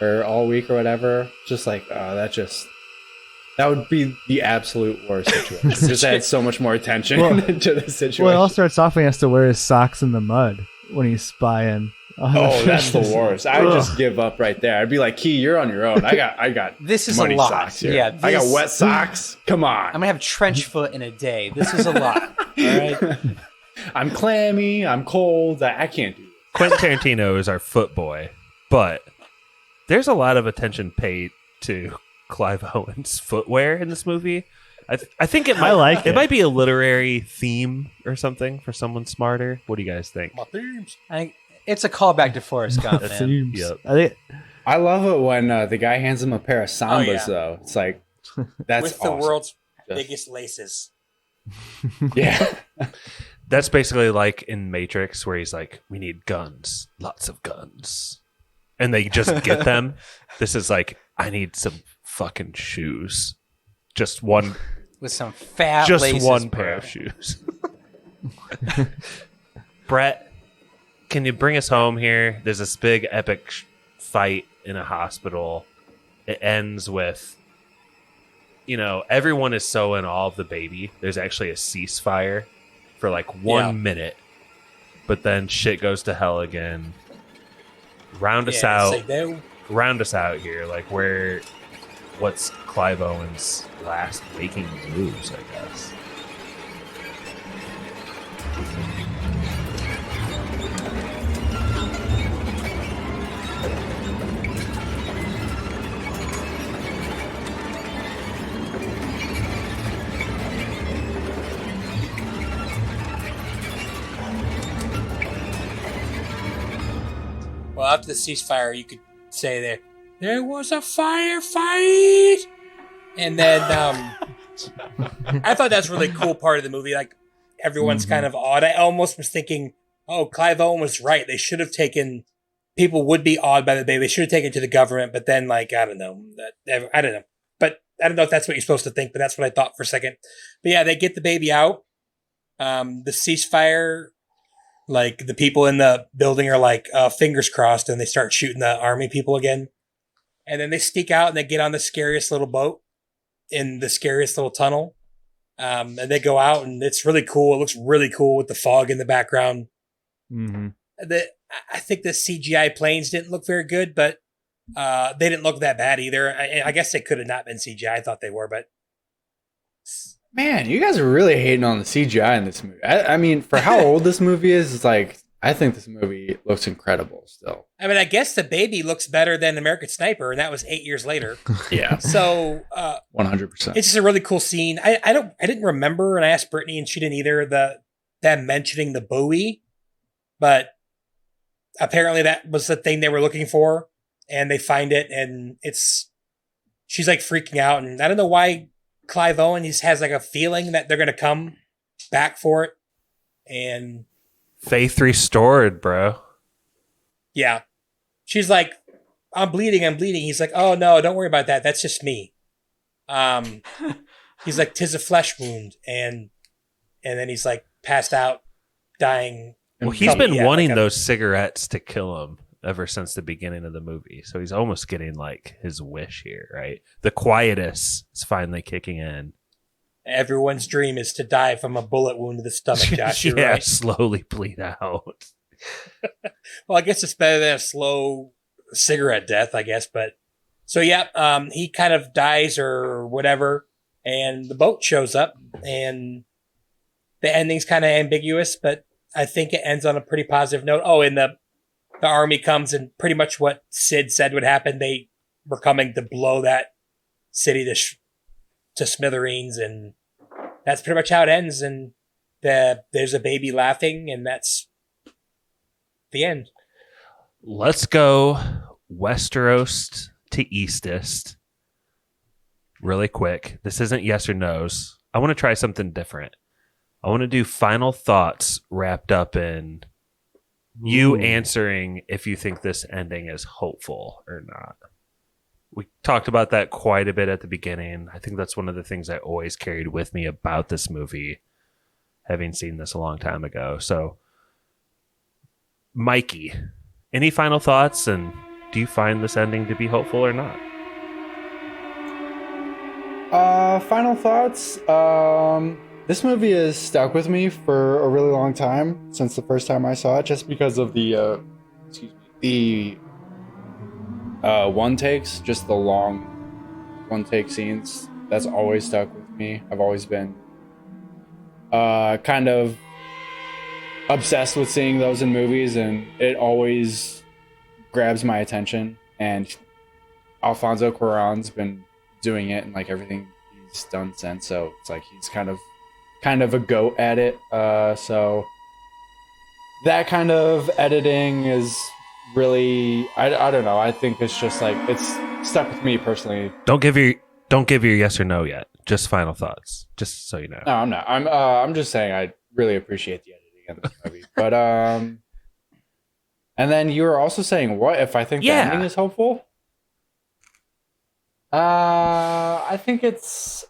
or all week or whatever. Just like that would be the absolute worst situation. Just adds so much more attention to the situation. Well, it all starts off when he has to wear his socks in the mud when he's spying. Oh, that's the worst. I would just give up right there. I'd be like, Key, you're on your own. I got This is muddy a lot. socks here. Yeah, I got this- wet socks. Come on. I'm gonna have trench foot in a day. This is a lot. All right. I'm clammy. I'm cold. I can't do it. Quentin Tarantino is our foot boy, but there's a lot of attention paid to Clive Owen's footwear in this movie. I think it might, I like it it. might be a literary theme or something for someone smarter. What do you guys think? It's a callback to Forrest Gump, man. Seems- Yep. I think I love it when the guy hands him a pair of Sambas, yeah. though. It's like, that's With the awesome. world's Just- biggest laces. Yeah. That's basically like in Matrix where he's like, we need guns, lots of guns. And they just get them. This is like, I need some fucking shoes. Just one. With some fat Just laces, one bro. pair of shoes. Brett, can you bring us home here? There's this big epic fight in a hospital. It ends with, everyone is so in awe of the baby. There's actually a ceasefire for like 1 minute, but then shit goes to hell again. Round us out. Round us out here. Like what's Clive Owen's last making moves, I guess. Well, after the ceasefire, you could say there was a firefight, and then I thought that's a really cool part of the movie. Like everyone's kind of awed. I almost was thinking, oh, Clive Owen was right. They should have taken. People would be awed by the baby. They should have taken it to the government, but then I don't know. I don't know. But I don't know if that's what you're supposed to think. But that's what I thought for a second. But yeah, they get the baby out. The ceasefire. Like the people in the building are like fingers crossed, and they start shooting the army people again. And then they sneak out and they get on the scariest little boat in the scariest little tunnel. And they go out, and it's really cool. It looks really cool with the fog in the background. Mm-hmm. I think the CGI planes didn't look very good, but they didn't look that bad either. I guess they could have not been CGI. I thought they were, but Man, you guys are really hating on the CGI in this movie. I mean, for how old this movie is, it's like, I think this movie looks incredible still. I mean, I guess the baby looks better than American Sniper, and that was 8 years later. Yeah. So 100%. It's just a really cool scene. I didn't remember, and I asked Brittany, and she didn't either, them mentioning the Bowie, but apparently that was the thing they were looking for, and they find it, and she's like freaking out, and I don't know why Clive Owen has like a feeling that they're going to come back for it, and faith restored, bro. Yeah. She's like, I'm bleeding. He's like, oh no, don't worry about that. That's just me. He's like, 'tis a flesh wound. And then he's like passed out, dying. Well, he's been wanting those cigarettes to kill him ever since the beginning of the movie. So he's almost getting like his wish here, right? The quietus is finally kicking in. Everyone's dream is to die from a bullet wound to the stomach, Josh. You're Yeah, right. slowly bleed out. Well, I guess it's better than a slow cigarette death, I guess. But so, yeah, he kind of dies or whatever. And the boat shows up, and the ending's kind of ambiguous, but I think it ends on a pretty positive note. Oh, and the army comes, and pretty much what Sid said would happen. They were coming to blow that city to smithereens, and that's pretty much how it ends. And there's a baby laughing, and that's the end. Let's go Westeros to Eastest. Really quick. This isn't yes or no's. I want to try something different. I want to do final thoughts wrapped up in you answering if you think this ending is hopeful or not. We talked about that quite a bit at the beginning. I think that's one of the things I always carried with me about this movie, having seen this a long time ago. So, Mikey, any final thoughts? And do you find this ending to be hopeful or not? Final thoughts. This movie has stuck with me for a really long time, since the first time I saw it, just because of the one takes, just the long one take scenes. That's always stuck with me. I've always been kind of obsessed with seeing those in movies, and it always grabs my attention. And Alfonso Cuarón's been doing it in like everything he's done since, so it's like he's kind of a goat at it. So that kind of editing is really, I don't know. I think it's just like, it's stuck with me personally. Don't give your yes or no yet. Just final thoughts, just so you know. No, I'm not. I'm just saying I really appreciate the editing of this movie. But and then you were also saying what if I think the ending is hopeful? I think it's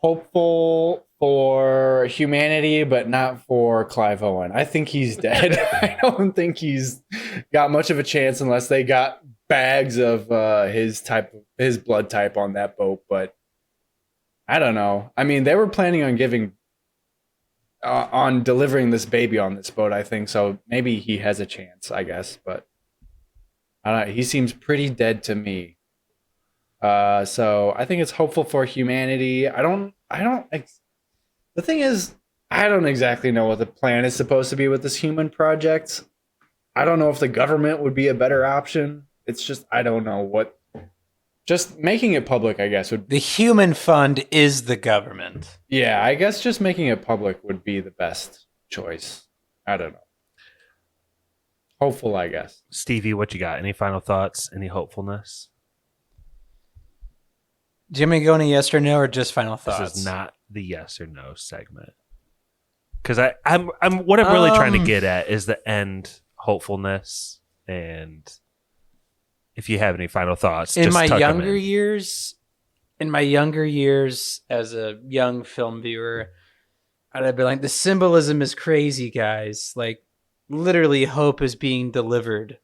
hopeful for humanity, but not for Clive Owen. I think he's dead. I don't think he's got much of a chance unless they got bags of his blood type on that boat. But I don't know. I mean, they were planning on delivering this baby on this boat, I think. So maybe he has a chance, I guess. But I don't know. He seems pretty dead to me. So I think it's hopeful for humanity. The thing is, I don't exactly know what the plan is supposed to be with this human project. I don't know if the government would be a better option. It's just, I don't know what. Just making it public, I guess, would. The human fund is the government. Yeah, I guess just making it public would be the best choice. I don't know. Hopeful, I guess. Stevie, what you got? Any final thoughts? Any hopefulness? Do you want me to go into yes or no, or just final thoughts? This is not the yes or no segment. Because I'm what I'm really trying to get at is the end hopefulness, and if you have any final thoughts, in just my tuck them younger in. years, as a young film viewer, I'd be like, the symbolism is crazy, guys. Like, literally, hope is being delivered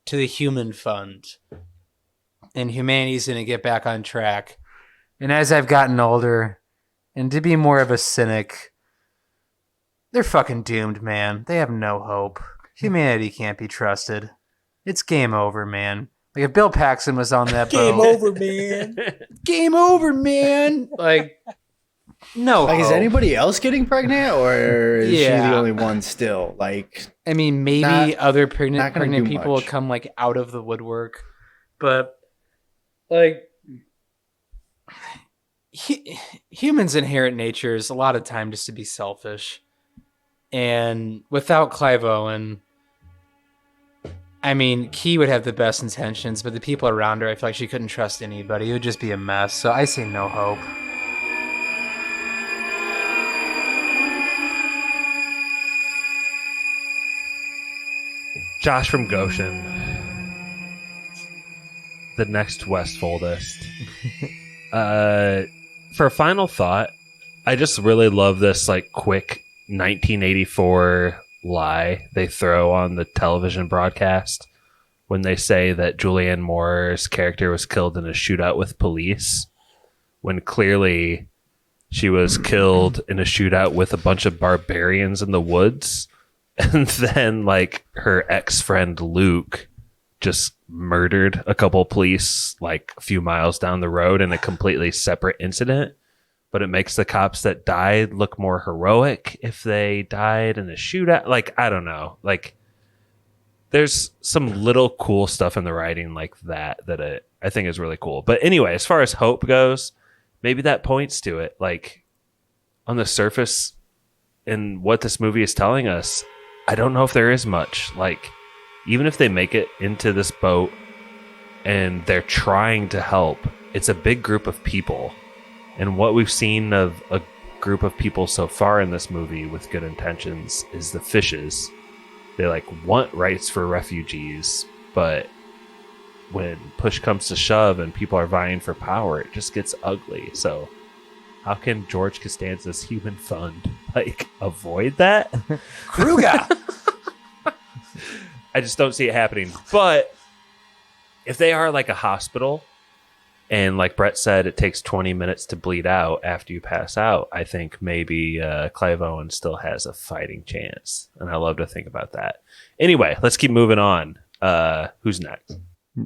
to the human fund, and humanity's going to get back on track. And as I've gotten older, and to be more of a cynic, they're fucking doomed, man. They have no hope. Humanity can't be trusted. It's game over, man. Like, if Bill Paxton was on that boat... Game over, man. Game over, man. Like, no Like, hope. is anybody else getting pregnant, or is she the only one still? Like, I mean, maybe other pregnant people will much. come, like, out of the woodwork. But, like... humans' inherent nature is a lot of time just to be selfish, and without Clive Owen, I mean, Key would have the best intentions, but the people around her, I feel like she couldn't trust anybody. It would just be a mess. So I say no hope. Josh from Goshen, the next Westfoldist. For a final thought, I just really love this like quick 1984 lie they throw on the television broadcast when they say that Julianne Moore's character was killed in a shootout with police, when clearly she was killed in a shootout with a bunch of barbarians in the woods, and then like her ex-friend Luke just murdered a couple police like a few miles down the road in a completely separate incident. But it makes the cops that died look more heroic if they died in a shootout. Like, I don't know. Like, there's some little cool stuff in the writing like that I think is really cool. But anyway, as far as hope goes, maybe that points to it. Like, on the surface, in what this movie is telling us, I don't know if there is much. Like, even if they make it into this boat and they're trying to help, it's a big group of people. And what we've seen of a group of people so far in this movie with good intentions is the fishes. They like want rights for refugees, but when push comes to shove and people are vying for power, it just gets ugly. So how can George Costanza's Human Fund like avoid that? Kruger. I just don't see it happening. But if they are like a hospital, and like Brett said, it takes 20 minutes to bleed out after you pass out, I think maybe Clive Owen still has a fighting chance. And I love to think about that. Anyway, let's keep moving on. Who's next?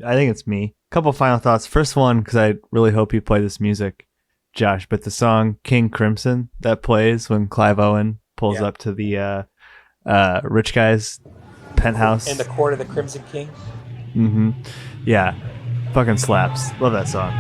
I think it's me. Couple final thoughts. First one, because I really hope you play this music, Josh, but the song King Crimson that plays when Clive Owen pulls up to the rich guy's penthouse. In the court of the Crimson King. Mm-hmm. Yeah. Fucking slaps. Love that song.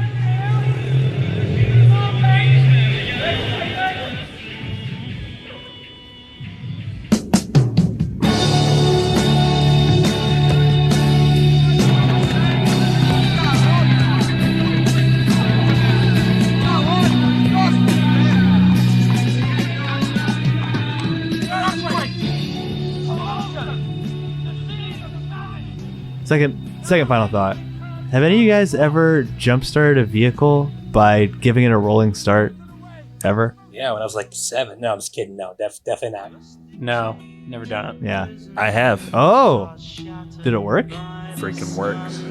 Second final thought. Have any of you guys ever jump-started a vehicle by giving it a rolling start? Ever? Yeah, when I was like 7. No, I'm just kidding. No, definitely not. No, never done it. Yeah. I have. Oh! Did it work? Freaking works.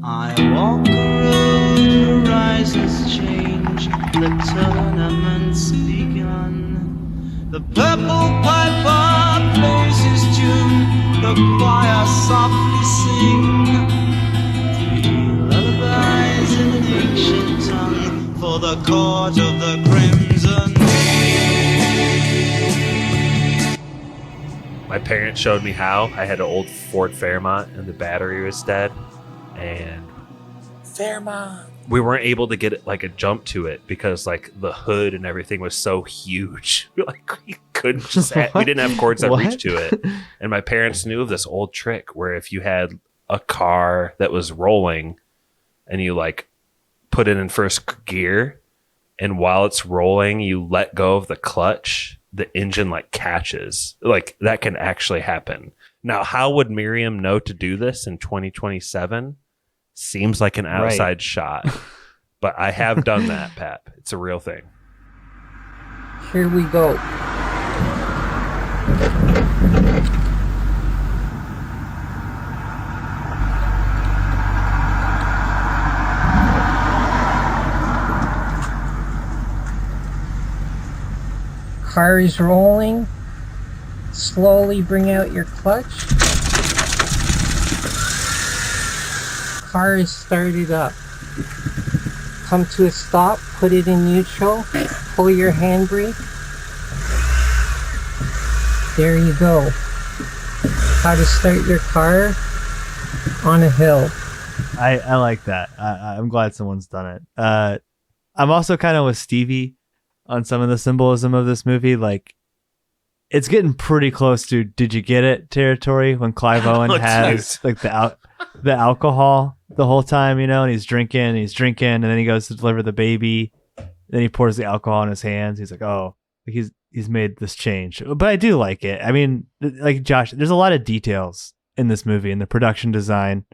I walk a road, horizons change, the tournament's begun. The purple piper plays his tune, the choir softly sing. Lullabies in an ancient tongue for the court of the crimson. My parents showed me how. I had an old Ford Fairmont and the battery was dead. And Fairmont. We weren't able to get like a jump to it because like the hood and everything was so huge. Like we couldn't just we didn't have cords that reached to it. And my parents knew of this old trick where if you had a car that was rolling and you like put it in first gear and while it's rolling you let go of the clutch, the engine like catches. Like that can actually happen. Now, how would Miriam know to do this in 2027? Seems like an outside shot. But I have done that, Pap. It's a real thing. Here we go. Car is rolling. Slowly bring out your clutch. Car is started up. Come to a stop, put it in neutral, pull your handbrake. There you go. How to start your car on a hill. I like that. I'm glad someone's done it. I'm also kind of with Stevie on some of the symbolism of this movie. Like, it's getting pretty close to "Did you get it?" territory when Clive Owen has like the alcohol the whole time, you know, and he's drinking, and then he goes to deliver the baby. Then he pours the alcohol in his hands. He's like, oh, like he's made this change. But I do like it. I mean, like Josh, there's a lot of details in this movie and the production design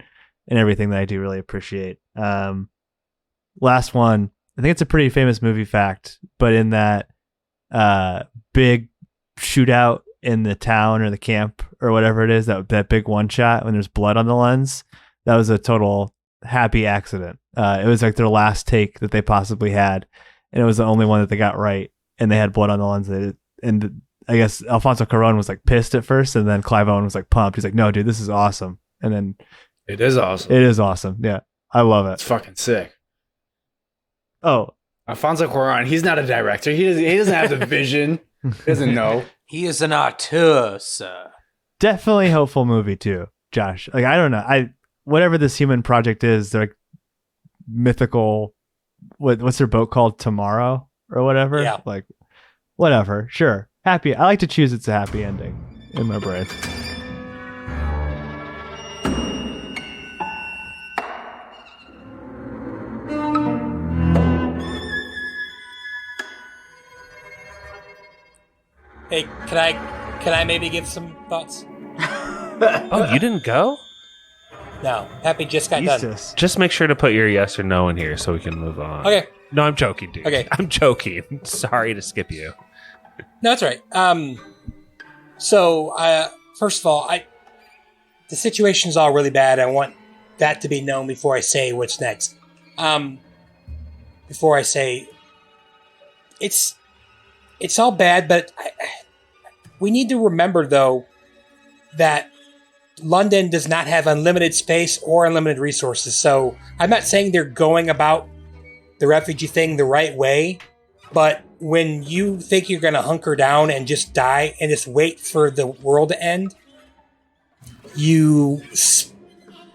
and everything that I do really appreciate. Last one, I think it's a pretty famous movie fact, but in that big shootout in the town or the camp or whatever it is, that big one shot when there's blood on the lens, that was a total happy accident. It was like their last take that they possibly had, and it was the only one that they got right, and they had blood on the lens. And I guess Alfonso Cuarón was like pissed at first, and then Clive Owen was like pumped. He's like, no, dude, this is awesome. And then it is awesome. It is awesome. Yeah, I love it. It's fucking sick. Oh, Alfonso Cuarón, he's not a director. He doesn't have the vision. He doesn't know. He is an auteur, sir. Definitely hopeful movie too, Josh. Like, I don't know. Whatever this human project is, they're like mythical. What's their boat called? Tomorrow or whatever. Yeah. Like, whatever. Sure. Happy. I like to choose it's a happy ending in my brain. Hey, can I maybe give some thoughts? Oh, you didn't go? No, Pappy just got done. Just make sure to put your yes or no in here so we can move on. Okay. No, I'm joking, dude. Okay. I'm joking. Sorry to skip you. No, that's right. So, first of all, the situation's all really bad. I want that to be known before I say what's next. Before I say it's all bad, but we need to remember, though, that London does not have unlimited space or unlimited resources. So I'm not saying they're going about the refugee thing the right way, but when you think you're going to hunker down and just die and just wait for the world to end,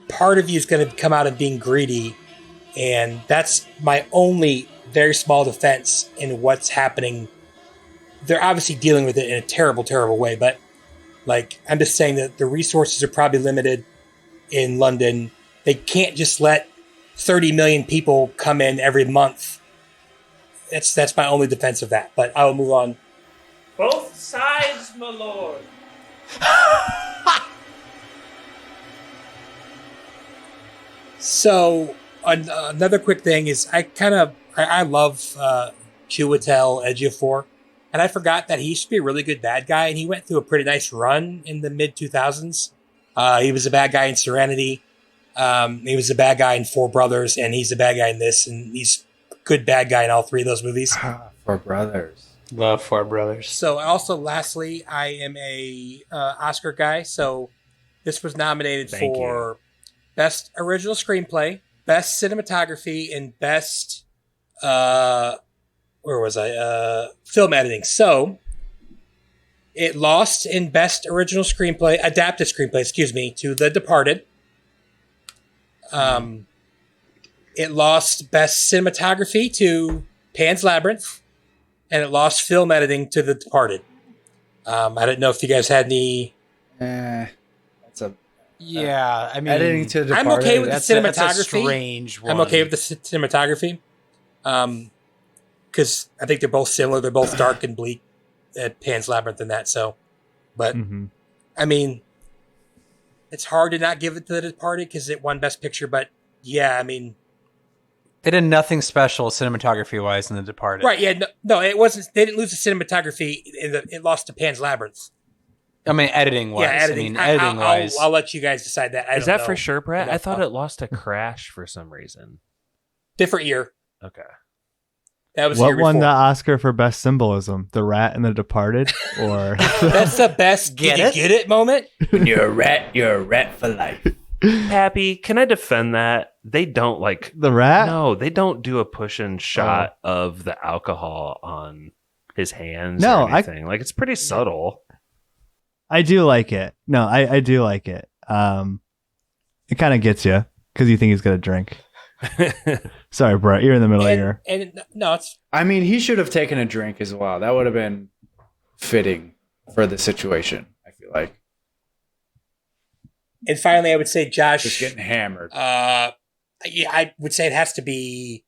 part of you is going to come out of being greedy. And that's my only very small defense in what's happening. They're obviously dealing with it in a terrible, terrible way, but I'm just saying that the resources are probably limited in London. They can't just let 30 million people come in every month. That's my only defense of that, but I will move on. Both sides, my lord. So another quick thing is I love Chiwetel Ejiofor, and I forgot that he used to be a really good bad guy, and he went through a pretty nice run in the mid 2000s. He was a bad guy in Serenity. He was a bad guy in Four Brothers, and he's a bad guy in this, and he's a good bad guy in all three of those movies. Four Brothers. Love Four Brothers. So also, lastly, I am a Oscar guy, so this was nominated for Best Original Screenplay, Best Cinematography, and Best film editing. So it lost in Best Original Screenplay, Adapted Screenplay, to The Departed. It lost Best Cinematography to Pan's Labyrinth, and it lost film editing to The Departed. I didn't know if you guys had any. That's a Yeah, I mean, editing to The I'm Departed. okay with the cinematography. That's a strange one. I'm okay with the cinematography. Because I think they're both similar. They're both dark and bleak at Pan's Labyrinth and that. So, but I mean, it's hard to not give it to The Departed because it won Best Picture. But yeah, I mean, they did nothing special cinematography wise in The Departed. Right? Yeah, no, it wasn't. They didn't lose the cinematography. It lost to Pan's Labyrinth. I mean, editing wise. Yeah, editing. Editing wise. I'll let you guys decide that. Is that for sure, Brett? I thought it lost to Crash for some reason. Different year. Okay. That was what won the Oscar for best symbolism? The rat in The Departed, or that's the best get it moment. When you're a rat for life. Pappy, can I defend that? They don't like the rat. No, they don't do a push and shot of the alcohol on his hands. No, or anything. Like it's pretty subtle. I do like it. No, I do like it. It kind of gets you because you think he's gonna drink. Sorry, Brett, you're in the middle of your. And no, it's. I mean, he should have taken a drink as well. That would have been fitting for the situation. I feel like. And finally, I would say Josh just getting hammered. Yeah, I would say it has to be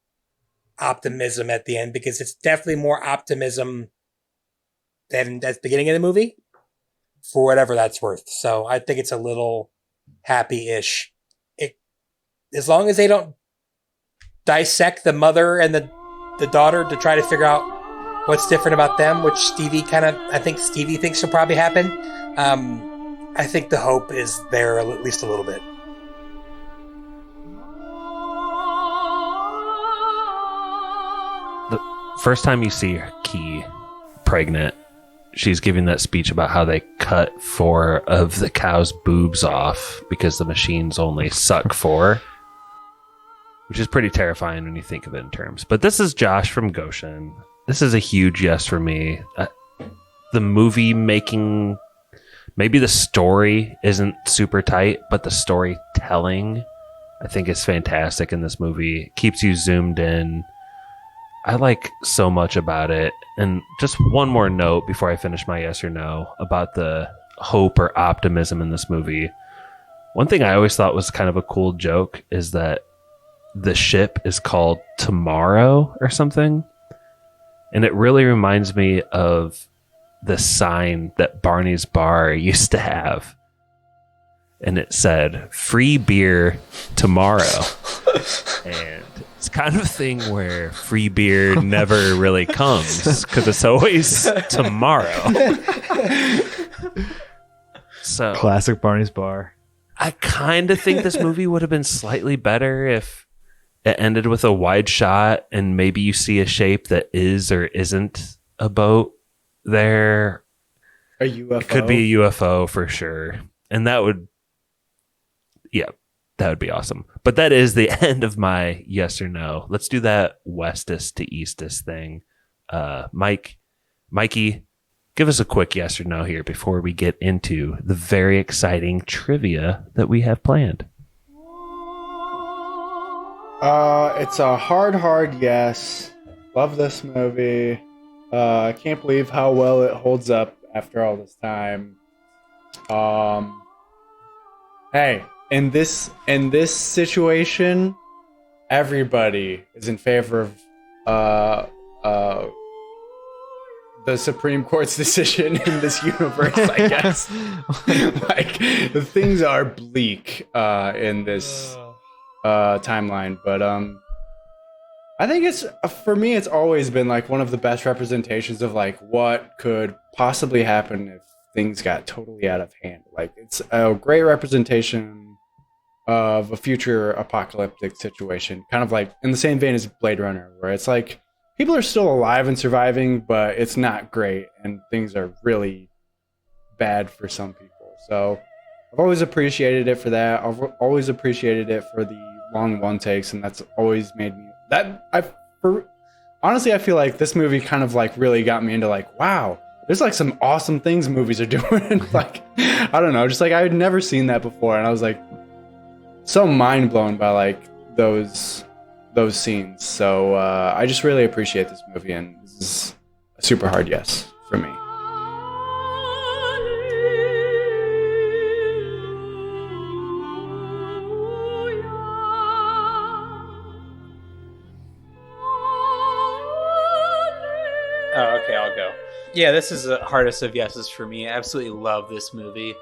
optimism at the end because it's definitely more optimism than at the beginning of the movie, for whatever that's worth. So I think it's a little happy-ish. As long as they don't dissect the mother and the daughter to try to figure out what's different about them, which I think Stevie thinks will probably happen. I think the hope is there at least a little bit. The first time you see Key pregnant, she's giving that speech about how they cut 4 of the cow's boobs off because the machines only suck 4. Which is pretty terrifying when you think of it in terms. But this is Josh from Goshen. This is a huge yes for me. The movie making, maybe the story isn't super tight, but the storytelling, I think, is fantastic in this movie. It keeps you zoomed in. I like so much about it. And just one more note before I finish my yes or no about the hope or optimism in this movie. One thing I always thought was kind of a cool joke is that the ship is called Tomorrow or something. And it really reminds me of the sign that Barney's Bar used to have. And it said, free beer tomorrow. And it's kind of a thing where free beer never really comes because it's always tomorrow. So classic Barney's Bar. I kind of think this movie would have been slightly better if it ended with a wide shot and maybe you see a shape that is or isn't a boat there. A UFO. It could be a UFO for sure. And that would be awesome. But that is the end of my yes or no. Let's do that westest to eastest thing. Mikey, give us a quick yes or no here before we get into the very exciting trivia that we have planned. It's a hard yes. Love this movie. I can't believe how well it holds up after all this time. Hey, in this situation, everybody is in favor of the Supreme Court's decision in this universe, I guess. Like, the things are bleak in this timeline, but I think it's, for me, it's always been like one of the best representations of like what could possibly happen if things got totally out of hand. Like, it's a great representation of a future apocalyptic situation, kind of like in the same vein as Blade Runner, where it's like people are still alive and surviving, but it's not great and things are really bad for some people. So I've always appreciated it for that. I've always appreciated it for the long one takes, and that's always made me honestly, I feel like this movie kind of like really got me into like, wow, there's like some awesome things movies are doing. Like, I don't know, just like I had never seen that before, and I was like so mind blown by like those scenes. So I just really appreciate this movie, and this is a super hard yes for me. Oh, okay, I'll go. Yeah, this is the hardest of yeses for me. I absolutely love this movie.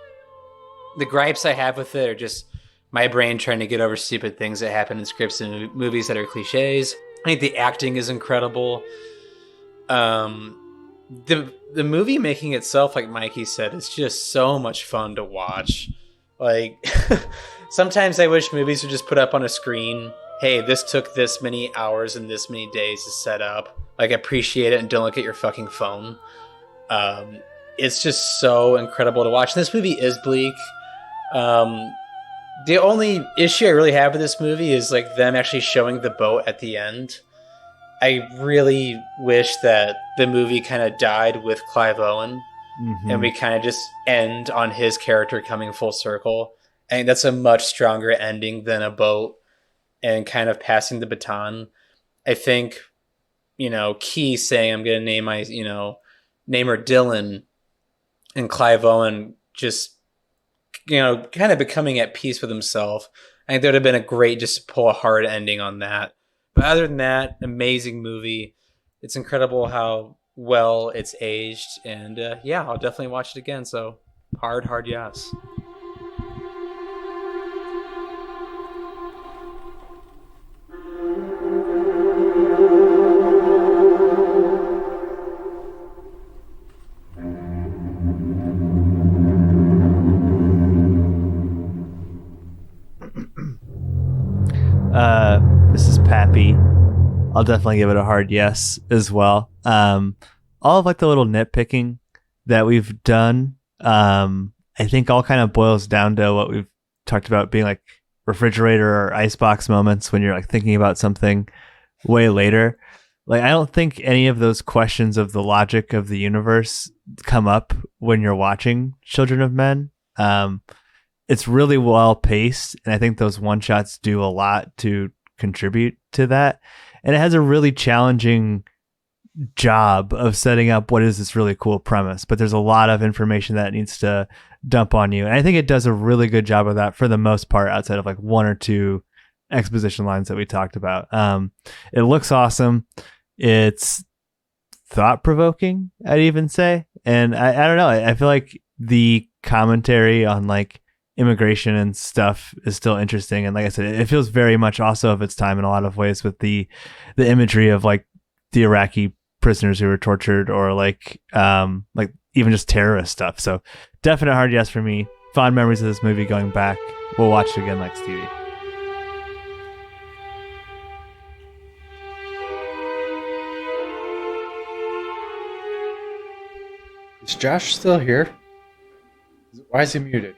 The gripes I have with it are just my brain trying to get over stupid things that happen in scripts and movies that are cliches. I think the acting is incredible. The movie making itself, like Mikey said, it's just so much fun to watch. Like, sometimes I wish movies would just put up on a screen, hey, this took this many hours and this many days to set up. Like, appreciate it and don't look at your fucking phone. It's just so incredible to watch. And this movie is bleak. The only issue I really have with this movie is like them actually showing the boat at the end. I really wish that the movie kind of died with Clive Owen, and we kind of just end on his character coming full circle. I think that's a much stronger ending than a boat and kind of passing the baton. I think, Key saying I'm going to name my, name her Dylan, and Clive Owen just, kind of becoming at peace with himself. I think there would have been a great just to pull a hard ending on that. But other than that, amazing movie. It's incredible how well it's aged. And I'll definitely watch it again. So hard yes. This is Pappy. I'll definitely give it a hard yes as well. All of like the little nitpicking that we've done, I think all kind of boils down to what we've talked about being like refrigerator or icebox moments when you're like thinking about something way later. Like, I don't think any of those questions of the logic of the universe come up when you're watching Children of Men. It's really well paced, and I think those one shots do a lot to contribute to that. And it has a really challenging job of setting up what is this really cool premise, but there's a lot of information that it needs to dump on you. And I think it does a really good job of that for the most part, outside of like one or two exposition lines that we talked about. It looks awesome. It's thought-provoking, I'd even say. And I don't know. I feel like the commentary on like immigration and stuff is still interesting. And like I said, it feels very much also of its time in a lot of ways with the imagery of like the Iraqi prisoners who were tortured or like even just terrorist stuff. So definite hard yes for me. Fond memories of this movie going back. We'll watch it again like Stevie. Is Josh still here? Why is he muted?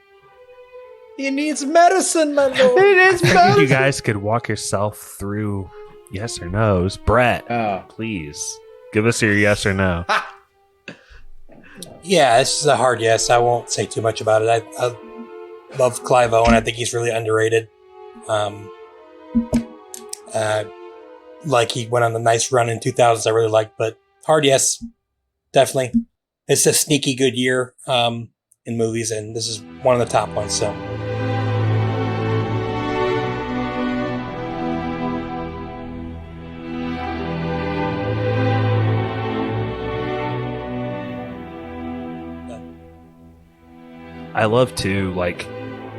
He needs medicine, my lord. I think you guys could walk yourself through yes or no's. Brett, please give us your yes or no. Yeah, this is a hard yes. I won't say too much about it. I love Clive Owen. I think he's really underrated. Like he went on a nice run in 2000s. I really liked, but hard yes, definitely. It's a sneaky good year in movies, and this is one of the top ones. So. I love too, like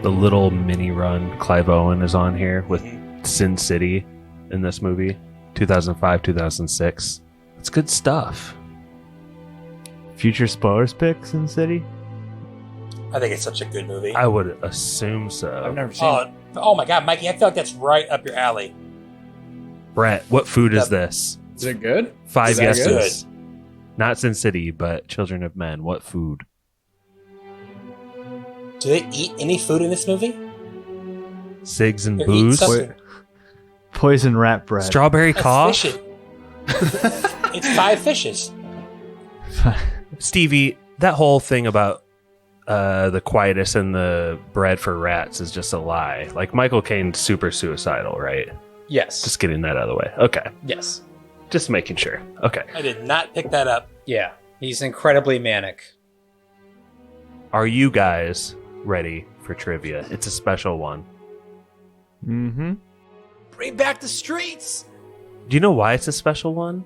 the little mini run Clive Owen is on here with Sin City in this movie, 2005, 2006. It's good stuff. Future spoilers pick Sin City? I think it's such a good movie. I would assume so. I've never seen it. Oh my God, Mikey, I feel like that's right up your alley. Brett, what food is this? Is it good? 5 Is that yeses. Not Sin City, but Children of Men. What food? Do they eat any food in this movie? Cigs and They're booze? eating something. Poison rat bread. Strawberry That's cough? fishing. It's 5 fishes. Stevie, that whole thing about the quietus and the bread for rats is just a lie. Like, Michael Caine's super suicidal, right? Yes. Just getting that out of the way. Okay. Yes. Just making sure. Okay. I did not pick that up. Yeah. He's incredibly manic. Are you guys ready for trivia? It's a special one. Mm-hmm. Bring back the streets. Do you know why it's a special one?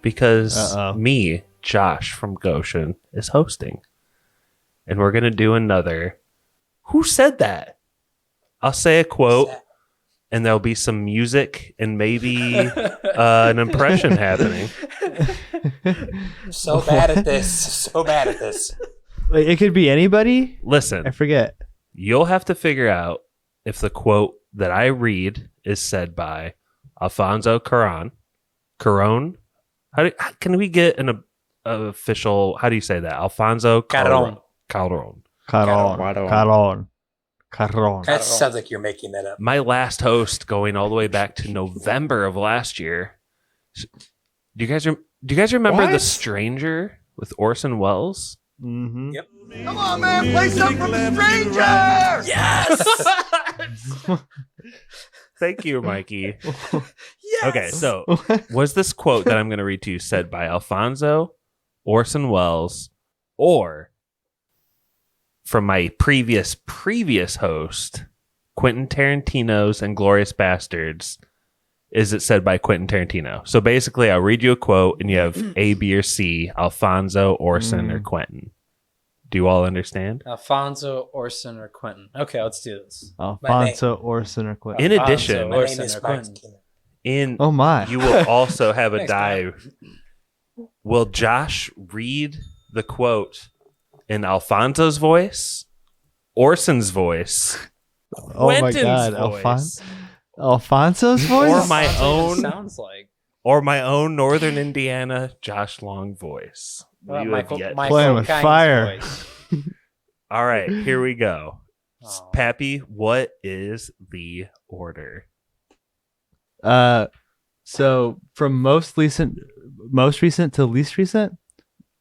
Because Uh-oh. me, Josh from Goshen, is hosting. And we're going to do another. Who said that? I'll say a quote, and there'll be some music and maybe an impression happening. So bad at this. So bad at this. Wait, it could be anybody? Listen, I forget. you'll have to figure out if the quote that I read is said by Alfonso Cuarón. Cuarón? Can we get an official? How do you say that? Alfonso Cuarón. Cuarón. That sounds like you're making that up. My last host, going all the way back to November of last year. Do you guys remember What? The Stranger with Orson Welles? Mm-hmm. Yep. Come on, man, play something from The Stranger! Yes! Thank you, Mikey. Yes! Okay, so was this quote that I'm going to read to you said by Alfonso, Orson Welles, or from my previous host, Quentin Tarantino's Inglourious Bastards? Is it said by Quentin Tarantino? So basically, I'll read you a quote, and you have A, B, or C: Alfonso, Orson, or Quentin. Do you all understand? Alfonso, Orson, or Quentin. Okay, let's do this. Alfonso, Orson, or Quentin. In addition, My name is Quentin. Oh my! You will also have a Thanks, dive. Will Josh read the quote in Alfonso's voice, Orson's voice, Oh my Quentin's God! voice, Alfonso's voice, or my own, Sounds like Northern Indiana Josh Long voice? Well, You have yet- Playing with Caine's fire. voice. All right, here we go. Oh. Pappy, what is the order? So from most recent to least recent.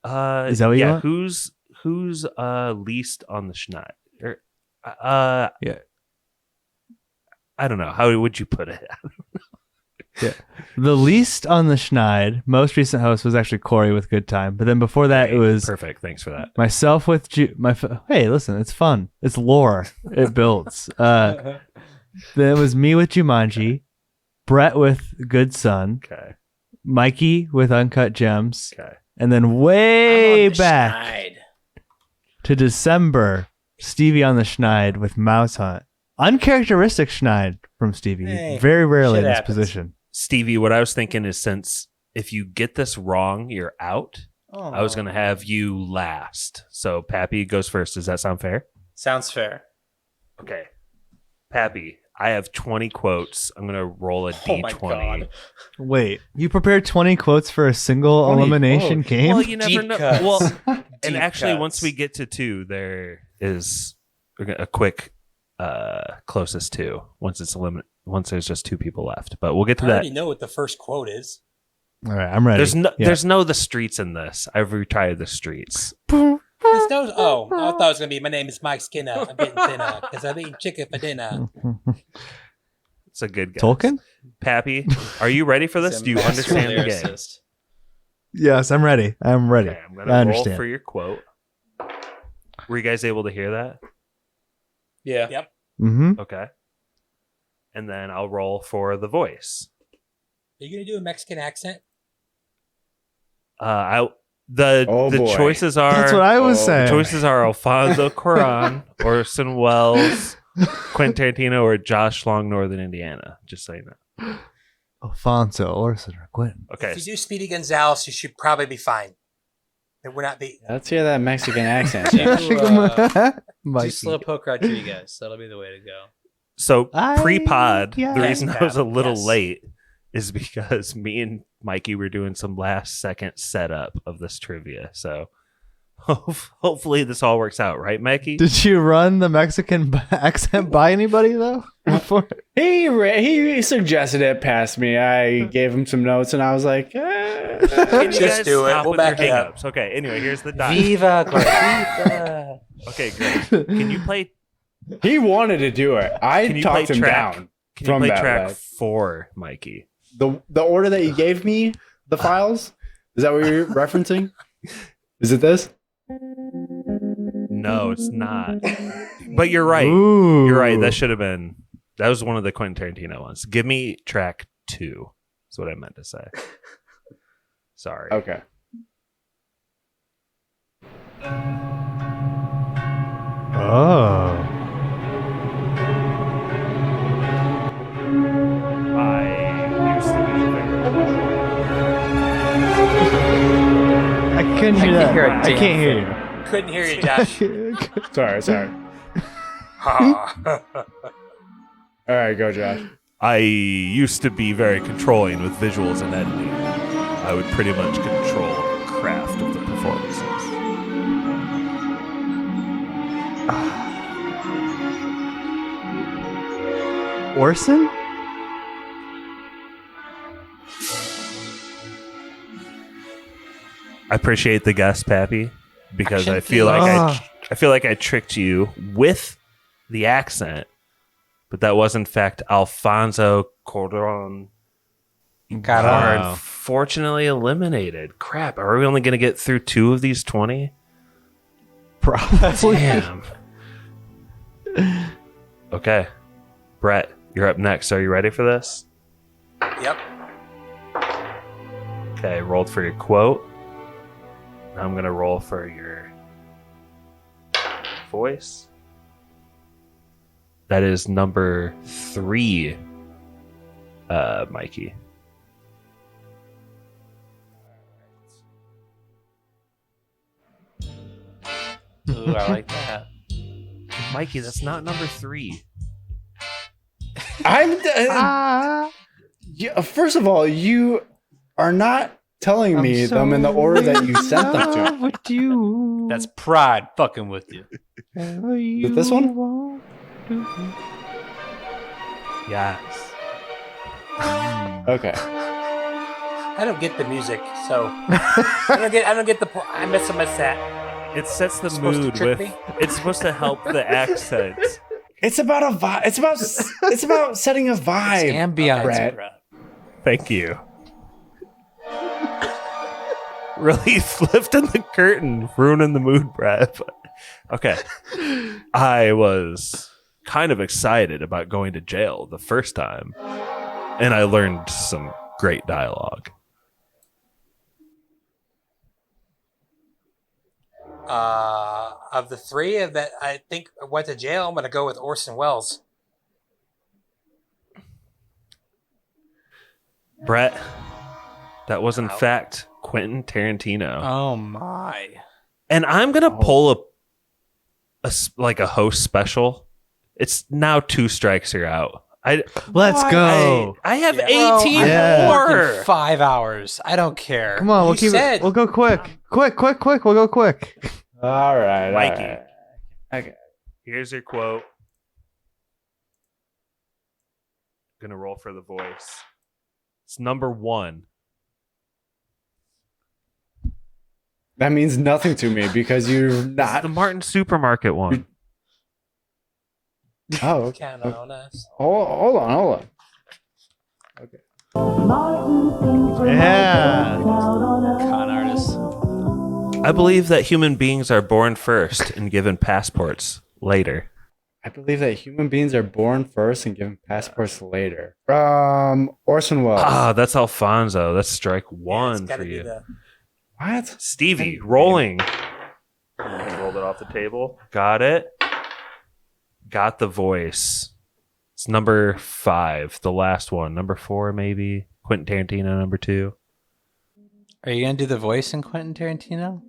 Is that what you want? Who's least on the schneid? Yeah. I don't know. How would you put it? Yeah. The least on the schneid, most recent host was actually Corey with Good Time. But then before that, it was Perfect. Thanks for that. myself with hey, listen, it's fun. It's lore. It builds. Then it was me with Jumanji, Brett with Good Son, Okay. Mikey with Uncut Gems, Okay. And then way the back schneid. to December, Stevie on the schneid with Mouse Hunt. Uncharacteristic schneid from Stevie. Hey, Very rarely shit in this happens. position. Stevie, what I was thinking is since if you get this wrong, you're out. I was going to have you last. So Pappy goes first. Does that sound fair? Sounds fair. Okay. Pappy, I have 20 quotes. I'm going to roll a Oh my D20. God. Wait, you prepared 20 quotes for a single 20 elimination quotes. game? Well, you never Deep know. cuts. Well, and Deep actually, cuts. once we get to 2, there is a quick closest 2. Once there's just 2 people left, but we'll get to I that. already know what the first quote is. All right, I'm ready. There's no the streets in this. I've retired the streets. This knows, I thought it was going to be, my name is Mike Skinner. I'm getting thinner because I'm eating chicken for dinner. It's a good guess. Tolkien? Pappy, are you ready for this? Do you understand the game? Yes, I'm ready. I'm ready. Okay, I'm I gonna roll understand. for your quote. Were you guys able to hear that? Yeah. Yep. Mm-hmm. Okay. And then I'll roll for the voice. Are you going to do a Mexican accent? The boy. choices are. That's what I was the saying. choices are Alfonso Cuarón, Orson Welles, Quentin Tarantino, or Josh Long, Northern Indiana. Just saying that. Alfonso, Orson, or Quentin. Okay. If you do Speedy Gonzales, you should probably be fine. It would not be. Let's hear that Mexican accent. Do Mikey. Slowpoke Rodriguez. That'll be the way to go. So pre-pod, yeah. the reason I was a little Yes. late is because me and Mikey were doing some last-second setup of this trivia. So hopefully this all works out, right, Mikey? Did you run the Mexican accent by anybody though? Before? He suggested it past me. I gave him some notes, and I was like, Can you Just guys do it. stop We'll with your back it up. hang-ups? Okay, anyway, here's the dot. Viva Gordita. Okay, great. Can you play he wanted to do it. I Can you talked play him track? down Can you from play that. track Like, 4, Mikey? the order that you gave me, the files, is that what you're referencing? Is it this? No, it's not. But you're right. Ooh. You're right. That was one of the Quentin Tarantino ones. Give me track 2. That's what I meant to say. Sorry. Okay. Oh. I used to be I couldn't hear that. hear a I damn can't hear you. Couldn't hear you, Josh. Sorry. Ha. All right, go, Josh. I used to be very controlling with visuals and editing. I would pretty much control the craft of the performances. Orson? I appreciate the guess, Pappy, because I feel Ah. like I tricked you with the accent, but that was in fact Alfonso Cuarón. Are unfortunately eliminated. Crap, are we only going to get through 2 of these 20? Probably. Damn. Okay. Brett, you're up next. Are you ready for this? Yep. Okay, rolled for your quote. Now I'm going to roll for your voice. That is number 3, Mikey. Ooh, I like that. Mikey, that's not number 3. I'm. First of all, you are not telling me them in the order that you sent them to. With you. That's pride fucking with you. Is it this one? Yes. Okay. I don't get the music, so I don't get the point. I miss that. It sets the Supposed to mood trick with. me? It's supposed to help the accent. It's about a vibe. It's about setting a vibe. Ambiance, Brett. Brett. Thank you. Really lifting the curtain, ruining the mood, Brad. But, okay. I was kind of excited about going to jail the first time, and I learned some great dialogue. Of the three that I think went to jail, I'm going to go with Orson Welles. Brett, that was in fact Quentin Tarantino. Oh my! And I'm gonna pull a host special. It's now 2 strikes, you're out. Let's go. I have Yeah. 18 Yeah. more. 5 hours. I don't care. Come on, we'll keep it. We'll go quick. Quick. We'll go quick. All right, Mikey. all right. Okay. Here's your quote. Gonna roll for the voice. It's number 1. That means nothing to me because you're This is not the Martin Supermarket one. Oh, okay. Count on us. Hold on. Okay. Yeah. Con artists. I believe that human beings are born first and given passports later. I believe that human beings are born first and given passports later. From Orson Welles. Ah, that's Alfonso. That's strike 1 gotta for be you. What? Stevie, rolling. Rolled it off the table. Got it. Got the voice. It's number 5, the last one. Number 4, maybe. Quentin Tarantino, number 2. Are you gonna do the voice in Quentin Tarantino?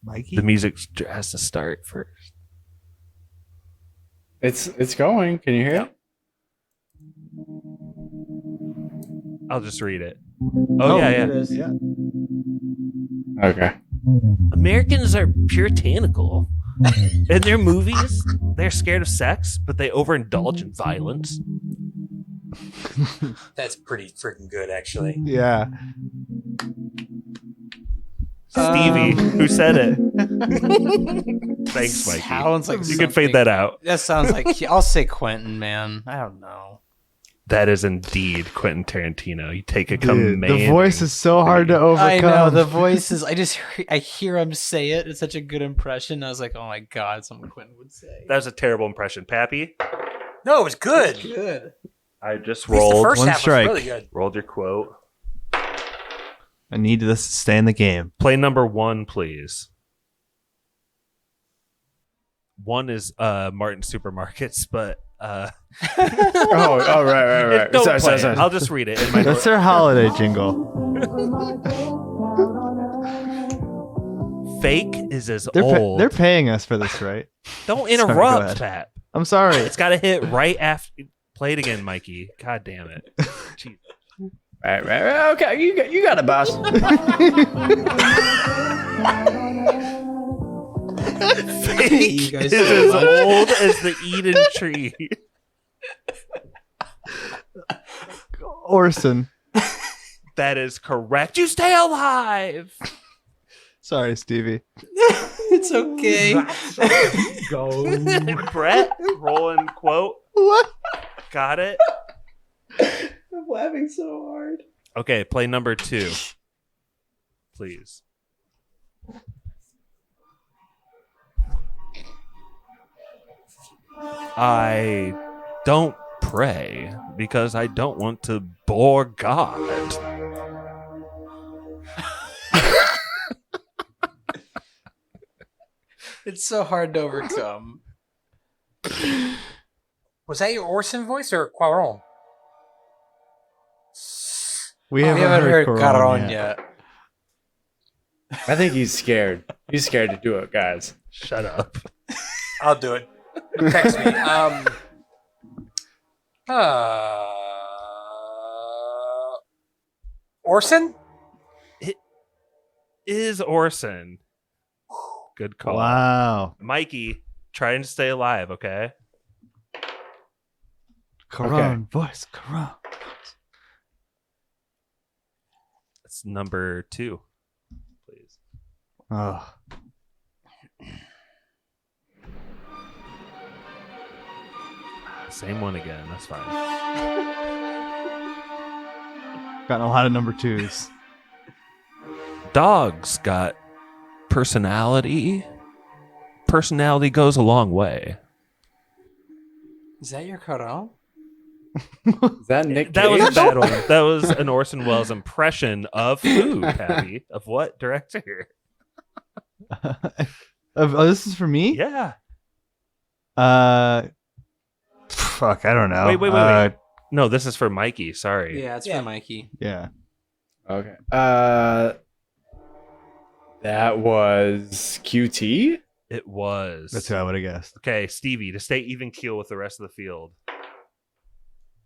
Mikey? The music has to start first. It's going. Can you hear it? I'll just read it. Oh, yeah. It is. Yeah. Okay. Americans are puritanical. In their movies, they're scared of sex, but they overindulge in violence. That's pretty freaking good, actually. Yeah. Stevie, who said it? Thanks, Mikey. Sounds like you can fade that out. That sounds like I'll say Quentin, man. I don't know. That is indeed Quentin Tarantino. You take a Dude, command. the voice is so hard to overcome. I know the voice is. I hear him say it. It's such a good impression. I was like, oh my god, something Quentin would say. That was a terrible impression, Pappy. No, it was good. Good. I just At least the rolled first one half strike. was really good. rolled your quote. I need this to stay in the game. Play number 1, please. 1 is Martin Supermarkets, but Oh, right. don't Sorry, play sorry. it. I'll just read it. In my That's their holiday jingle. Fake is as They're old. they're paying us for this, right? Don't Sorry, go interrupt, ahead. Pat. I'm sorry. It's got to hit right after. Play it again, Mikey. God damn it. Jeez. Right. Okay, you got it, boss. Fake You guys is so as much. old as the Eden tree. Orson. That is correct. You stay alive. Sorry, Stevie. It's okay. Go. Brett, rolling quote. What? Got it. I'm laughing so hard. Okay, play number 2. Please. I don't pray because I don't want to bore God. It's so hard to overcome. Was that your Orson voice or Cuarón? We We haven't haven't heard Cuarón Cuarón yet. I think he's scared. He's scared to do it, guys. Shut up. I'll do it. Text me. Orson? It is Orson. Good call. Wow. Mikey, try and stay alive, okay? Cuarón, voice, Cuarón. It's number 2, please. Oh. Same one again. That's fine. Gotten a lot of number 2s. Dogs got personality. Personality goes a long way. Is that your Cuarón? Is that Nick That was a Cage? bad one. That was an Orson Welles impression of who, Pappy? Of what director? Oh, this is for me? Yeah. Fuck, I don't know. Wait. No, this is for Mikey. Sorry. Yeah, it's for Mikey. Yeah. Okay. That was QT? It was. That's who I would have guessed. Okay, Stevie, to stay even keel with the rest of the field.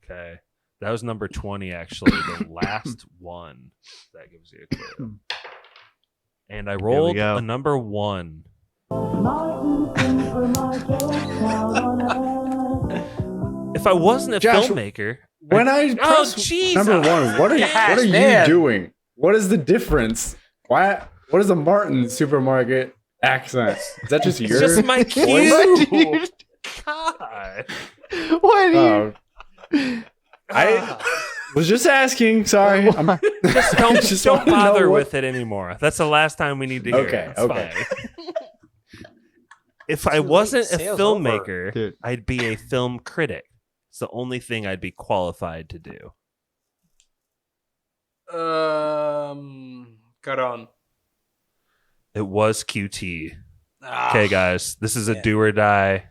Okay. That was number 20, actually. The last one. That gives you a clue. And I rolled a number 1. If I wasn't a filmmaker... When I press number 1, what are you doing? What is the difference? Why? What is the Martin supermarket accent? Is that just yours? Just my cue. God. What are you... I was just asking. Sorry. Just don't bother with it anymore. That's the last time we need to hear it. It's fine. If I wasn't a filmmaker, I'd be a film critic. It's the only thing I'd be qualified to do. Cuarón. It was QT. Okay, guys. This is a do or die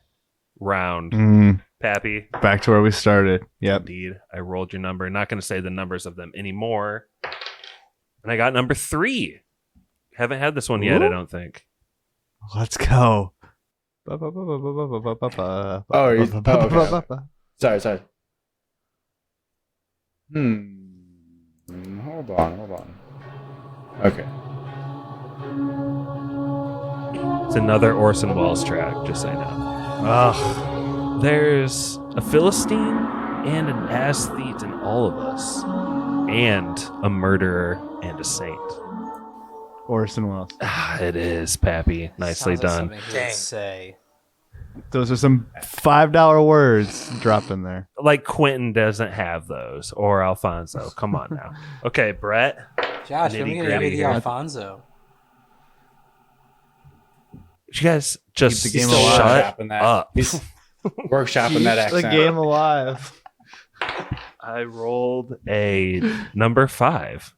round. Pappy. Back to where we started. Yep. Indeed. I rolled your number. Not going to say the numbers of them anymore. And I got number 3. Haven't had this one yet, I don't think. Let's go. Okay. Sorry. Hold on. Okay. It's another Orson Welles track, just so you know. There's a Philistine and an aesthete in all of us, and a murderer and a saint. Orson Welles. It is, Pappy. Nicely done. Say. Those are some $5 words dropped in there. Like Quentin doesn't have those, or Alfonso. Come on now. Okay, Brett. Josh, let me get the Alfonso. You guys just keep the game shut alive. up. He's workshopping that accent. The game alive. I rolled a number 5.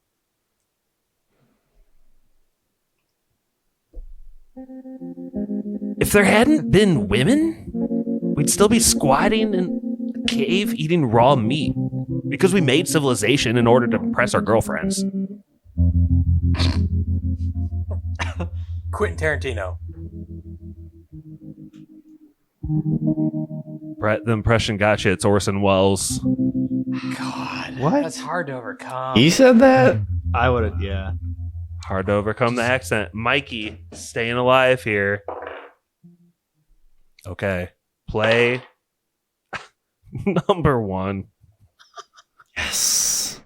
If there hadn't been women, we'd still be squatting in a cave eating raw meat because we made civilization in order to impress our girlfriends. Quentin Tarantino. Brett, the impression got you. It's Orson Welles. God, what? That's hard to overcome. He said that? I would have, yeah. Hard to overcome the accent. Mikey, staying alive here. Okay. Play number 1. Yes.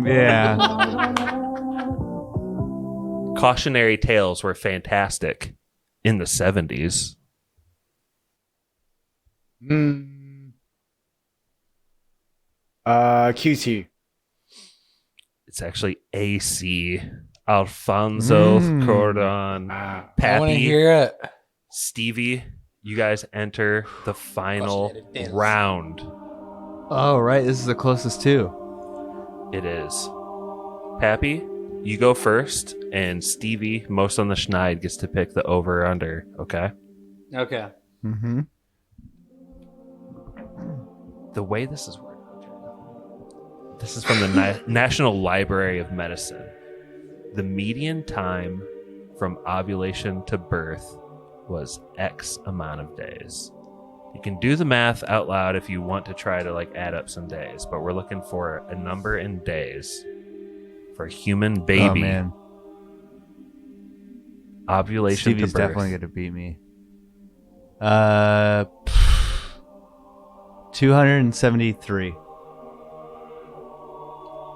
Yeah. Cautionary tales were fantastic in the 70s. QT. It's actually AC. Alfonso Cuarón. Pappy. I want to hear it. Stevie, you guys enter the final round. Oh, right. This is the closest too. It is. Pappy, you go first, and Stevie, most on the schneid, gets to pick the over or under, okay? Okay. Mm-hmm. The way this is working, this is from the National Library of Medicine. The median time from ovulation to birth was X amount of days. You can do the math out loud if you want to try to add up some days, but we're looking for a number in days for a human baby. Oh, man. Ovulation Stevie's to birth. definitely going to beat me. 273.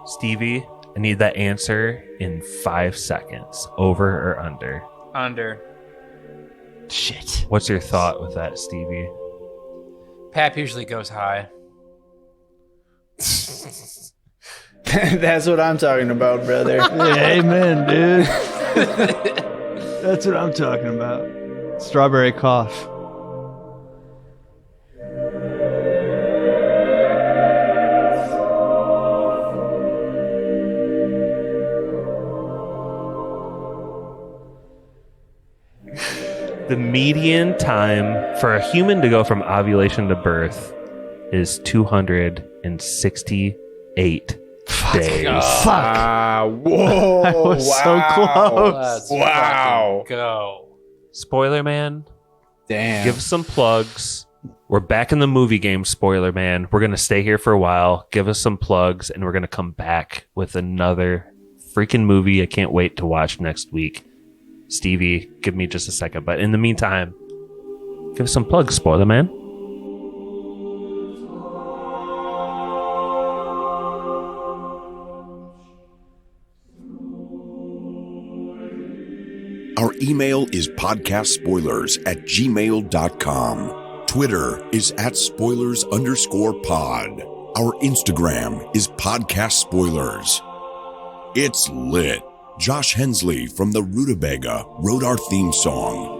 Stevie, I need that answer in 5 seconds. Over or under? Under. Shit. What's your thought with that, Stevie? Pap usually goes high. That's what I'm talking about, brother. Yeah, amen, dude. That's what I'm talking about. Strawberry cough. The median time for a human to go from ovulation to birth is 268 days. Whoa! I was so close. Wow! Go. Spoiler man, Damn. give us some plugs. We're back in the movie game, Spoiler man. We're going to stay here for a while. Give us some plugs, and we're going to come back with another freaking movie I can't wait to watch next week. Stevie, give me just a second. But in the meantime, give us some plugs, Spoiler man. Our email is podcastspoilers@gmail.com. Twitter is @spoilers_pod. Our Instagram is podcast spoilers. It's lit. Josh Hensley from the Rutabaga wrote our theme song.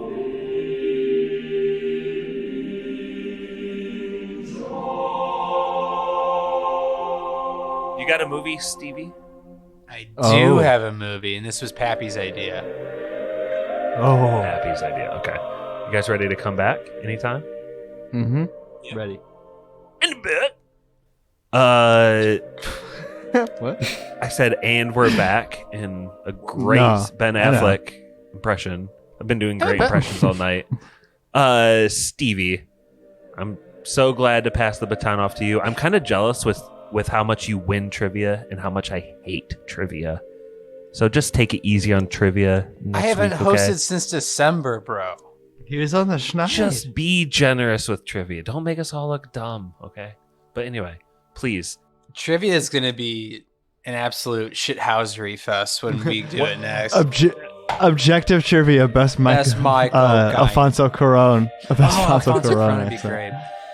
You got a movie, Stevie? I do have a movie, and this was Pappy's idea. Oh. Pappy's idea. Okay. You guys ready to come back anytime? Mm-hmm. Ready. In a bit. What? I said, and we're back in a great Ben Affleck impression. I've been doing great impressions all night. Stevie, I'm so glad to pass the baton off to you. I'm kind of jealous with how much you win trivia and how much I hate trivia. So just take it easy on trivia. I haven't hosted since December, bro. He was on the schneid. Just be generous with trivia. Don't make us all look dumb, okay? But anyway, please. Trivia is going to be an absolute shithousery fest when we do it next. Objective trivia, best Michael Alfonso Cuarón. Alfonso Cuarón would be great.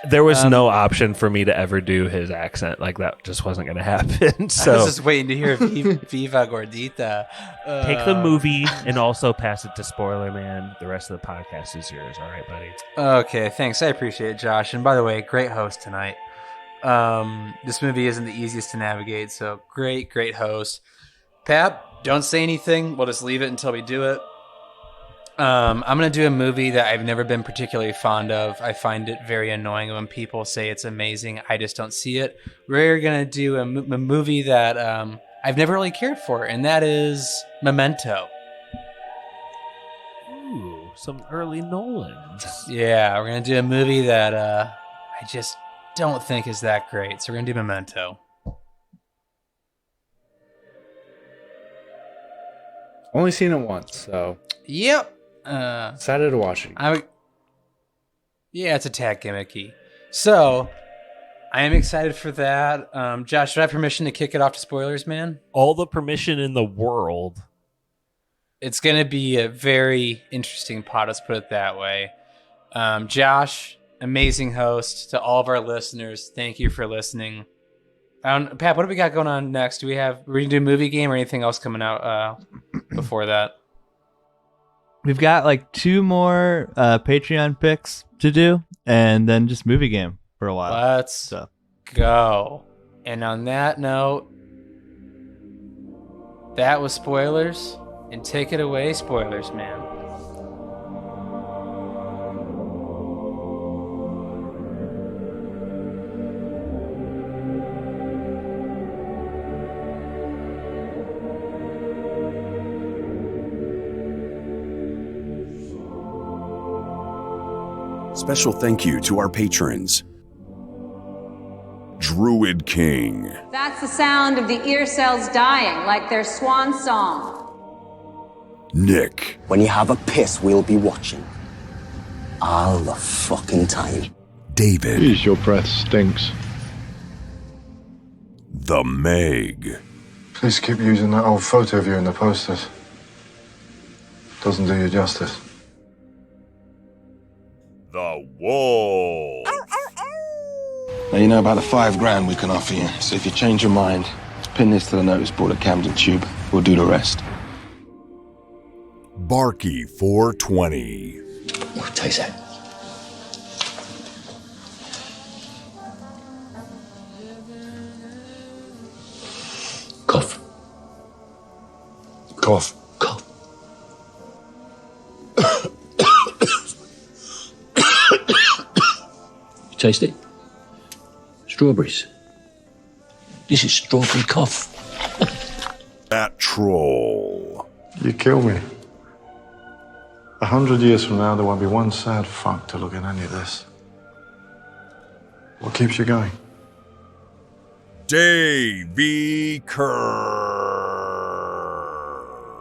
There was no option for me to ever do his accent. Like, that just wasn't going to happen. So I was just waiting to hear Viva Gordita. Take the movie and also pass it to Spoiler Man. The rest of the podcast is yours. All right, buddy? Okay, thanks. I appreciate it, Josh. And by the way, great host tonight. This movie isn't the easiest to navigate, so great host. Pap, don't say anything. We'll just leave it until we do it. I'm going to do a movie that I've never been particularly fond of. I find it very annoying when people say it's amazing. I just don't see it. We're going to do a movie that I've never really cared for, and that is Memento. Ooh, some early Nolan. Yeah, we're going to do a movie that I just don't think is that great. So we're going to do Memento. Only seen it once, so. Yep. Excited to watch it. Yeah, it's a tad gimmicky. So, I am excited for that. Josh, do I have permission to kick it off to spoilers, man? All the permission in the world. It's going to be a very interesting pod, let's put it that way. Josh, amazing host. To all of our listeners, thank you for listening. Pat, what do we got going on next? We're going to do a movie game or anything else coming out before that? We've got like 2 more Patreon picks to do, and then just movie game for a while. Let's go. And on that note, that was spoilers. And take it away, spoilers, man. Special thank you to our patrons. Druid King. That's the sound of the ear cells dying, like their swan song. Nick. When you have a piss, we'll be watching. All the fucking time. David. Jeez, your breath stinks. The Meg. Please keep using that old photo of you in the posters. Doesn't do you justice. The Wall. Now you know about the $5,000 we can offer you. So if you change your mind, pin this to the notice board at Camden Tube. We'll do the rest. Barky 420. What taste that? Cough. Cough. Cough. Taste it. Strawberries. This is strawberry cough. That troll. You kill me. 100 years from now, there won't be one sad fuck to look at any of this. What keeps you going? Davy Kerr.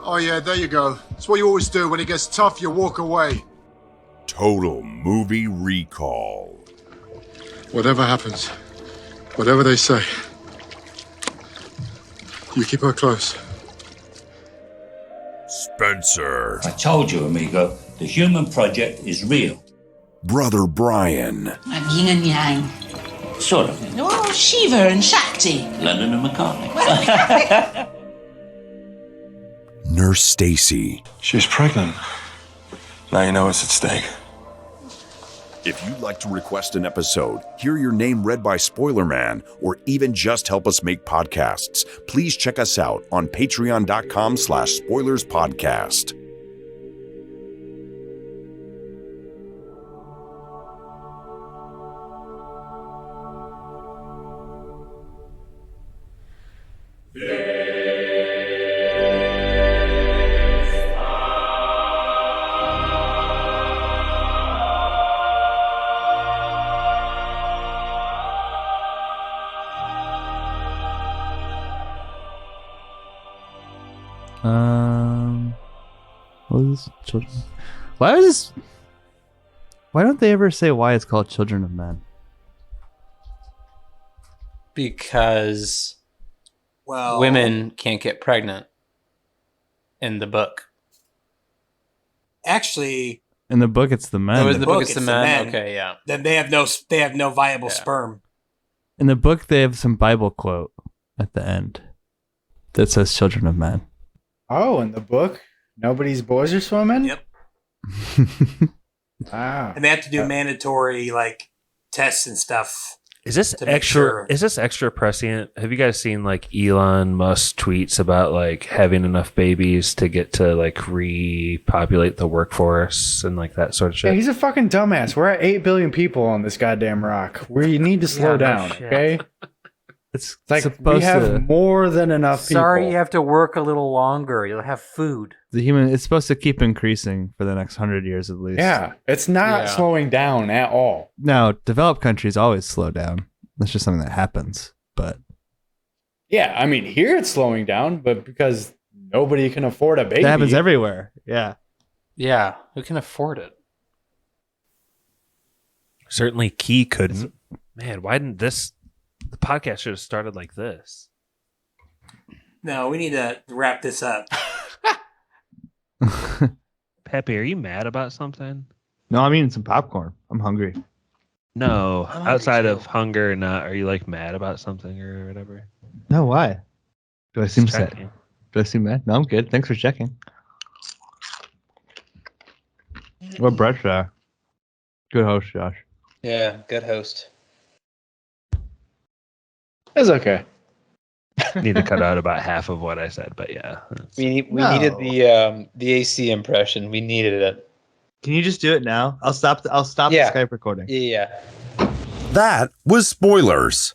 Oh yeah, there you go. It's what you always do. When it gets tough, you walk away. Total Movie Recall. Whatever happens, whatever they say, you keep her close. Spencer. I told you, amigo, the human project is real. Brother Brian. Like yin and yang. Sort of. Oh, Shiva and Shakti. Lennon and McCartney. Nurse Stacy. She's pregnant. Now you know what's at stake. If you'd like to request an episode, hear your name read by Spoiler Man, or even just help us make podcasts, please check us out on patreon.com/spoilerspodcast. What is children? Why don't they ever say why it's called Children of Men? Because women can't get pregnant in the book. Actually, In the book, it's the men. Oh, in the book, it's the men. Okay, yeah. Then they have no viable sperm. In the book, they have some Bible quote at the end that says "Children of Men." Oh, in the book, nobody's boys are swimming? Yep. Wow. And they have to do mandatory tests and stuff. Is this extra prescient? Have you guys seen Elon Musk tweets about having enough babies to get to repopulate the workforce and that sort of shit? Yeah, he's a fucking dumbass. We're at 8 billion people on this goddamn rock. We need to slow down, okay? It's we have more than enough people. Sorry, you have to work a little longer. You'll have food. It's supposed to keep increasing for the next 100 years at least. Yeah, it's not slowing down at all. No, developed countries always slow down. That's just something that happens. But yeah, I mean, here it's slowing down, but because nobody can afford a baby. That happens everywhere. Yeah. Yeah, who can afford it? Certainly Key couldn't. Man, why didn't the podcast should have started like this? No, we need to wrap this up. Pappy, are you mad about something? No, I'm eating some popcorn. I'm hungry. No, outside of hunger, are you mad about something or whatever? No, why? Do I seem sad? checking. Do I seem mad? No, I'm good. Thanks for checking. What Brett shot? Good host, Josh. Yeah, good host. It's okay. Need to cut out about half of what I said, but yeah. We needed the AC impression. We needed it. Can you just do it now? I'll stop the Skype recording. Yeah. That was Spoilers.